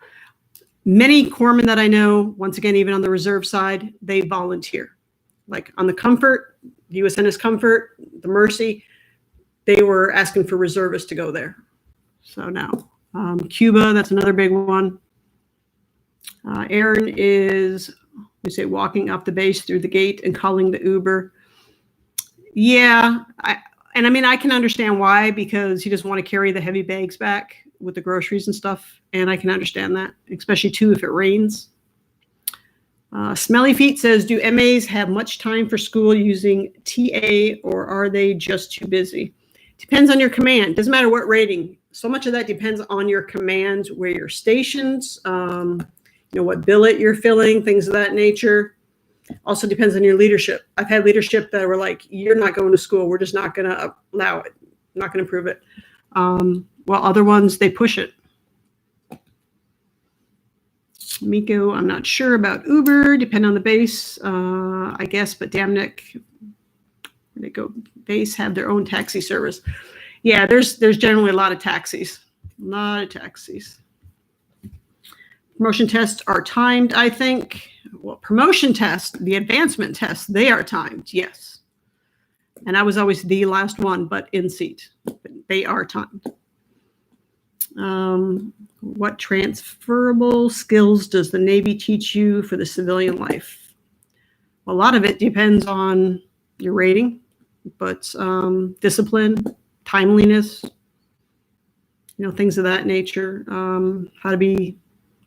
Many corpsmen that I know, once again, even on the reserve side, they volunteer. Like on the Comfort, the USNS Comfort, the Mercy, they were asking for reservists to go there. So now, Cuba, that's another big one. Aaron is, we say, walking up the base through the gate and calling the Uber. Yeah, I can understand why, because he doesn't want to carry the heavy bags back with the groceries and stuff. And I can understand that, especially too if it rains. Smelly Feet says, do MAs have much time for school using TA, or are they just too busy? Depends on your command. Doesn't matter what rating. So much of that depends on your command, where you're stationed, what billet you're filling, things of that nature. Also depends on your leadership. I've had leadership that were like, you're not going to school. We're just not going to allow it. Not going to approve it. While other ones, they push it. Miko, I'm not sure about Uber. Depend on the base, I guess. But damn Nick, where they go? Base have their own taxi service. Yeah, there's generally a lot of taxis. A lot of taxis. Promotion tests are timed, I think. Well, promotion tests, the advancement tests, they are timed, yes. And I was always the last one, but in seat. They are timed. What transferable skills does the Navy teach you for the civilian life? Well, a lot of it depends on your rating, but discipline, timeliness, things of that nature. How to be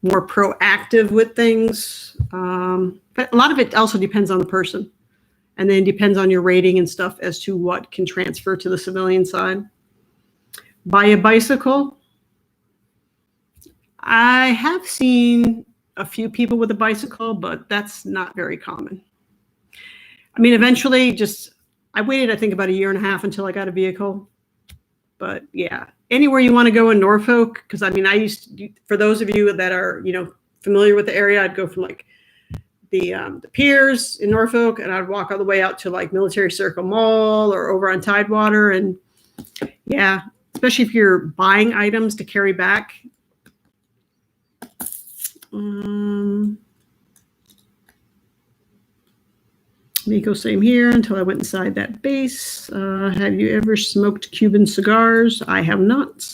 more proactive with things. But a lot of it also depends on the person, and then depends on your rating and stuff as to what can transfer to the civilian side. Buy a bicycle. I have seen a few people with a bicycle, but that's not very common. I mean, eventually I waited, I think, about 1.5 years until I got a vehicle. But yeah, anywhere you want to go in Norfolk, because I mean, for those of you that are, familiar with the area, I'd go from like the piers in Norfolk, and I'd walk all the way out to like Military Circle Mall or over on Tidewater. And yeah, especially if you're buying items to carry back. Miko, same here until I went inside that base. Have you ever smoked Cuban cigars? I have not.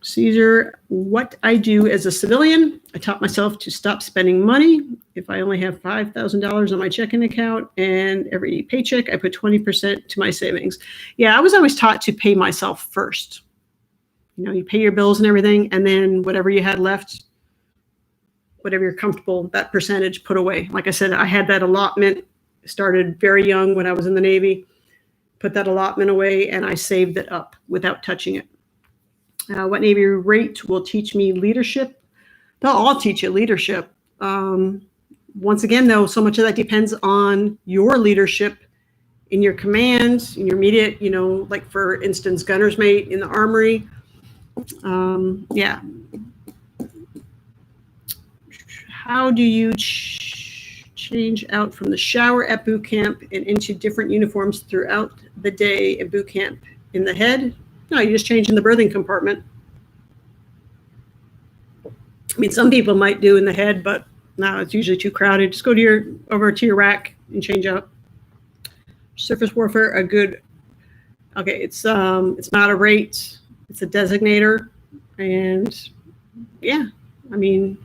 Caesar, what I do as a civilian, I taught myself to stop spending money. If I only have $5,000 on my checking account, and every paycheck I put 20% to my savings. Yeah, I was always taught to pay myself first. You pay your bills and everything, and then whatever you had left, whatever you're comfortable, that percentage put away. Like I said, I had that allotment, started very young when I was in the Navy, put that allotment away, and I saved it up without touching it. What Navy rate will teach me leadership? They'll all teach you leadership. Once again, though, so much of that depends on your leadership in your command, in your immediate, like for instance, gunner's mate in the armory. Yeah. How do you change out from the shower at boot camp and into different uniforms throughout the day at boot camp? In the head? No, you just change in the berthing compartment. I mean, some people might do in the head, but no, it's usually too crowded. Just go to over to your rack and change out. Surface warfare, okay, it's not a rate, it's a designator. And yeah, I mean,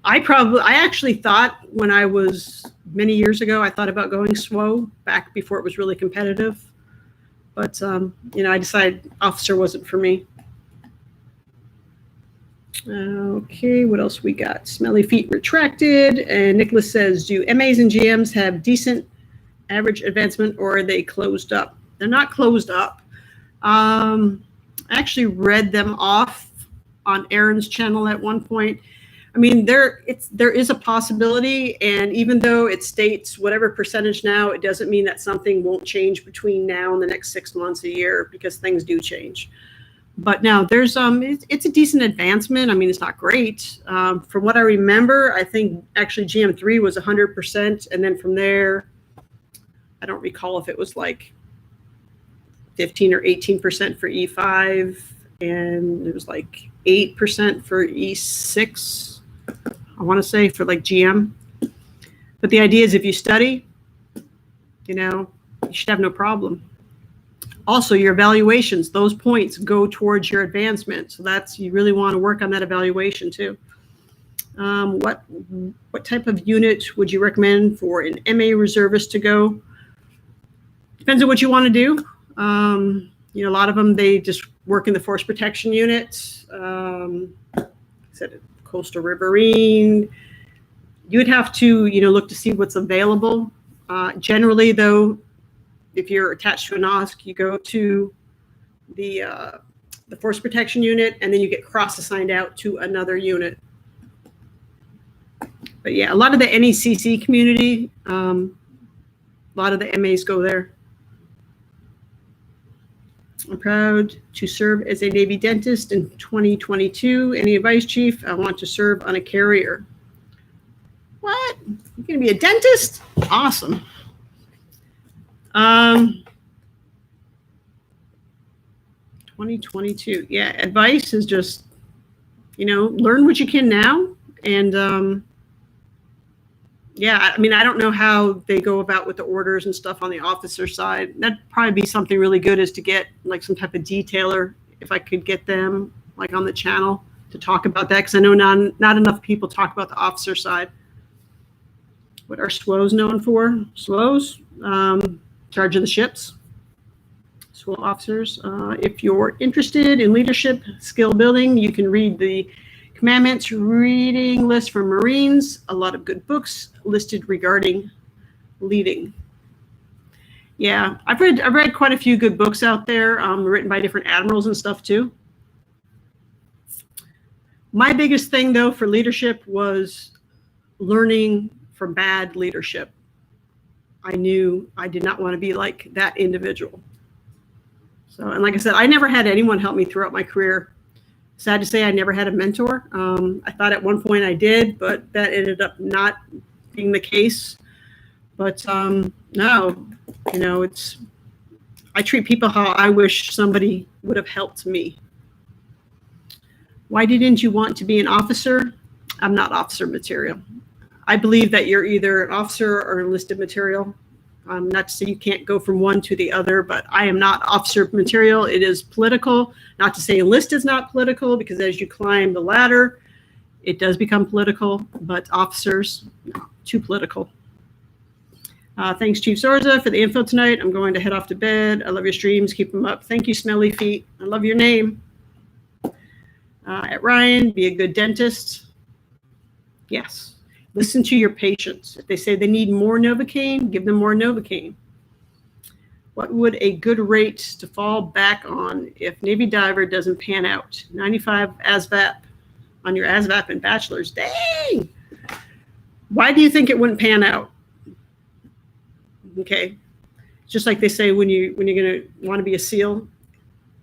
I actually thought when I was many years ago, I thought about going SWO back before it was really competitive. But, I decided officer wasn't for me. Okay, what else we got? Smelly feet retracted. And Nicholas says, do MAs and GMs have decent average advancement, or are they closed up? They're not closed up. I actually read them off on Aaron's channel at one point. I mean, there is a possibility, and even though it states whatever percentage now, it doesn't mean that something won't change between now and the next 6 months, a year, because things do change. But now there's it's a decent advancement. I mean, it's not great. From what I remember, I think actually GM3 was 100%, and then from there, I don't recall if it was like 15 or 18% for E5, and it was like 8% for E6. I want to say for like GM. But the idea is if you study, you should have no problem. Also, your evaluations, those points go towards your advancement. So you really want to work on that evaluation too. What type of unit would you recommend for an MA reservist to go? Depends on what you want to do. A lot of them, they just work in the force protection unit. Coastal Riverine. You would have to, look to see what's available. Generally, though, If you're attached to a NOSC, you go to the force protection unit, and then you get cross-assigned out to another unit. But yeah, a lot of the NECC community, a lot of the MAs go there. I'm proud to serve as a Navy dentist in 2022. Any advice, Chief? I want to serve on a carrier. What? You're going to be a dentist? Awesome. 2022. Yeah, advice is just, learn what you can now. And yeah, I mean, I don't know how they go about with the orders and stuff on the officer side. That'd probably be something really good, is to get like some type of detailer, if I could get them like on the channel to talk about that, because I know not enough people talk about the officer side. What are SWOs known for? SWOs, charge of the ships. SWO officers. If you're interested in leadership skill building, you can read the Commandments reading list for Marines. A lot of good books listed regarding leading. Yeah, I've read quite a few good books out there, written by different admirals and stuff too. My biggest thing though for leadership was learning from bad leadership. I knew I did not want to be like that individual. So, and like I said, I never had anyone help me throughout my career. Sad to say, I never had a mentor. I thought at one point I did, but that ended up not being the case. But no, I treat people how I wish somebody would have helped me. Why didn't you want to be an officer? I'm not officer material. I believe that you're either an officer or enlisted material. Not to say you can't go from one to the other, but I am not officer material. It is political. Not to say enlist is not political, because as you climb the ladder, it does become political, but officers, no, too political. Thanks, Chief Zorza, for the info tonight. I'm going to head off to bed. I love your streams. Keep them up. Thank you, Smelly Feet. I love your name. At Ryan, be a good dentist. Yes. Listen to your patients. If they say they need more Novocaine, give them more Novocaine. What would a good rate to fall back on if Navy diver doesn't pan out? 95 ASVAB on your ASVAB and bachelor's. Dang! Why do you think it wouldn't pan out? Okay. Just like they say when you're going to want to be a SEAL,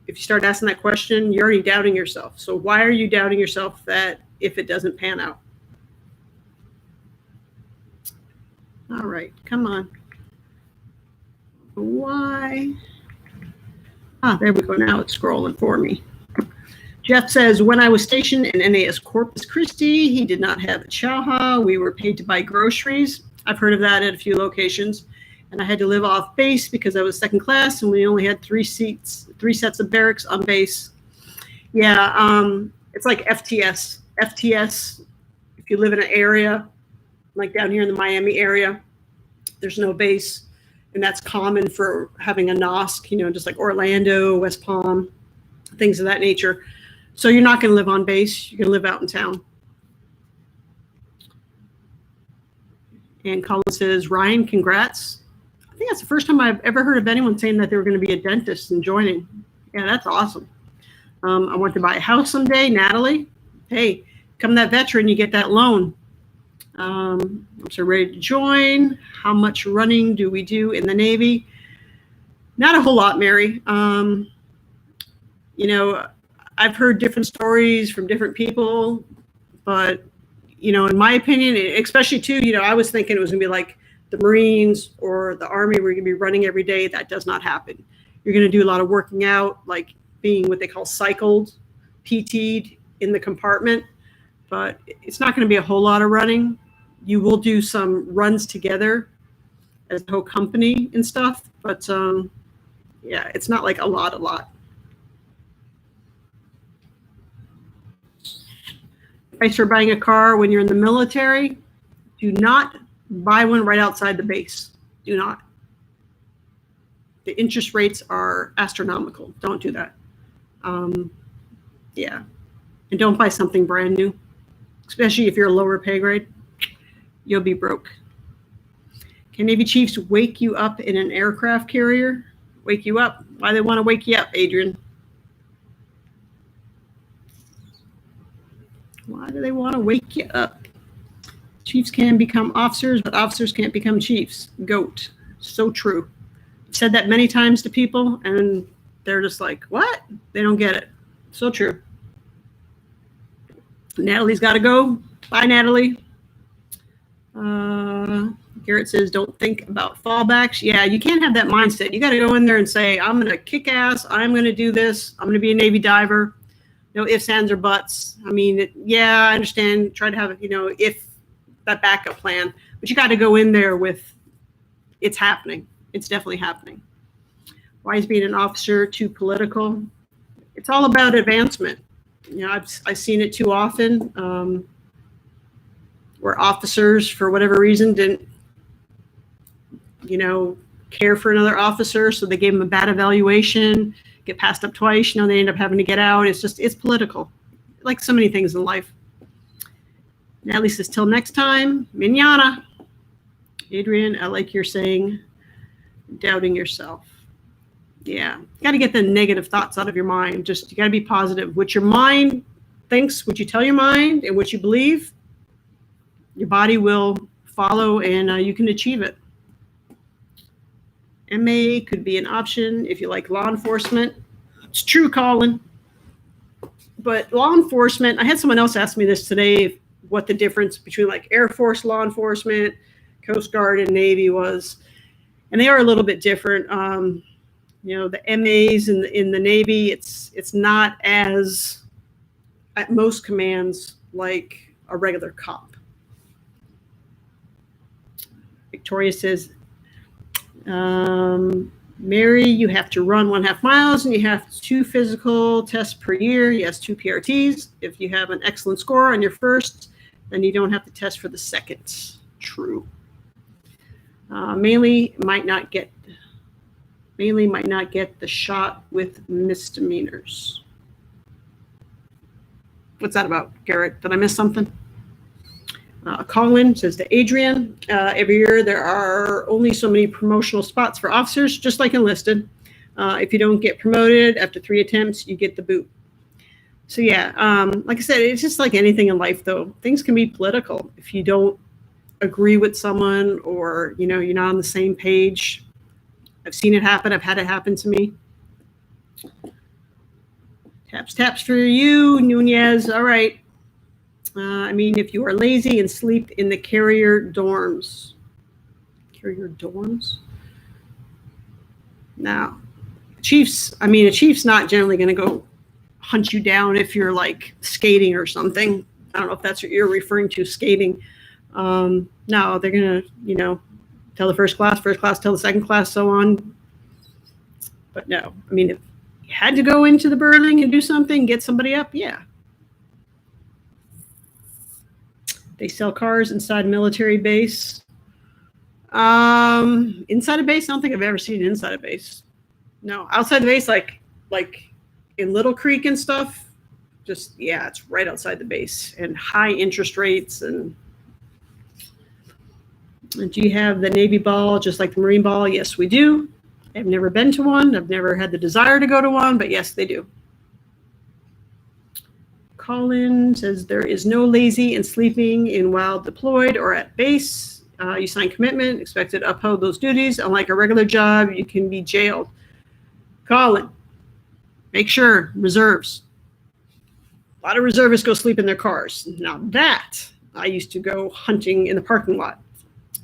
if you start asking that question, you're already doubting yourself. So why are you doubting yourself that if it doesn't pan out? All right, come on. Why? There we go. Now it's scrolling for me. Jeff says, when I was stationed in NAS Corpus Christi, he did not have a chowha. We were paid to buy groceries. I've heard of that at a few locations. And I had to live off base because I was second class and we only had 3 sets of barracks on base. Yeah, it's like FTS. FTS, if you live in an area, like down here in the Miami area, there's no base, and that's common for having a NOSC, just like Orlando, West Palm, things of that nature. So you're not going to live on base. You're going to live out in town. And Colin says, Ryan, congrats. I think that's the first time I've ever heard of anyone saying that they were going to be a dentist and joining. Yeah, that's awesome. I want to buy a house someday. Natalie, hey, come that veteran, you get that loan. I'm so ready to join. How much running do we do in the Navy? Not a whole lot, Mary. I've heard different stories from different people, but, in my opinion, especially too, I was thinking it was gonna be like the Marines or the Army, where you're gonna be running every day. That does not happen. You're gonna do a lot of working out, like being what they call cycled, PT'd in the compartment, but it's not gonna be a whole lot of running. You will do some runs together as a whole company and stuff, but yeah, it's not like a lot. Price for buying a car when you're in the military, do not buy one right outside the base. Do not. The interest rates are astronomical. Don't do that. Yeah, and don't buy something brand new, especially if you're a lower pay grade. You'll be broke. Can Navy Chiefs wake you up in an aircraft carrier? Wake you up? Why do they want to wake you up, Adrian? Why do they want to wake you up? Chiefs can become officers, but officers can't become chiefs. GOAT. So true. I've said that many times to people, and they're just like, what? They don't get it. So true. Natalie's got to go. Bye, Natalie. Garrett says, don't think about fallbacks. Yeah, you can't have that mindset. You got to go in there and say, I'm going to kick ass. I'm going to do this. I'm going to be a Navy diver. No ifs, ands, or buts. I mean, yeah, I understand. Try to have, if that backup plan. But you got to go in there with, it's happening. It's definitely happening. Why is being an officer too political? It's all about advancement. I've seen it too often where officers, for whatever reason, didn't, care for another officer, so they gave them a bad evaluation, get passed up twice, they end up having to get out. It's political, like so many things in life. Natalie says, till next time, Mignana. Adrian, I like your saying, doubting yourself. Yeah, you got to get the negative thoughts out of your mind. You got to be positive. What your mind thinks, what you tell your mind, and what you believe, your body will follow, and you can achieve it. MA could be an option if you like law enforcement. It's true, Colin. But law enforcement, I had someone else ask me this today, what the difference between like Air Force law enforcement, Coast Guard, and Navy was. And they are a little bit different. The MAs in the Navy, it's not as, at most commands, like a regular cop. Victoria says, Mary, you have to run 1.5 miles and you have 2 physical tests per year. Yes, 2 PRTs. If you have an excellent score on your first, then you don't have to test for the second. True. Mainly might not get the shot with misdemeanors. What's that about, Garrett? Did I miss something? Colin says to Adrian, every year there are only so many promotional spots for officers, just like enlisted. If you don't get promoted after 3 attempts, you get the boot. So yeah, like I said, it's just like anything in life, though. Things can be political. If you don't agree with someone, or you're not on the same page. I've seen it happen. I've had it happen to me. Taps for you, Nunez. All right. If you are lazy and sleep in the carrier dorms. Carrier dorms? Now, a chief's not generally going to go hunt you down if you're like skating or something. I don't know if that's what you're referring to, skating. No, they're going to, tell the first class, tell the second class, so on. But no, if you had to go into the burning and do something, get somebody up, yeah. They sell cars inside military base. Inside a base, I don't think I've ever seen inside a base. No, outside the base, like in Little Creek and stuff, it's right outside the base, and high interest rates. And do you have the Navy ball just like the Marine ball? Yes, we do. I've never been to one. I've never had the desire to go to one, but yes, they do. Colin says there is no lazy and sleeping in while deployed or at base. You sign commitment, expected to uphold those duties. Unlike a regular job, you can be jailed. Colin, make sure, reserves. A lot of reservists go sleep in their cars. Now that, I used to go hunting in the parking lot.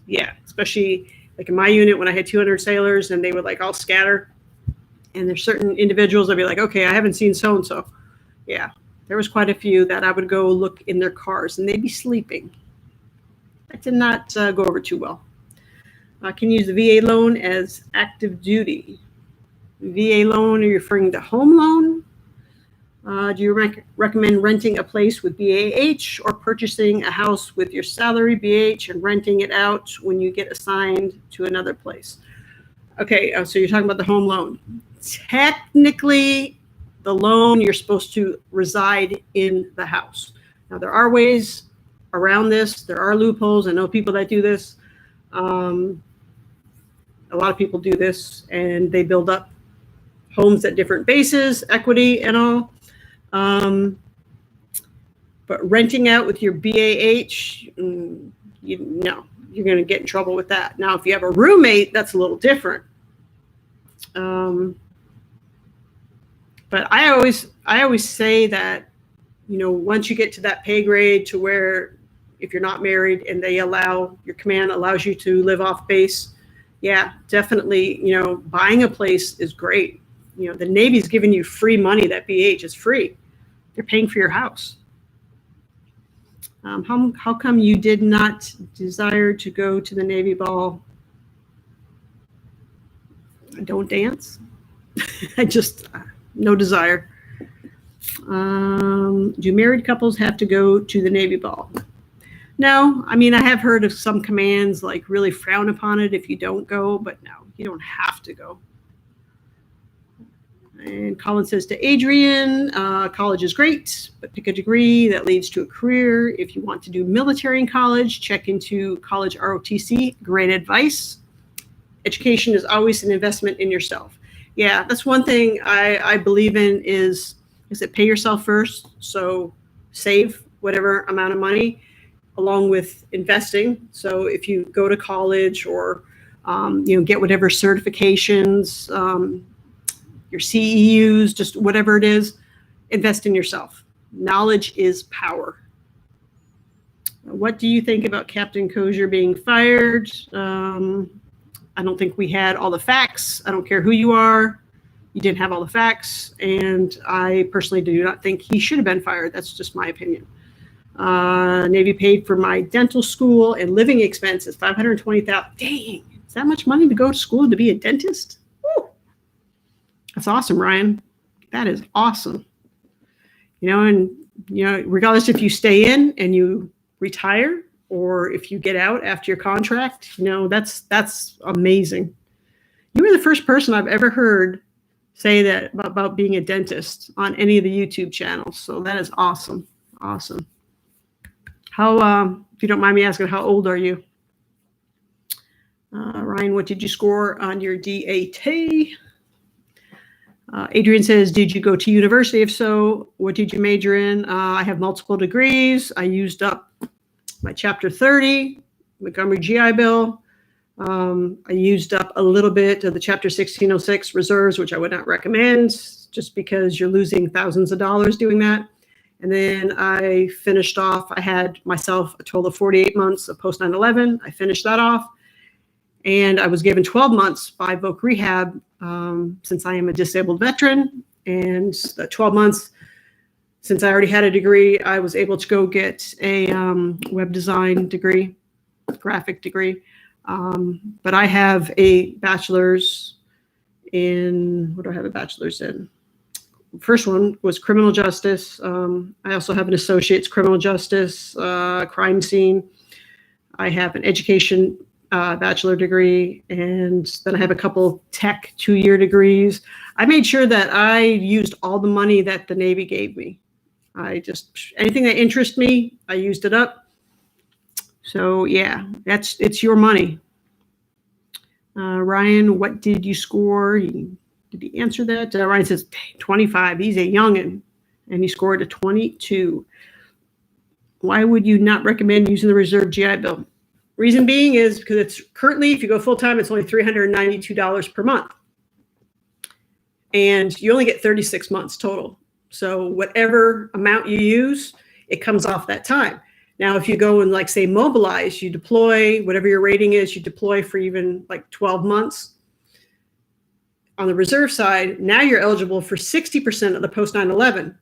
Yeah, especially like in my unit when I had 200 sailors and they would like all scatter. And there's certain individuals I'd be like, okay, I haven't seen so-and-so. Yeah. There was quite a few that I would go look in their cars, and they'd be sleeping. That did not go over too well. Can you use the VA loan as active duty? VA loan, are you referring to home loan? Do you recommend renting a place with BAH or purchasing a house with your salary BAH and renting it out when you get assigned to another place? Okay, so you're talking about the home loan. Technically, the loan, you're supposed to reside in the house. Now, there are ways around this. There are loopholes. I know people that do this. A lot of people do this, and they build up homes at different bases, equity and all. But renting out with your BAH, you're going to get in trouble with that. Now, if you have a roommate, that's a little different. But I always say that, once you get to that pay grade to where if you're not married and your command allows you to live off base, yeah, definitely, buying a place is great. The Navy's giving you free money. That BH is free. They're paying for your house. How come you did not desire to go to the Navy ball? I don't dance. I just, no desire. Do married couples have to go to the Navy ball? No, I have heard of some commands like really frown upon it if you don't go, but no, you don't have to go. And Colin says to Adrian, college is great, but pick a degree that leads to a career. If you want to do military in college, check into college ROTC. Great advice. Education is always an investment in yourself. Yeah, that's one thing I believe in is that pay yourself first. So save whatever amount of money along with investing. So if you go to college or, get whatever certifications, your CEUs, just whatever it is, invest in yourself. Knowledge is power. What do you think about Captain Kozier being fired? I don't think we had all the facts. I don't care who you are. You didn't have all the facts. And I personally do not think he should have been fired. That's just my opinion. Navy paid for my dental school and living expenses, $520,000. Dang, is that much money to go to school to be a dentist? Woo. That's awesome, Ryan. That is awesome. Regardless if you stay in and you retire or if you get out after your contract, that's amazing. You were the first person I've ever heard say that about being a dentist on any of the YouTube channels. So that is awesome. Awesome. How, if you don't mind me asking, how old are you? Ryan, what did you score on your DAT? Adrian says, did you go to university? If so, what did you major in? I have multiple degrees. I used up my Chapter 30, Montgomery GI Bill. I used up a little bit of the Chapter 1606 reserves, which I would not recommend just because you're losing thousands of dollars doing that. And then I finished off, I had myself a total of 48 months of post 9/11. I finished that off. And I was given 12 months by Voc Rehab since I am a disabled veteran. And the 12 months, since I already had a degree, I was able to go get a web design degree, graphic degree. But I have a bachelor's in, what do I have a bachelor's in? First one was criminal justice. I also have an associate's criminal justice, crime scene. I have an education bachelor degree, and then I have a couple tech 2-year degrees. I made sure that I used all the money that the Navy gave me. Anything that interests me, I used it up. So yeah, it's your money. Ryan, what did you score? Did he answer that? Ryan says 25. He's a youngin', and he scored a 22. Why would you not recommend using the reserve GI Bill? Reason being is because it's currently, if you go full time, it's only $392 per month. And you only get 36 months total. So whatever amount you use, it comes off that time. Now, if you go and say mobilize, you deploy, whatever your rating is, you deploy for even 12 months. On the reserve side, now you're eligible for 60% of the post 9/11.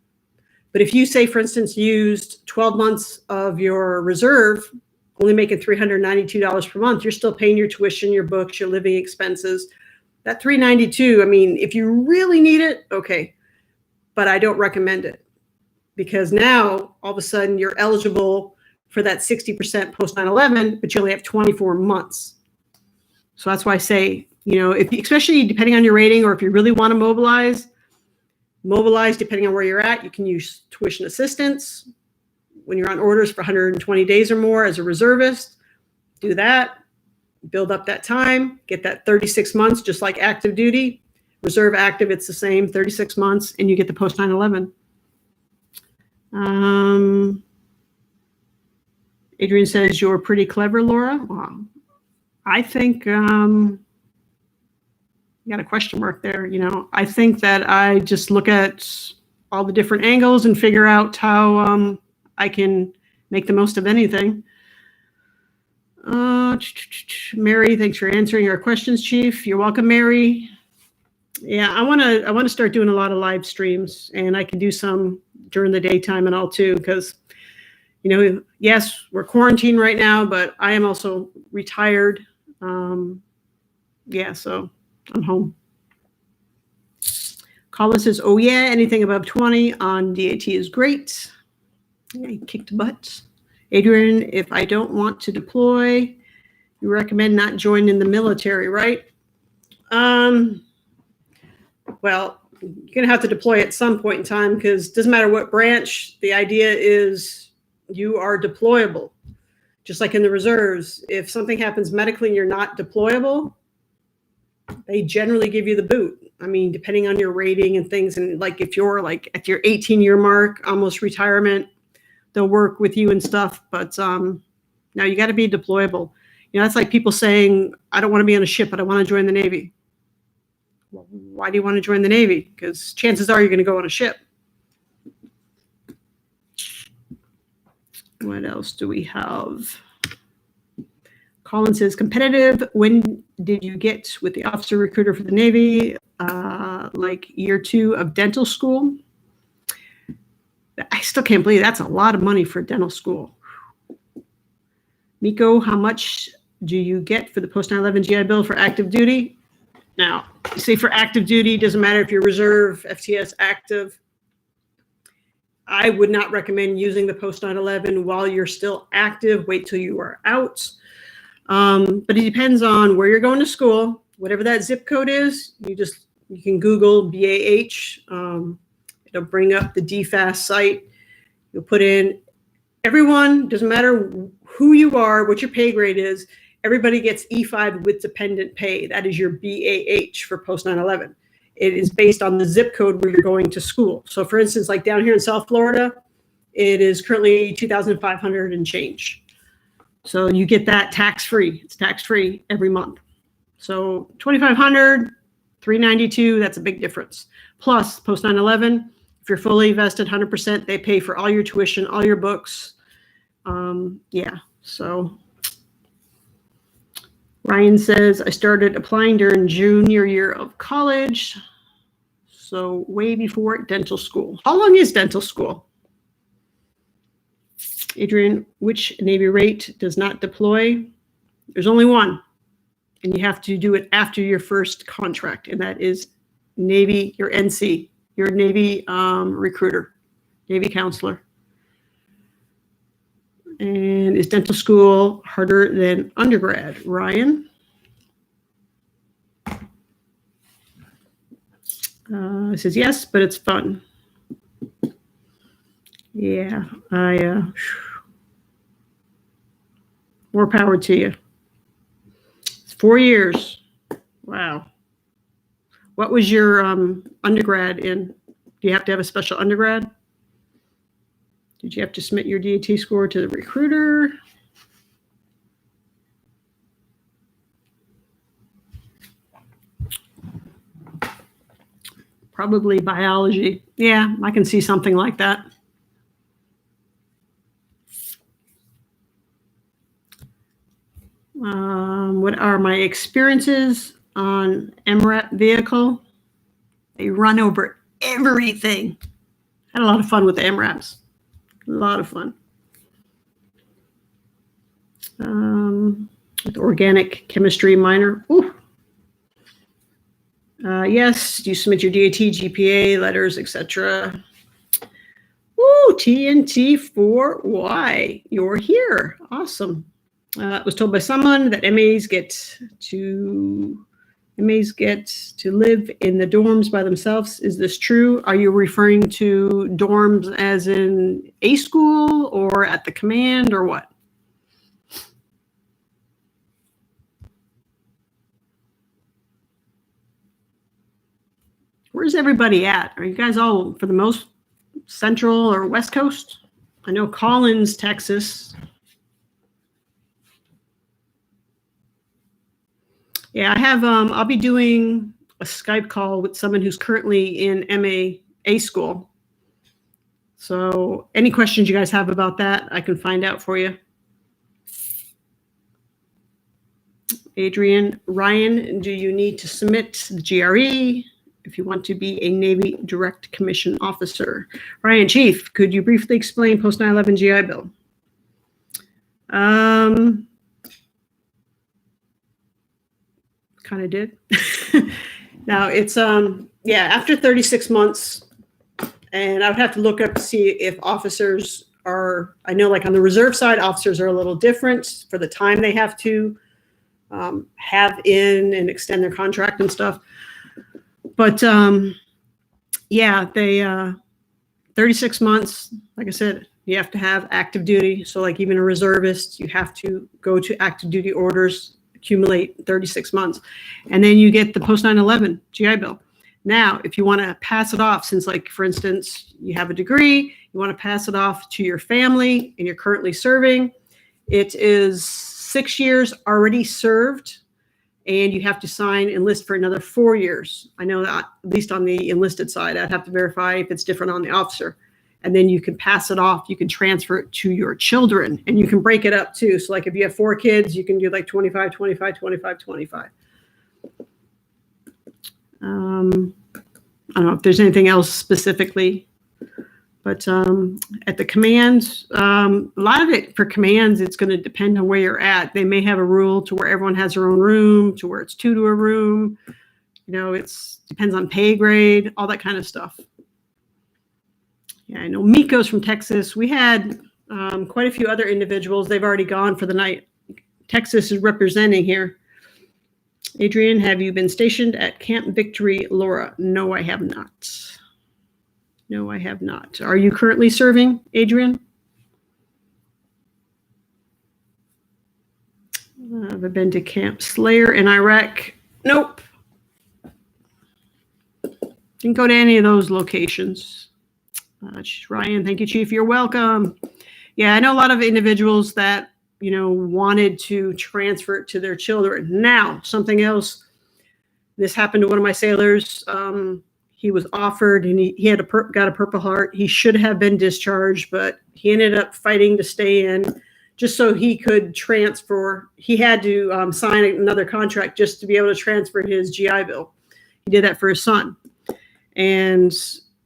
But if you say, for instance, used 12 months of your reserve, only making $392 per month, you're still paying your tuition, your books, your living expenses. That $392, if you really need it, okay. But I don't recommend it because now all of a sudden you're eligible for that 60% post 9/11, but you only have 24 months. So that's why I say, especially depending on your rating, or if you really want to mobilize depending on where you're at, you can use tuition assistance. When you're on orders for 120 days or more as a reservist, do that. build up that time, get that 36 months, just like active duty. Reserve active, it's the same, 36 months, and you get the post 9/11. Adrian says, you're pretty clever, Laura. Wow. I think you got a question mark there. You know, I think that I just look at all the different angles and figure out how I can make the most of anything. Mary, thanks for answering our questions, Chief. You're welcome, Mary. Yeah, I want to start doing a lot of live streams, and I can do some during the daytime and all too, because, you know, yes, we're quarantined right now, but I am also retired. Yeah, so I'm home. Colin says, oh yeah, anything above 20 on DAT is great. Yeah, he kicked butt. Adrian, if I don't want to deploy, you recommend not joining the military, right? Well, you're going to have to deploy at some point in time, because it doesn't matter what branch, the idea is you are deployable. Just like in the reserves, if something happens medically and you're not deployable, they generally give you the boot. I mean, depending on your rating and things, and like if you're like at your 18-year mark, almost retirement, they'll work with you and stuff. But now you got to be deployable. You know, that's like people saying, I don't want to be on a ship, but I want to join the Navy. Well, why do you want to join the Navy? Because chances are you're going to go on a ship. What else do we have? Colin says, competitive. When did you get with the officer recruiter for the Navy? Like year 2 of dental school? I still can't believe that's a lot of money for dental school. Miko, how much do you get for the post 9/11 GI Bill for active duty? Now, say for active duty, doesn't matter if you're reserve, FTS, active. I would not recommend using the post 9/11 while you're still active. Wait till you are out. But it depends on where you're going to school. Whatever that zip code is, you can Google BAH. It'll bring up the DFAS site. You'll put in everyone, doesn't matter who you are, what your pay grade is, everybody gets E5 with dependent pay. That is your BAH for post 9/11. It is based on the zip code where you're going to school. So for instance, like down here in South Florida, it is currently $2,500 and change. So you get that tax-free. It's tax-free every month. So $2,500, $392, that's a big difference. Plus post 9/11, if you're fully vested 100%, they pay for all your tuition, all your books. Yeah, so Ryan says, I started applying during junior year of college, so way before dental school. How long is dental school? Adrian, which Navy rate does not deploy? There's only one, and you have to do it after your first contract, and that is Navy, your NC, your Navy recruiter, Navy counselor. And is dental school harder than undergrad? Ryan? Says yes, but it's fun. Yeah, more power to you. It's 4 years. Wow. What was your undergrad in? Do you have to have a special undergrad? Did you have to submit your DAT score to the recruiter? Probably biology. Yeah, I can see something like that. What are my experiences on MRAP vehicle? They run over everything. Had a lot of fun with the MRAPs. A lot of fun. With organic chemistry minor. Ooh. Yes, do you submit your DAT, GPA, letters, etc.? Woo, TNT4Y, you're here. Awesome. I was told by someone that MAs get to live in the dorms by themselves. Is this true? Are you referring to dorms as in A school or at the command or what? Where's everybody at? Are you guys all, for the most, Central or West Coast? I know Collins, Texas. Yeah, I have, I'll be doing a Skype call with someone who's currently in MA school. So any questions you guys have about that, I can find out for you. Adrian, Ryan, do you need to submit the GRE if you want to be a Navy Direct Commission Officer? Ryan, Chief, could you briefly explain post 9/11 GI Bill? Kind of did. Now it's yeah, after 36 months, and I would have to look up to see if officers are, I know like on the reserve side, officers are a little different for the time they have to have in and extend their contract and stuff. But yeah, they 36 months, like I said, you have to have active duty. So like even a reservist, you have to go to active duty orders, accumulate 36 months. And then you get the post 9/11 GI Bill. Now, if you want to pass it off, since like, for instance, you have a degree, you want to pass it off to your family and you're currently serving, it is 6 years already served, and you have to sign enlist for another 4 years. I know that at least on the enlisted side, I'd have to verify if it's different on the officer. And then you can pass it off, you can transfer it to your children, and you can break it up too. So like if you have 4 kids, you can do like 25, 25, 25, 25. I don't know if there's anything else specifically, but at the commands, a lot of it for commands, it's going to depend on where you're at. They may have a rule to where everyone has their own room, to where it's 2 to a room. You know, it's depends on pay grade, all that kind of stuff. Yeah, I know Miko's from Texas. We had quite a few other individuals. They've already gone for the night. Texas is representing here. Adrian, have you been stationed at Camp Victory, Laura? No, I have not. No, I have not. Are you currently serving, Adrian? Have I been to Camp Slayer in Iraq? Nope. Didn't go to any of those locations. Ryan, thank you, Chief. You're welcome. Yeah, I know a lot of individuals that, you know, wanted to transfer it to their children. Now, something else. This happened to one of my sailors. He was offered, and he had got a Purple Heart. He should have been discharged, but he ended up fighting to stay in just so he could transfer. He had to sign another contract just to be able to transfer his GI Bill. He did that for his son. And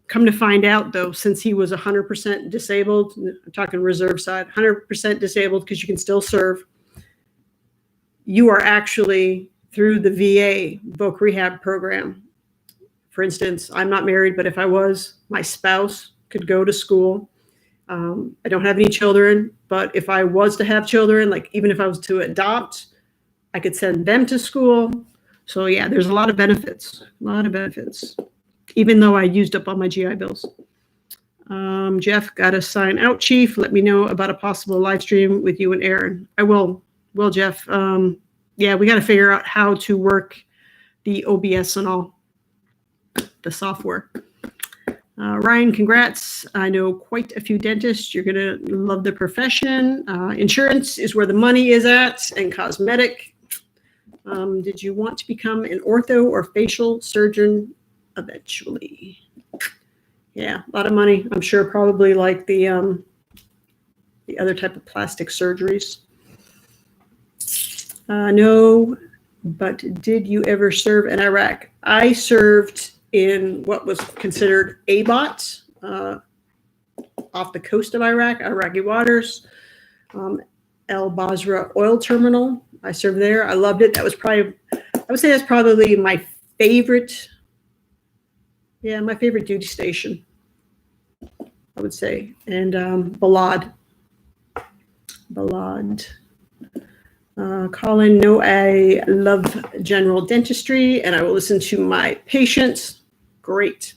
come to find out, though, since he was 100% disabled, I'm talking reserve side, 100% disabled because you can still serve, you are actually through the VA voc rehab program. For instance, I'm not married, but if I was, my spouse could go to school. I don't have any children, but if I was to have children, like even if I was to adopt, I could send them to school. So yeah, there's a lot of benefits, even though I used up all my GI Bills. Jeff, got to sign out, Chief. Let me know about a possible live stream with you and Aaron. I will, Jeff. Yeah, we got to figure out how to work the OBS and all, the software. Ryan, congrats. I know quite a few dentists. You're going to love the profession. Insurance is where the money is at, and cosmetic. Did you want to become an ortho or facial surgeon eventually? Yeah, a lot of money. I'm sure probably like the other type of plastic surgeries. No, but did you ever serve in Iraq? I served in what was considered ABOT off the coast of Iraq, Iraqi waters, El Basra oil terminal. I served there. I loved it. That was probably, I would say that's probably my favorite. Yeah, my favorite duty station, I would say. And Balad. Colin, no, I love general dentistry and I will listen to my patients. Great.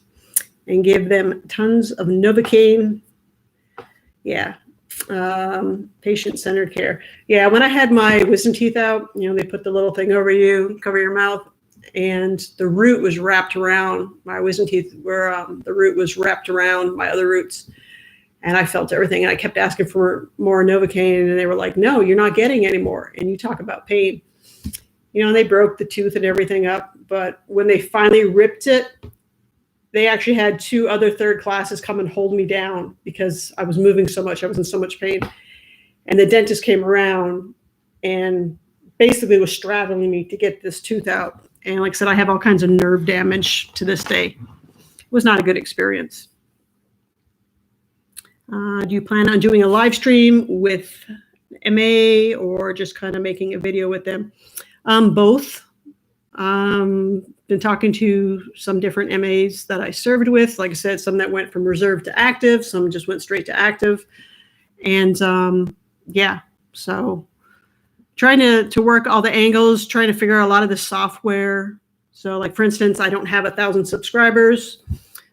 And give them tons of Novocaine. Yeah. Patient-centered care. Yeah, when I had my wisdom teeth out, you know, they put the little thing over you, cover your mouth. and the root was wrapped around my wisdom teeth, where the root was wrapped around my other roots. And I felt everything. And I kept asking for more Novocaine, and they were like, no, you're not getting any more. And you talk about pain. You know, and they broke the tooth and everything up. But when they finally ripped it, they actually had 2 other third classes come and hold me down because I was moving so much. I was in so much pain. And the dentist came around and basically was straddling me to get this tooth out. And like I said, I have all kinds of nerve damage to this day. It was not a good experience. Do you plan on doing a live stream with MA or just kind of making a video with them? Both. Been talking to some different MAs that I served with. Like I said, some that went from reserve to active, some just went straight to active. And yeah, so trying to work all the angles, trying to figure out a lot of the software. So like, for instance, I don't have 1,000 subscribers.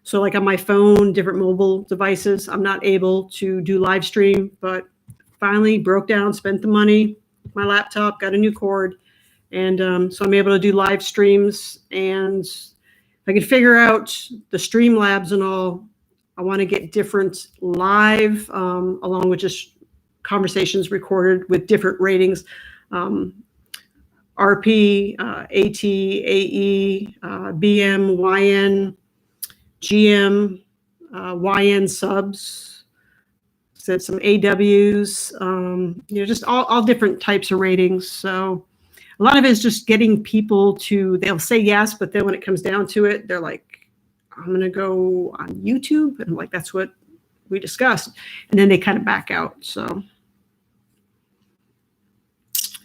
So like on my phone, different mobile devices, I'm not able to do live stream, but finally broke down, spent the money, my laptop, got a new cord. And so I'm able to do live streams. And if I can figure out the Streamlabs and all, I want to get different live along with just conversations recorded with different ratings. RP, AT, AE, BM, YN, GM, YN subs, said some AWs, you know, just all different types of ratings. So a lot of it is just getting people to, they'll say yes, but then when it comes down to it, they're like, I'm going to go on YouTube. And I'm like, that's what we discussed. And then they kind of back out. So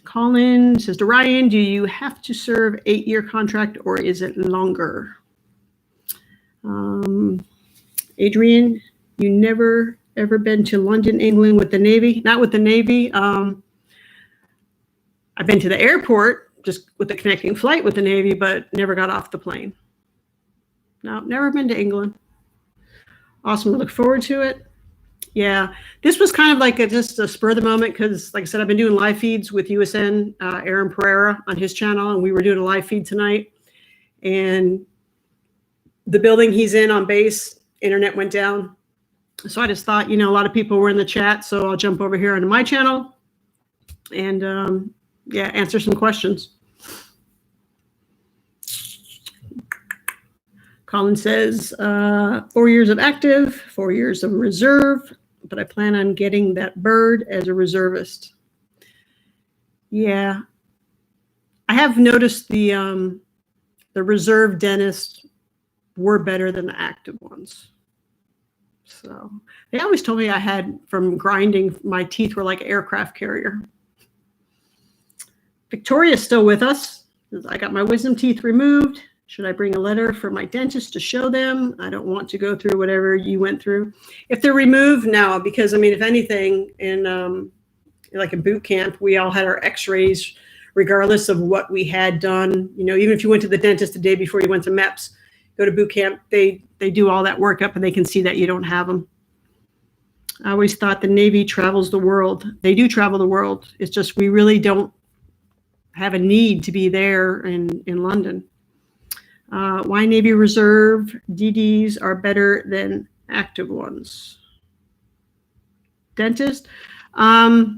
Colin says to Ryan, do you have to serve 8-year contract or is it longer? Adrian, you never ever been to London, England with the Navy? Not with the Navy. I've been to the airport just with the connecting flight with the Navy, but never got off the plane. No, never been to England. Awesome. Look forward to it. Yeah, this was kind of like just a spur of the moment because, like I said, I've been doing live feeds with USN, Aaron Pereira on his channel, and we were doing a live feed tonight. And the building he's in on base, internet went down. So I just thought, you know, a lot of people were in the chat, so I'll jump over here onto my channel and, yeah, answer some questions. Colin says, 4 years of active, 4 years of reserve, but I plan on getting that bird as a reservist. Yeah, I have noticed the reserve dentists were better than the active ones. So they always told me I had, from grinding, my teeth were like an aircraft carrier. Victoria's still with us. I got my wisdom teeth removed. Should I bring a letter for my dentist to show them? I don't want to go through whatever you went through. If they're removed, no, because I mean, if anything, in like a boot camp, we all had our x-rays regardless of what we had done. You know, even if you went to the dentist the day before you went to MEPS, go to boot camp, they do all that workup and they can see that you don't have them. I always thought the Navy travels the world. They do travel the world. It's just we really don't have a need to be there in London. Why Navy Reserve DDs are better than active ones? Dentist? No,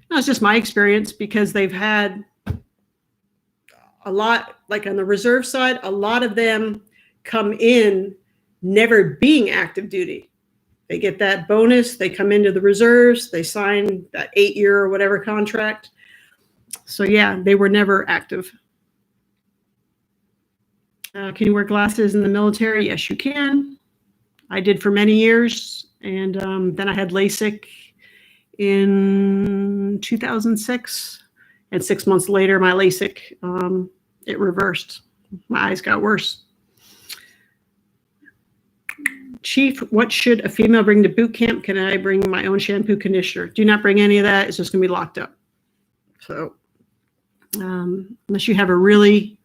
it's just my experience because they've had a lot, like on the reserve side, a lot of them come in never being active duty. They get that bonus, they come into the reserves, they sign that 8-year or whatever contract. So yeah, they were never active. Can you wear glasses in the military? Yes, you can. I did for many years. And then I had LASIK in 2006. And 6 months later, my LASIK, it reversed. My eyes got worse. Chief, what should a female bring to boot camp? Can I bring my own shampoo, conditioner? Do not bring any of that. It's just going to be locked up. So unless you have a really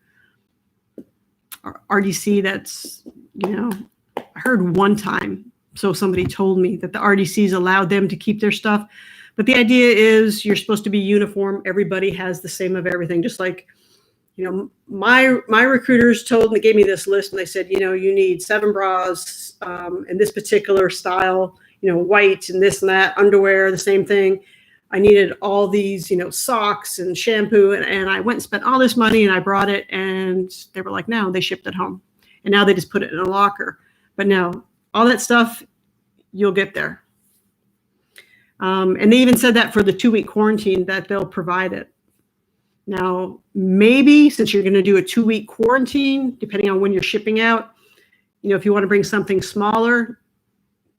RDC that's, you know, I heard one time, so somebody told me that the RDCs allowed them to keep their stuff. But the idea is you're supposed to be uniform. Everybody has the same of everything, just like my recruiters gave me this list, and they said, you need 7 bras in this particular style, white and this and that, underwear, the same thing. I needed all these, socks and shampoo, and I went and spent all this money, and I brought it, and they were like, no, they shipped it home, and now they just put it in a locker. But no, all that stuff, you'll get there. And they even said that for the 2-week quarantine that they'll provide it. Now, maybe since you're going to do a 2-week quarantine, depending on when you're shipping out, if you want to bring something smaller,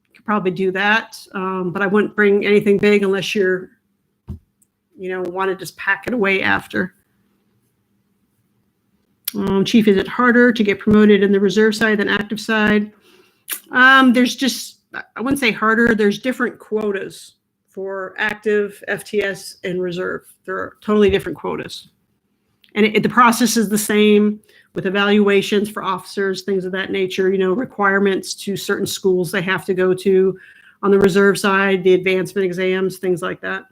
you could probably do that. But I wouldn't bring anything big unless you're, want to just pack it away after. Chief, is it harder to get promoted in the reserve side than active side? There's just, I wouldn't say harder. There's different quotas for active, FTS, and reserve. They're totally different quotas. And the process is the same with evaluations for officers, things of that nature, requirements to certain schools they have to go to on the reserve side, the advancement exams, things like that.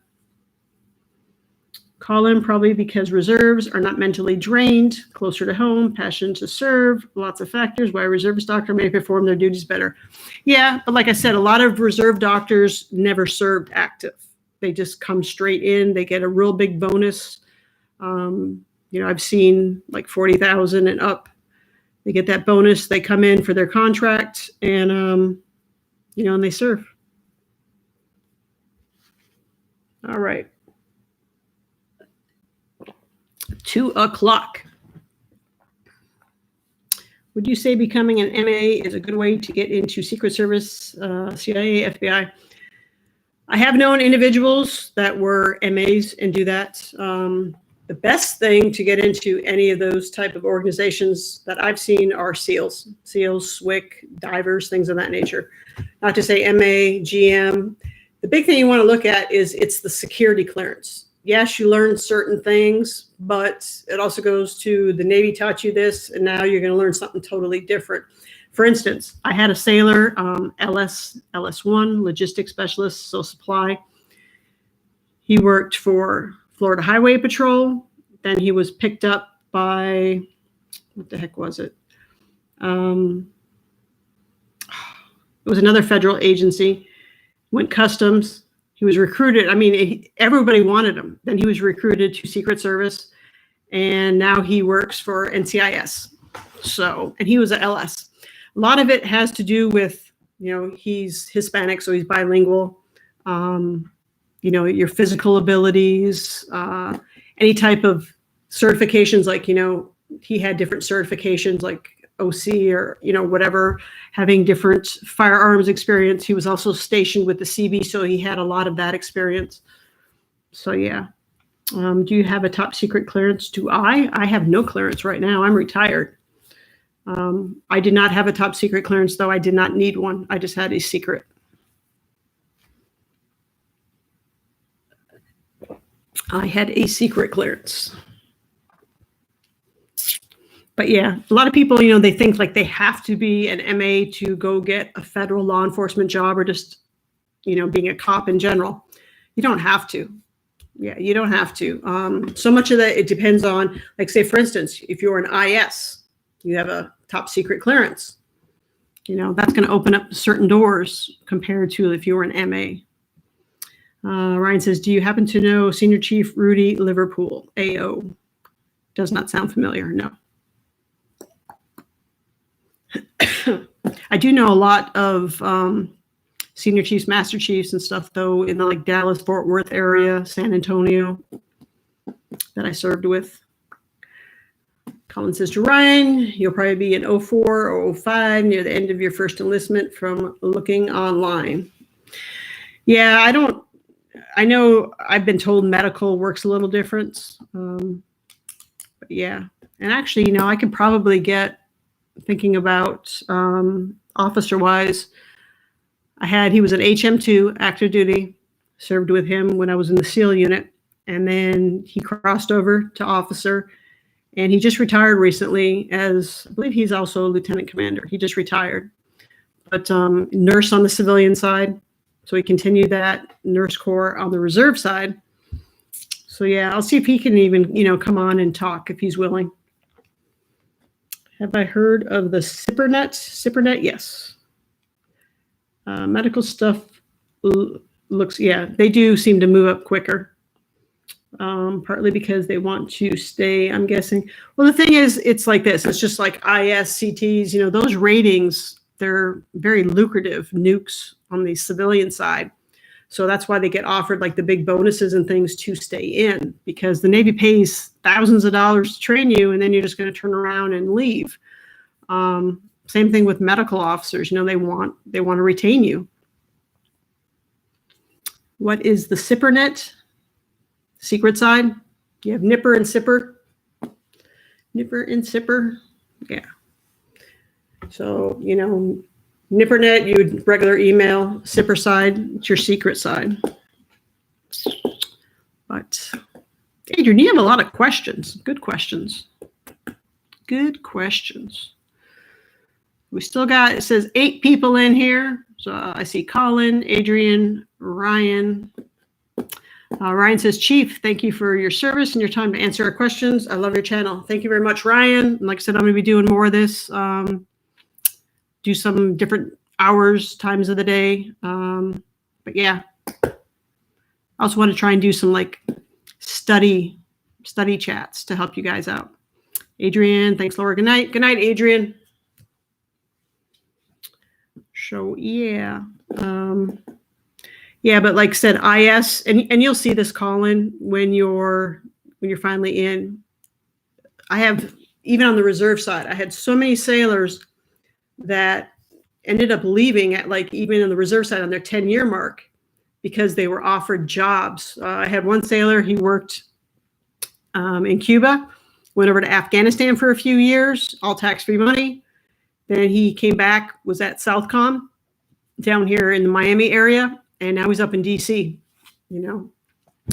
Call in probably because reserves are not mentally drained, closer to home, passion to serve, lots of factors why a reservist doctor may perform their duties better. Yeah, but like I said, a lot of reserve doctors never served active. They just come straight in. They get a real big bonus. I've seen like 40,000 and up. They get that bonus. They come in for their contract, and and they serve. All right. 2 o'clock. Would you say becoming an MA is a good way to get into Secret Service, CIA, FBI? I have known individuals that were MAs and do that. The best thing to get into any of those type of organizations that I've seen are SEALs, SWIC, divers, things of that nature. Not to say MA, GM. The big thing you want to look at is it's the security clearance. Yes, you learn certain things, but it also goes to the Navy taught you this, and now you're going to learn something totally different. For instance, I had a sailor, LS1, logistics specialist, so supply. He worked for Florida Highway Patrol. Then he was picked up by, what the heck was it? It was another federal agency. Went customs. He was recruited. I mean, everybody wanted him. Then he was recruited to Secret Service, and now he works for NCIS. And he was a LS. A lot of it has to do with, he's Hispanic, so he's bilingual. Your physical abilities, any type of certifications, like, he had different certifications like OC or, whatever, having different firearms experience. He was also stationed with the CB, so he had a lot of that experience. So, yeah. Do you have a top secret clearance? Do I? I have no clearance right now. I'm retired. I did not have a top secret clearance, though. I did not need one. I just had a secret. I had a secret clearance. But yeah, a lot of people, they think like they have to be an MA to go get a federal law enforcement job or just, being a cop in general. You don't have to. Yeah, you don't have to. So much of that, it depends on, like, say, for instance, if you're an IS, you have a top secret clearance. That's going to open up certain doors compared to if you were an MA. Ryan says, do you happen to know Senior Chief Rudy Liverpool, AO? Does not sound familiar, no. I do know a lot of senior chiefs, master chiefs and stuff, though, in the Dallas, Fort Worth area, San Antonio, that I served with. Colin says to Ryan, you'll probably be in 04 or 05 near the end of your first enlistment from looking online. Yeah, I know I've been told medical works a little different. But yeah, and actually, I could probably get, thinking about officer-wise, he was an HM2, active duty, served with him when I was in the SEAL unit, and then he crossed over to officer, and he just retired recently as, I believe he's also a lieutenant commander. He just retired, but nurse on the civilian side, so he continued that nurse corps on the reserve side. So yeah, I'll see if he can even, come on and talk if he's willing. Have I heard of the SIPRnet? SIPRnet, yes. Medical stuff looks, yeah, they do seem to move up quicker. Partly because they want to stay, I'm guessing. Well, the thing is, it's like this. It's just like ISCTs, those ratings, they're very lucrative nukes on the civilian side. So that's why they get offered like the big bonuses and things to stay in, because the Navy pays thousands of dollars to train you, and then you're just going to turn around and leave. Same thing with medical officers. They want to retain you. What is the SIPRnet? Secret side? You have Nipper and Sipper. Nipper and Sipper. Yeah. So, NipperNet, you would regular email. Sipper side, it's your secret side. But, Adrian, you have a lot of questions. Good questions. Good questions. We still got, it says 8 people in here. So I see Colin, Adrian, Ryan. Ryan says, Chief, thank you for your service and your time to answer our questions. I love your channel. Thank you very much, Ryan. And like I said, I'm going to be doing more of this. Do some different hours, times of the day. But yeah, I also want to try and do some like study chats to help you guys out. Adrian, thanks, Laura. Good night. Good night, Adrian. So yeah. Yeah, but like I said, IS, and you'll see this, Colin, when you're finally in. I have, even on the reserve side, I had so many sailors that ended up leaving at like, even in the reserve side on their 10-year mark, because they were offered jobs. I had one sailor, he worked in Cuba, went over to Afghanistan for a few years, all tax-free money. Then he came back, was at Southcom down here in the Miami area. And now he's up in DC.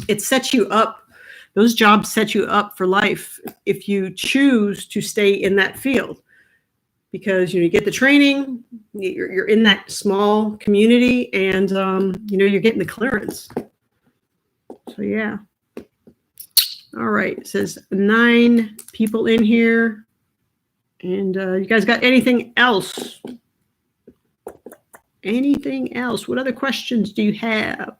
It sets you up. Those jobs set you up for life if you choose to stay in that field, because you get the training, you're in that small community, and you're getting the clearance. So yeah. All right. It says 9 people in here, and you guys got anything else? Anything else? What other questions do you have?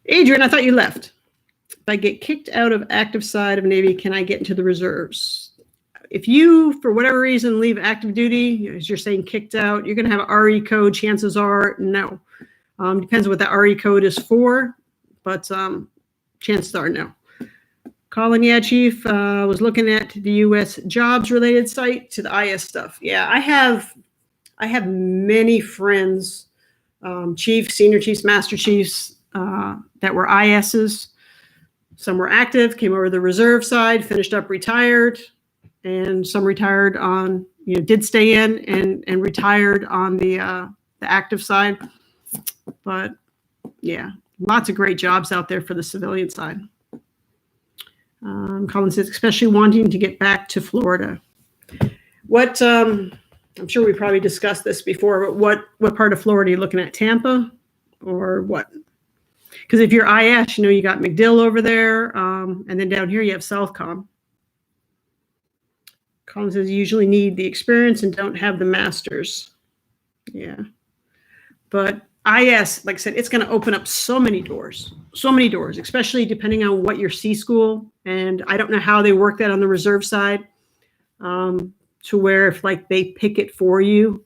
Adrian, I thought you left. If I get kicked out of active side of Navy, can I get into the reserves? If you, for whatever reason, leave active duty, as you're saying kicked out, you're going to have an RE code. Chances are no. Depends on what the RE code is for, but chances are no. Colin, yeah, Chief, was looking at the U.S. jobs related site to the IS stuff. Yeah, I have many friends, chiefs, senior chiefs, master chiefs that were ISs. Some were active, came over the reserve side, finished up, retired, and some retired on, did stay in and retired on the active side. But yeah, lots of great jobs out there for the civilian side. Colin says, especially wanting to get back to Florida. What? I'm sure we probably discussed this before, but what part of Florida are you looking at? Tampa or what? Because if you're IS, you got MacDill over there, and then down here you have Southcom. Colin says you usually need the experience and don't have the masters. Yeah. But IS, like I said, it's going to open up so many doors, especially depending on what your C school. And I don't know how they work that on the reserve side. To where if like they pick it for you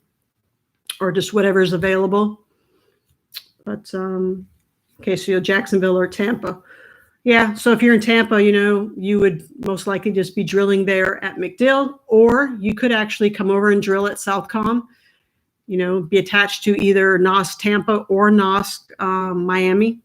or just whatever's available. But okay, so Jacksonville or Tampa. Yeah, so if you're in Tampa, you would most likely just be drilling there at MacDill, or you could actually come over and drill at Southcom, be attached to either NOS Tampa or NOS Miami.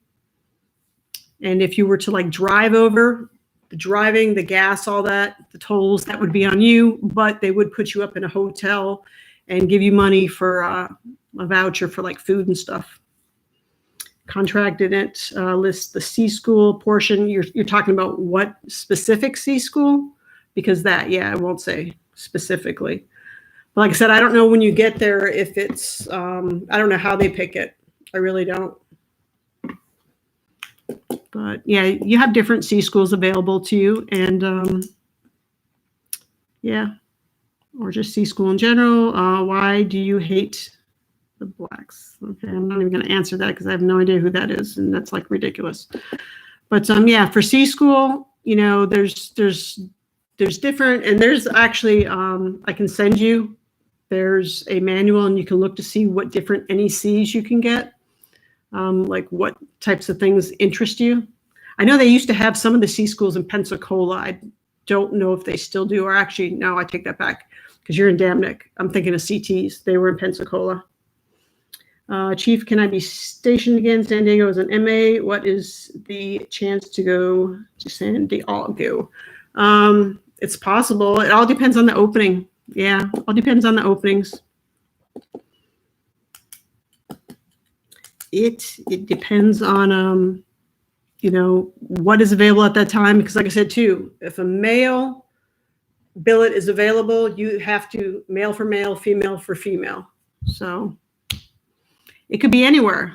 And if you were to like drive over, the driving, the gas, all that, the tolls, that would be on you, but they would put you up in a hotel and give you money for a voucher for like food and stuff. Contracted it, lists the C school portion. You're talking about what specific C school? Because that, yeah, I won't say specifically. But like I said, I don't know when you get there if it's, I don't know how they pick it. I really don't. But yeah, you have different C schools available to you, and yeah, or just C school in general. Why do you hate the blacks? Okay, I'm not even going to answer that because I have no idea who that is, and that's like ridiculous. But yeah, for C school, you know, there's different, and there's actually I can send you. There's a manual, and you can look to see what different NECs you can get, like what types of things interest you. I know they used to have some of the C schools in Pensacola. I don't know if they still do, or actually, no, I take that back because you're in Damnick. I'm thinking of CTs. They were in Pensacola. Chief, can I be stationed again? San Diego is an MA. What is the chance to go to San Diego? It's possible. It all depends on the opening. Yeah, all depends on the openings. It depends on you know, what is available at that time. Because like I said too, if a male billet is available, you have to male for male, female for female. So it could be anywhere.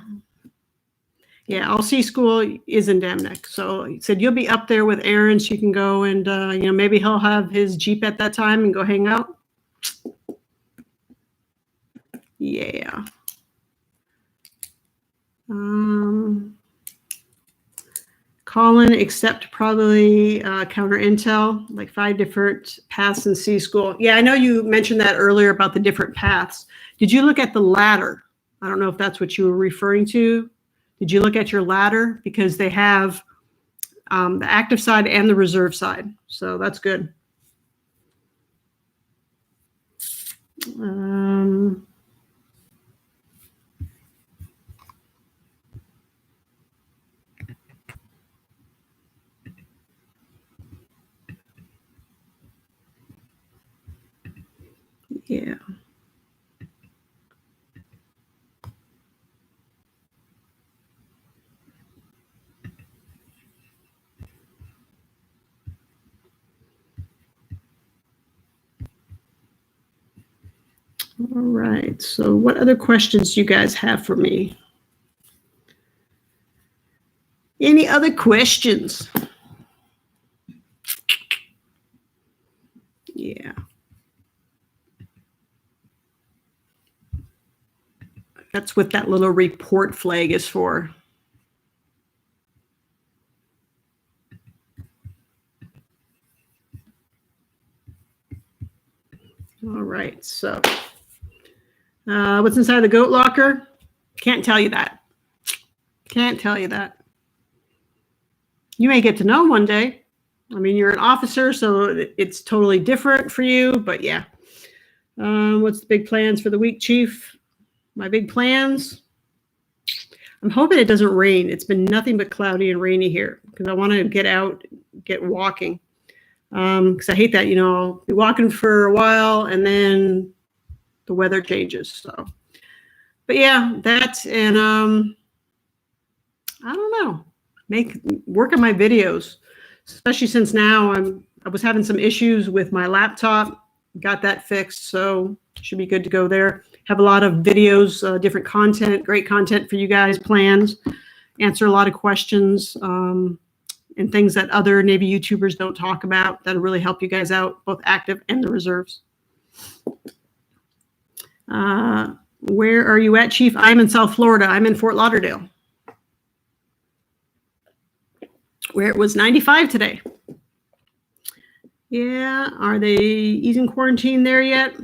Yeah, all C school is in Damnick. So he said you'll be up there with Aaron, so you can go and you know, maybe he'll have his Jeep at that time and go hang out. Yeah. Colin, except probably counter intel, like 5 different paths in C school. Yeah, I know you mentioned that earlier about the different paths. Did you look at the ladder? I don't know if that's what you were referring to. Did you look at your ladder? Because they have the active side and the reserve side. So that's good. Yeah. All right. So what other questions do you guys have for me? Any other questions? Yeah. That's what that little report flag is for. All right, so what's inside the goat locker? Can't tell you that. Can't tell you that. You may get to know one day. I mean, you're an officer, so it's totally different for you, but yeah. What's the big plans for the week, Chief? My big plans? I'm hoping it doesn't rain. It's been nothing but cloudy and rainy here because I want to get out, get walking. Because I hate that, you know, I'll be walking for a while and then the weather changes. So, but yeah, that and I don't know, work on my videos, especially since now I was having some issues with my laptop, got that fixed, so should be good to go there. Have a lot of videos, different content, great content for you guys planned, answer a lot of questions. And things that other Navy YouTubers don't talk about that'll really help you guys out, both active and the reserves. Where are you at, Chief? I'm in South Florida. I'm in Fort Lauderdale, where it was 95 today. Yeah, are they easing quarantine there yet?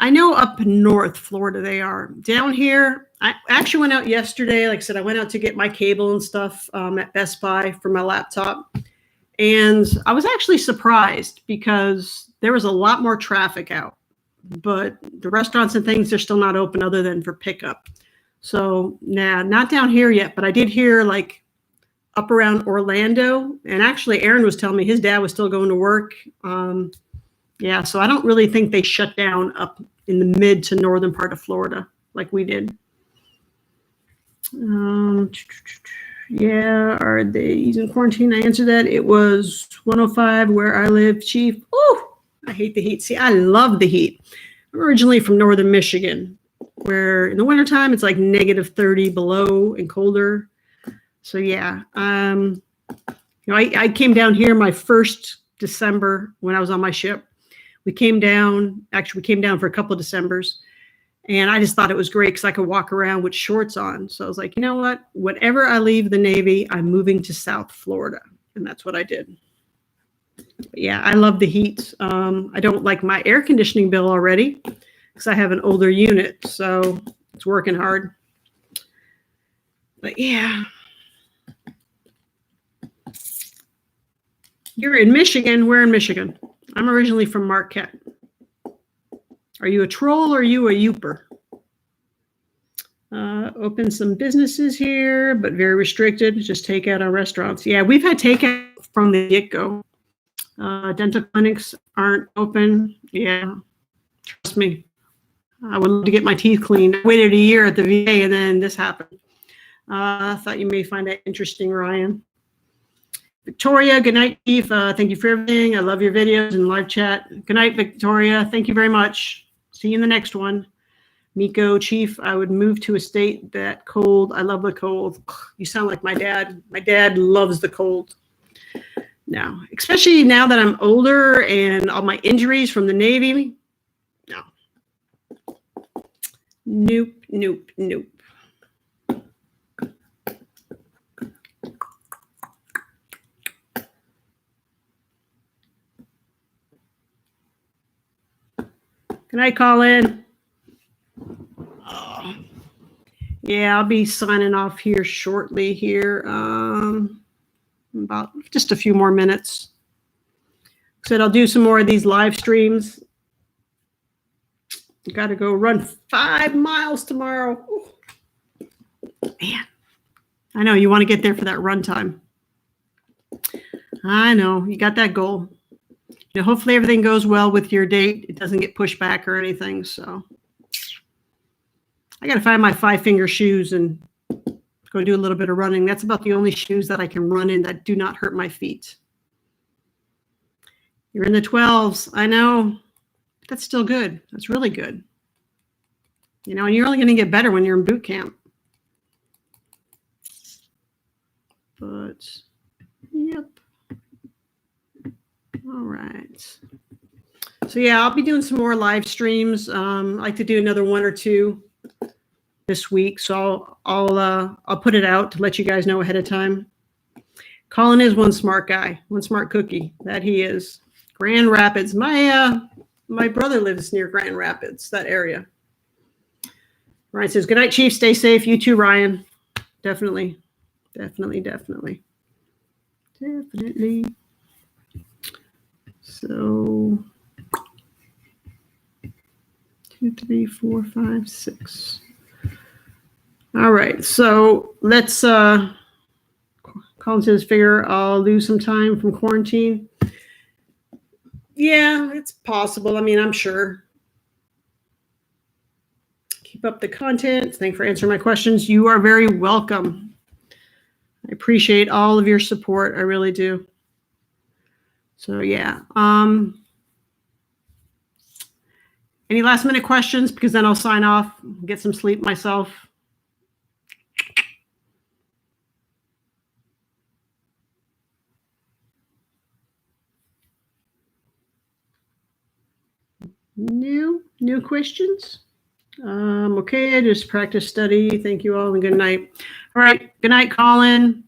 I know up north Florida they are. Down here, I actually went out yesterday. Like I said, I went out to get my cable and stuff at Best Buy for my laptop. And I was actually surprised because there was a lot more traffic out. But the restaurants and things, they're still not open other than for pickup. So, nah, not down here yet. But I did hear like up around Orlando. And actually, Aaron was telling me his dad was still going to work. Yeah, so I don't really think they shut down up in the mid to northern part of Florida like we did. Yeah, are they using quarantine? I answered that. It was 105 where I live, Chief. Oh, I hate the heat. See, I love the heat. I'm originally from northern Michigan, where in the wintertime it's like -30 below and colder. So yeah, I came down here my first December when I was on my ship. We came down for a couple of Decembers, and I just thought it was great because I could walk around with shorts on. So I was like, you know what? Whenever I leave the Navy, I'm moving to South Florida, and that's what I did. But yeah, I love the heat. I don't like my air conditioning bill already because I have an older unit, so it's working hard. But yeah. You're in Michigan. We're in Michigan. I'm originally from Marquette. Are you a troll or are you a youper? Open some businesses here, but very restricted. Just takeout on restaurants. Yeah, we've had takeout from the get-go. Dental clinics aren't open. Yeah, trust me. I would love to get my teeth cleaned. I waited a year at the VA and then this happened. I thought you may find that interesting, Ryan. Victoria, good night, Chief. Thank you for everything. I love your videos and live chat. Good night, Victoria. Thank you very much. See you in the next one. Miko, Chief, I would move to a state that cold. I love the cold. You sound like my dad. My dad loves the cold. Now, especially now that I'm older and all my injuries from the Navy. No. Nope, nope, nope. Can I call in? Oh. Yeah, I'll be signing off here shortly here. About just a few more minutes. Said I'll do some more of these live streams. Got to go run 5 miles tomorrow. Ooh. Man, I know you want to get there for that run time. I know you got that goal. You know, hopefully everything goes well with your date. It doesn't get pushed back or anything. So I got to find my 5-finger shoes and go do a little bit of running. That's about the only shoes that I can run in that do not hurt my feet. You're in the 12s. I know. That's still good. That's really good. You know, and you're only going to get better when you're in boot camp. But, yep. All right. So yeah, I'll be doing some more live streams. I like to do another 1 or 2 this week. So I'll put it out to let you guys know ahead of time. Colin is one smart guy, one smart cookie. That he is. Grand Rapids. My brother lives near Grand Rapids, that area. Ryan says, good night, Chief. Stay safe. You too, Ryan. Definitely. Definitely, definitely. Definitely. So 2, 3, 4, 5, 6. All right. So let's Colin says figure I'll lose some time from quarantine. Yeah, it's possible. I mean, I'm sure. Keep up the content. Thanks for answering my questions. You are very welcome. I appreciate all of your support. I really do. So yeah. Any last minute questions? Because then I'll sign off, get some sleep myself. No questions? Okay, I just practice study. Thank you all and good night. All right, good night, Colin,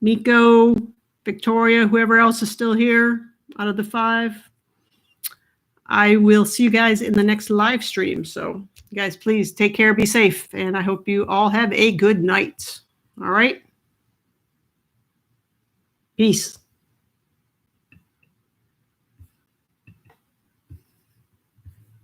Miko, Victoria, whoever else is still here out of the 5. I will see you guys in the next live stream. So you guys, please take care, be safe, and I hope you all have a good night. All right. Peace.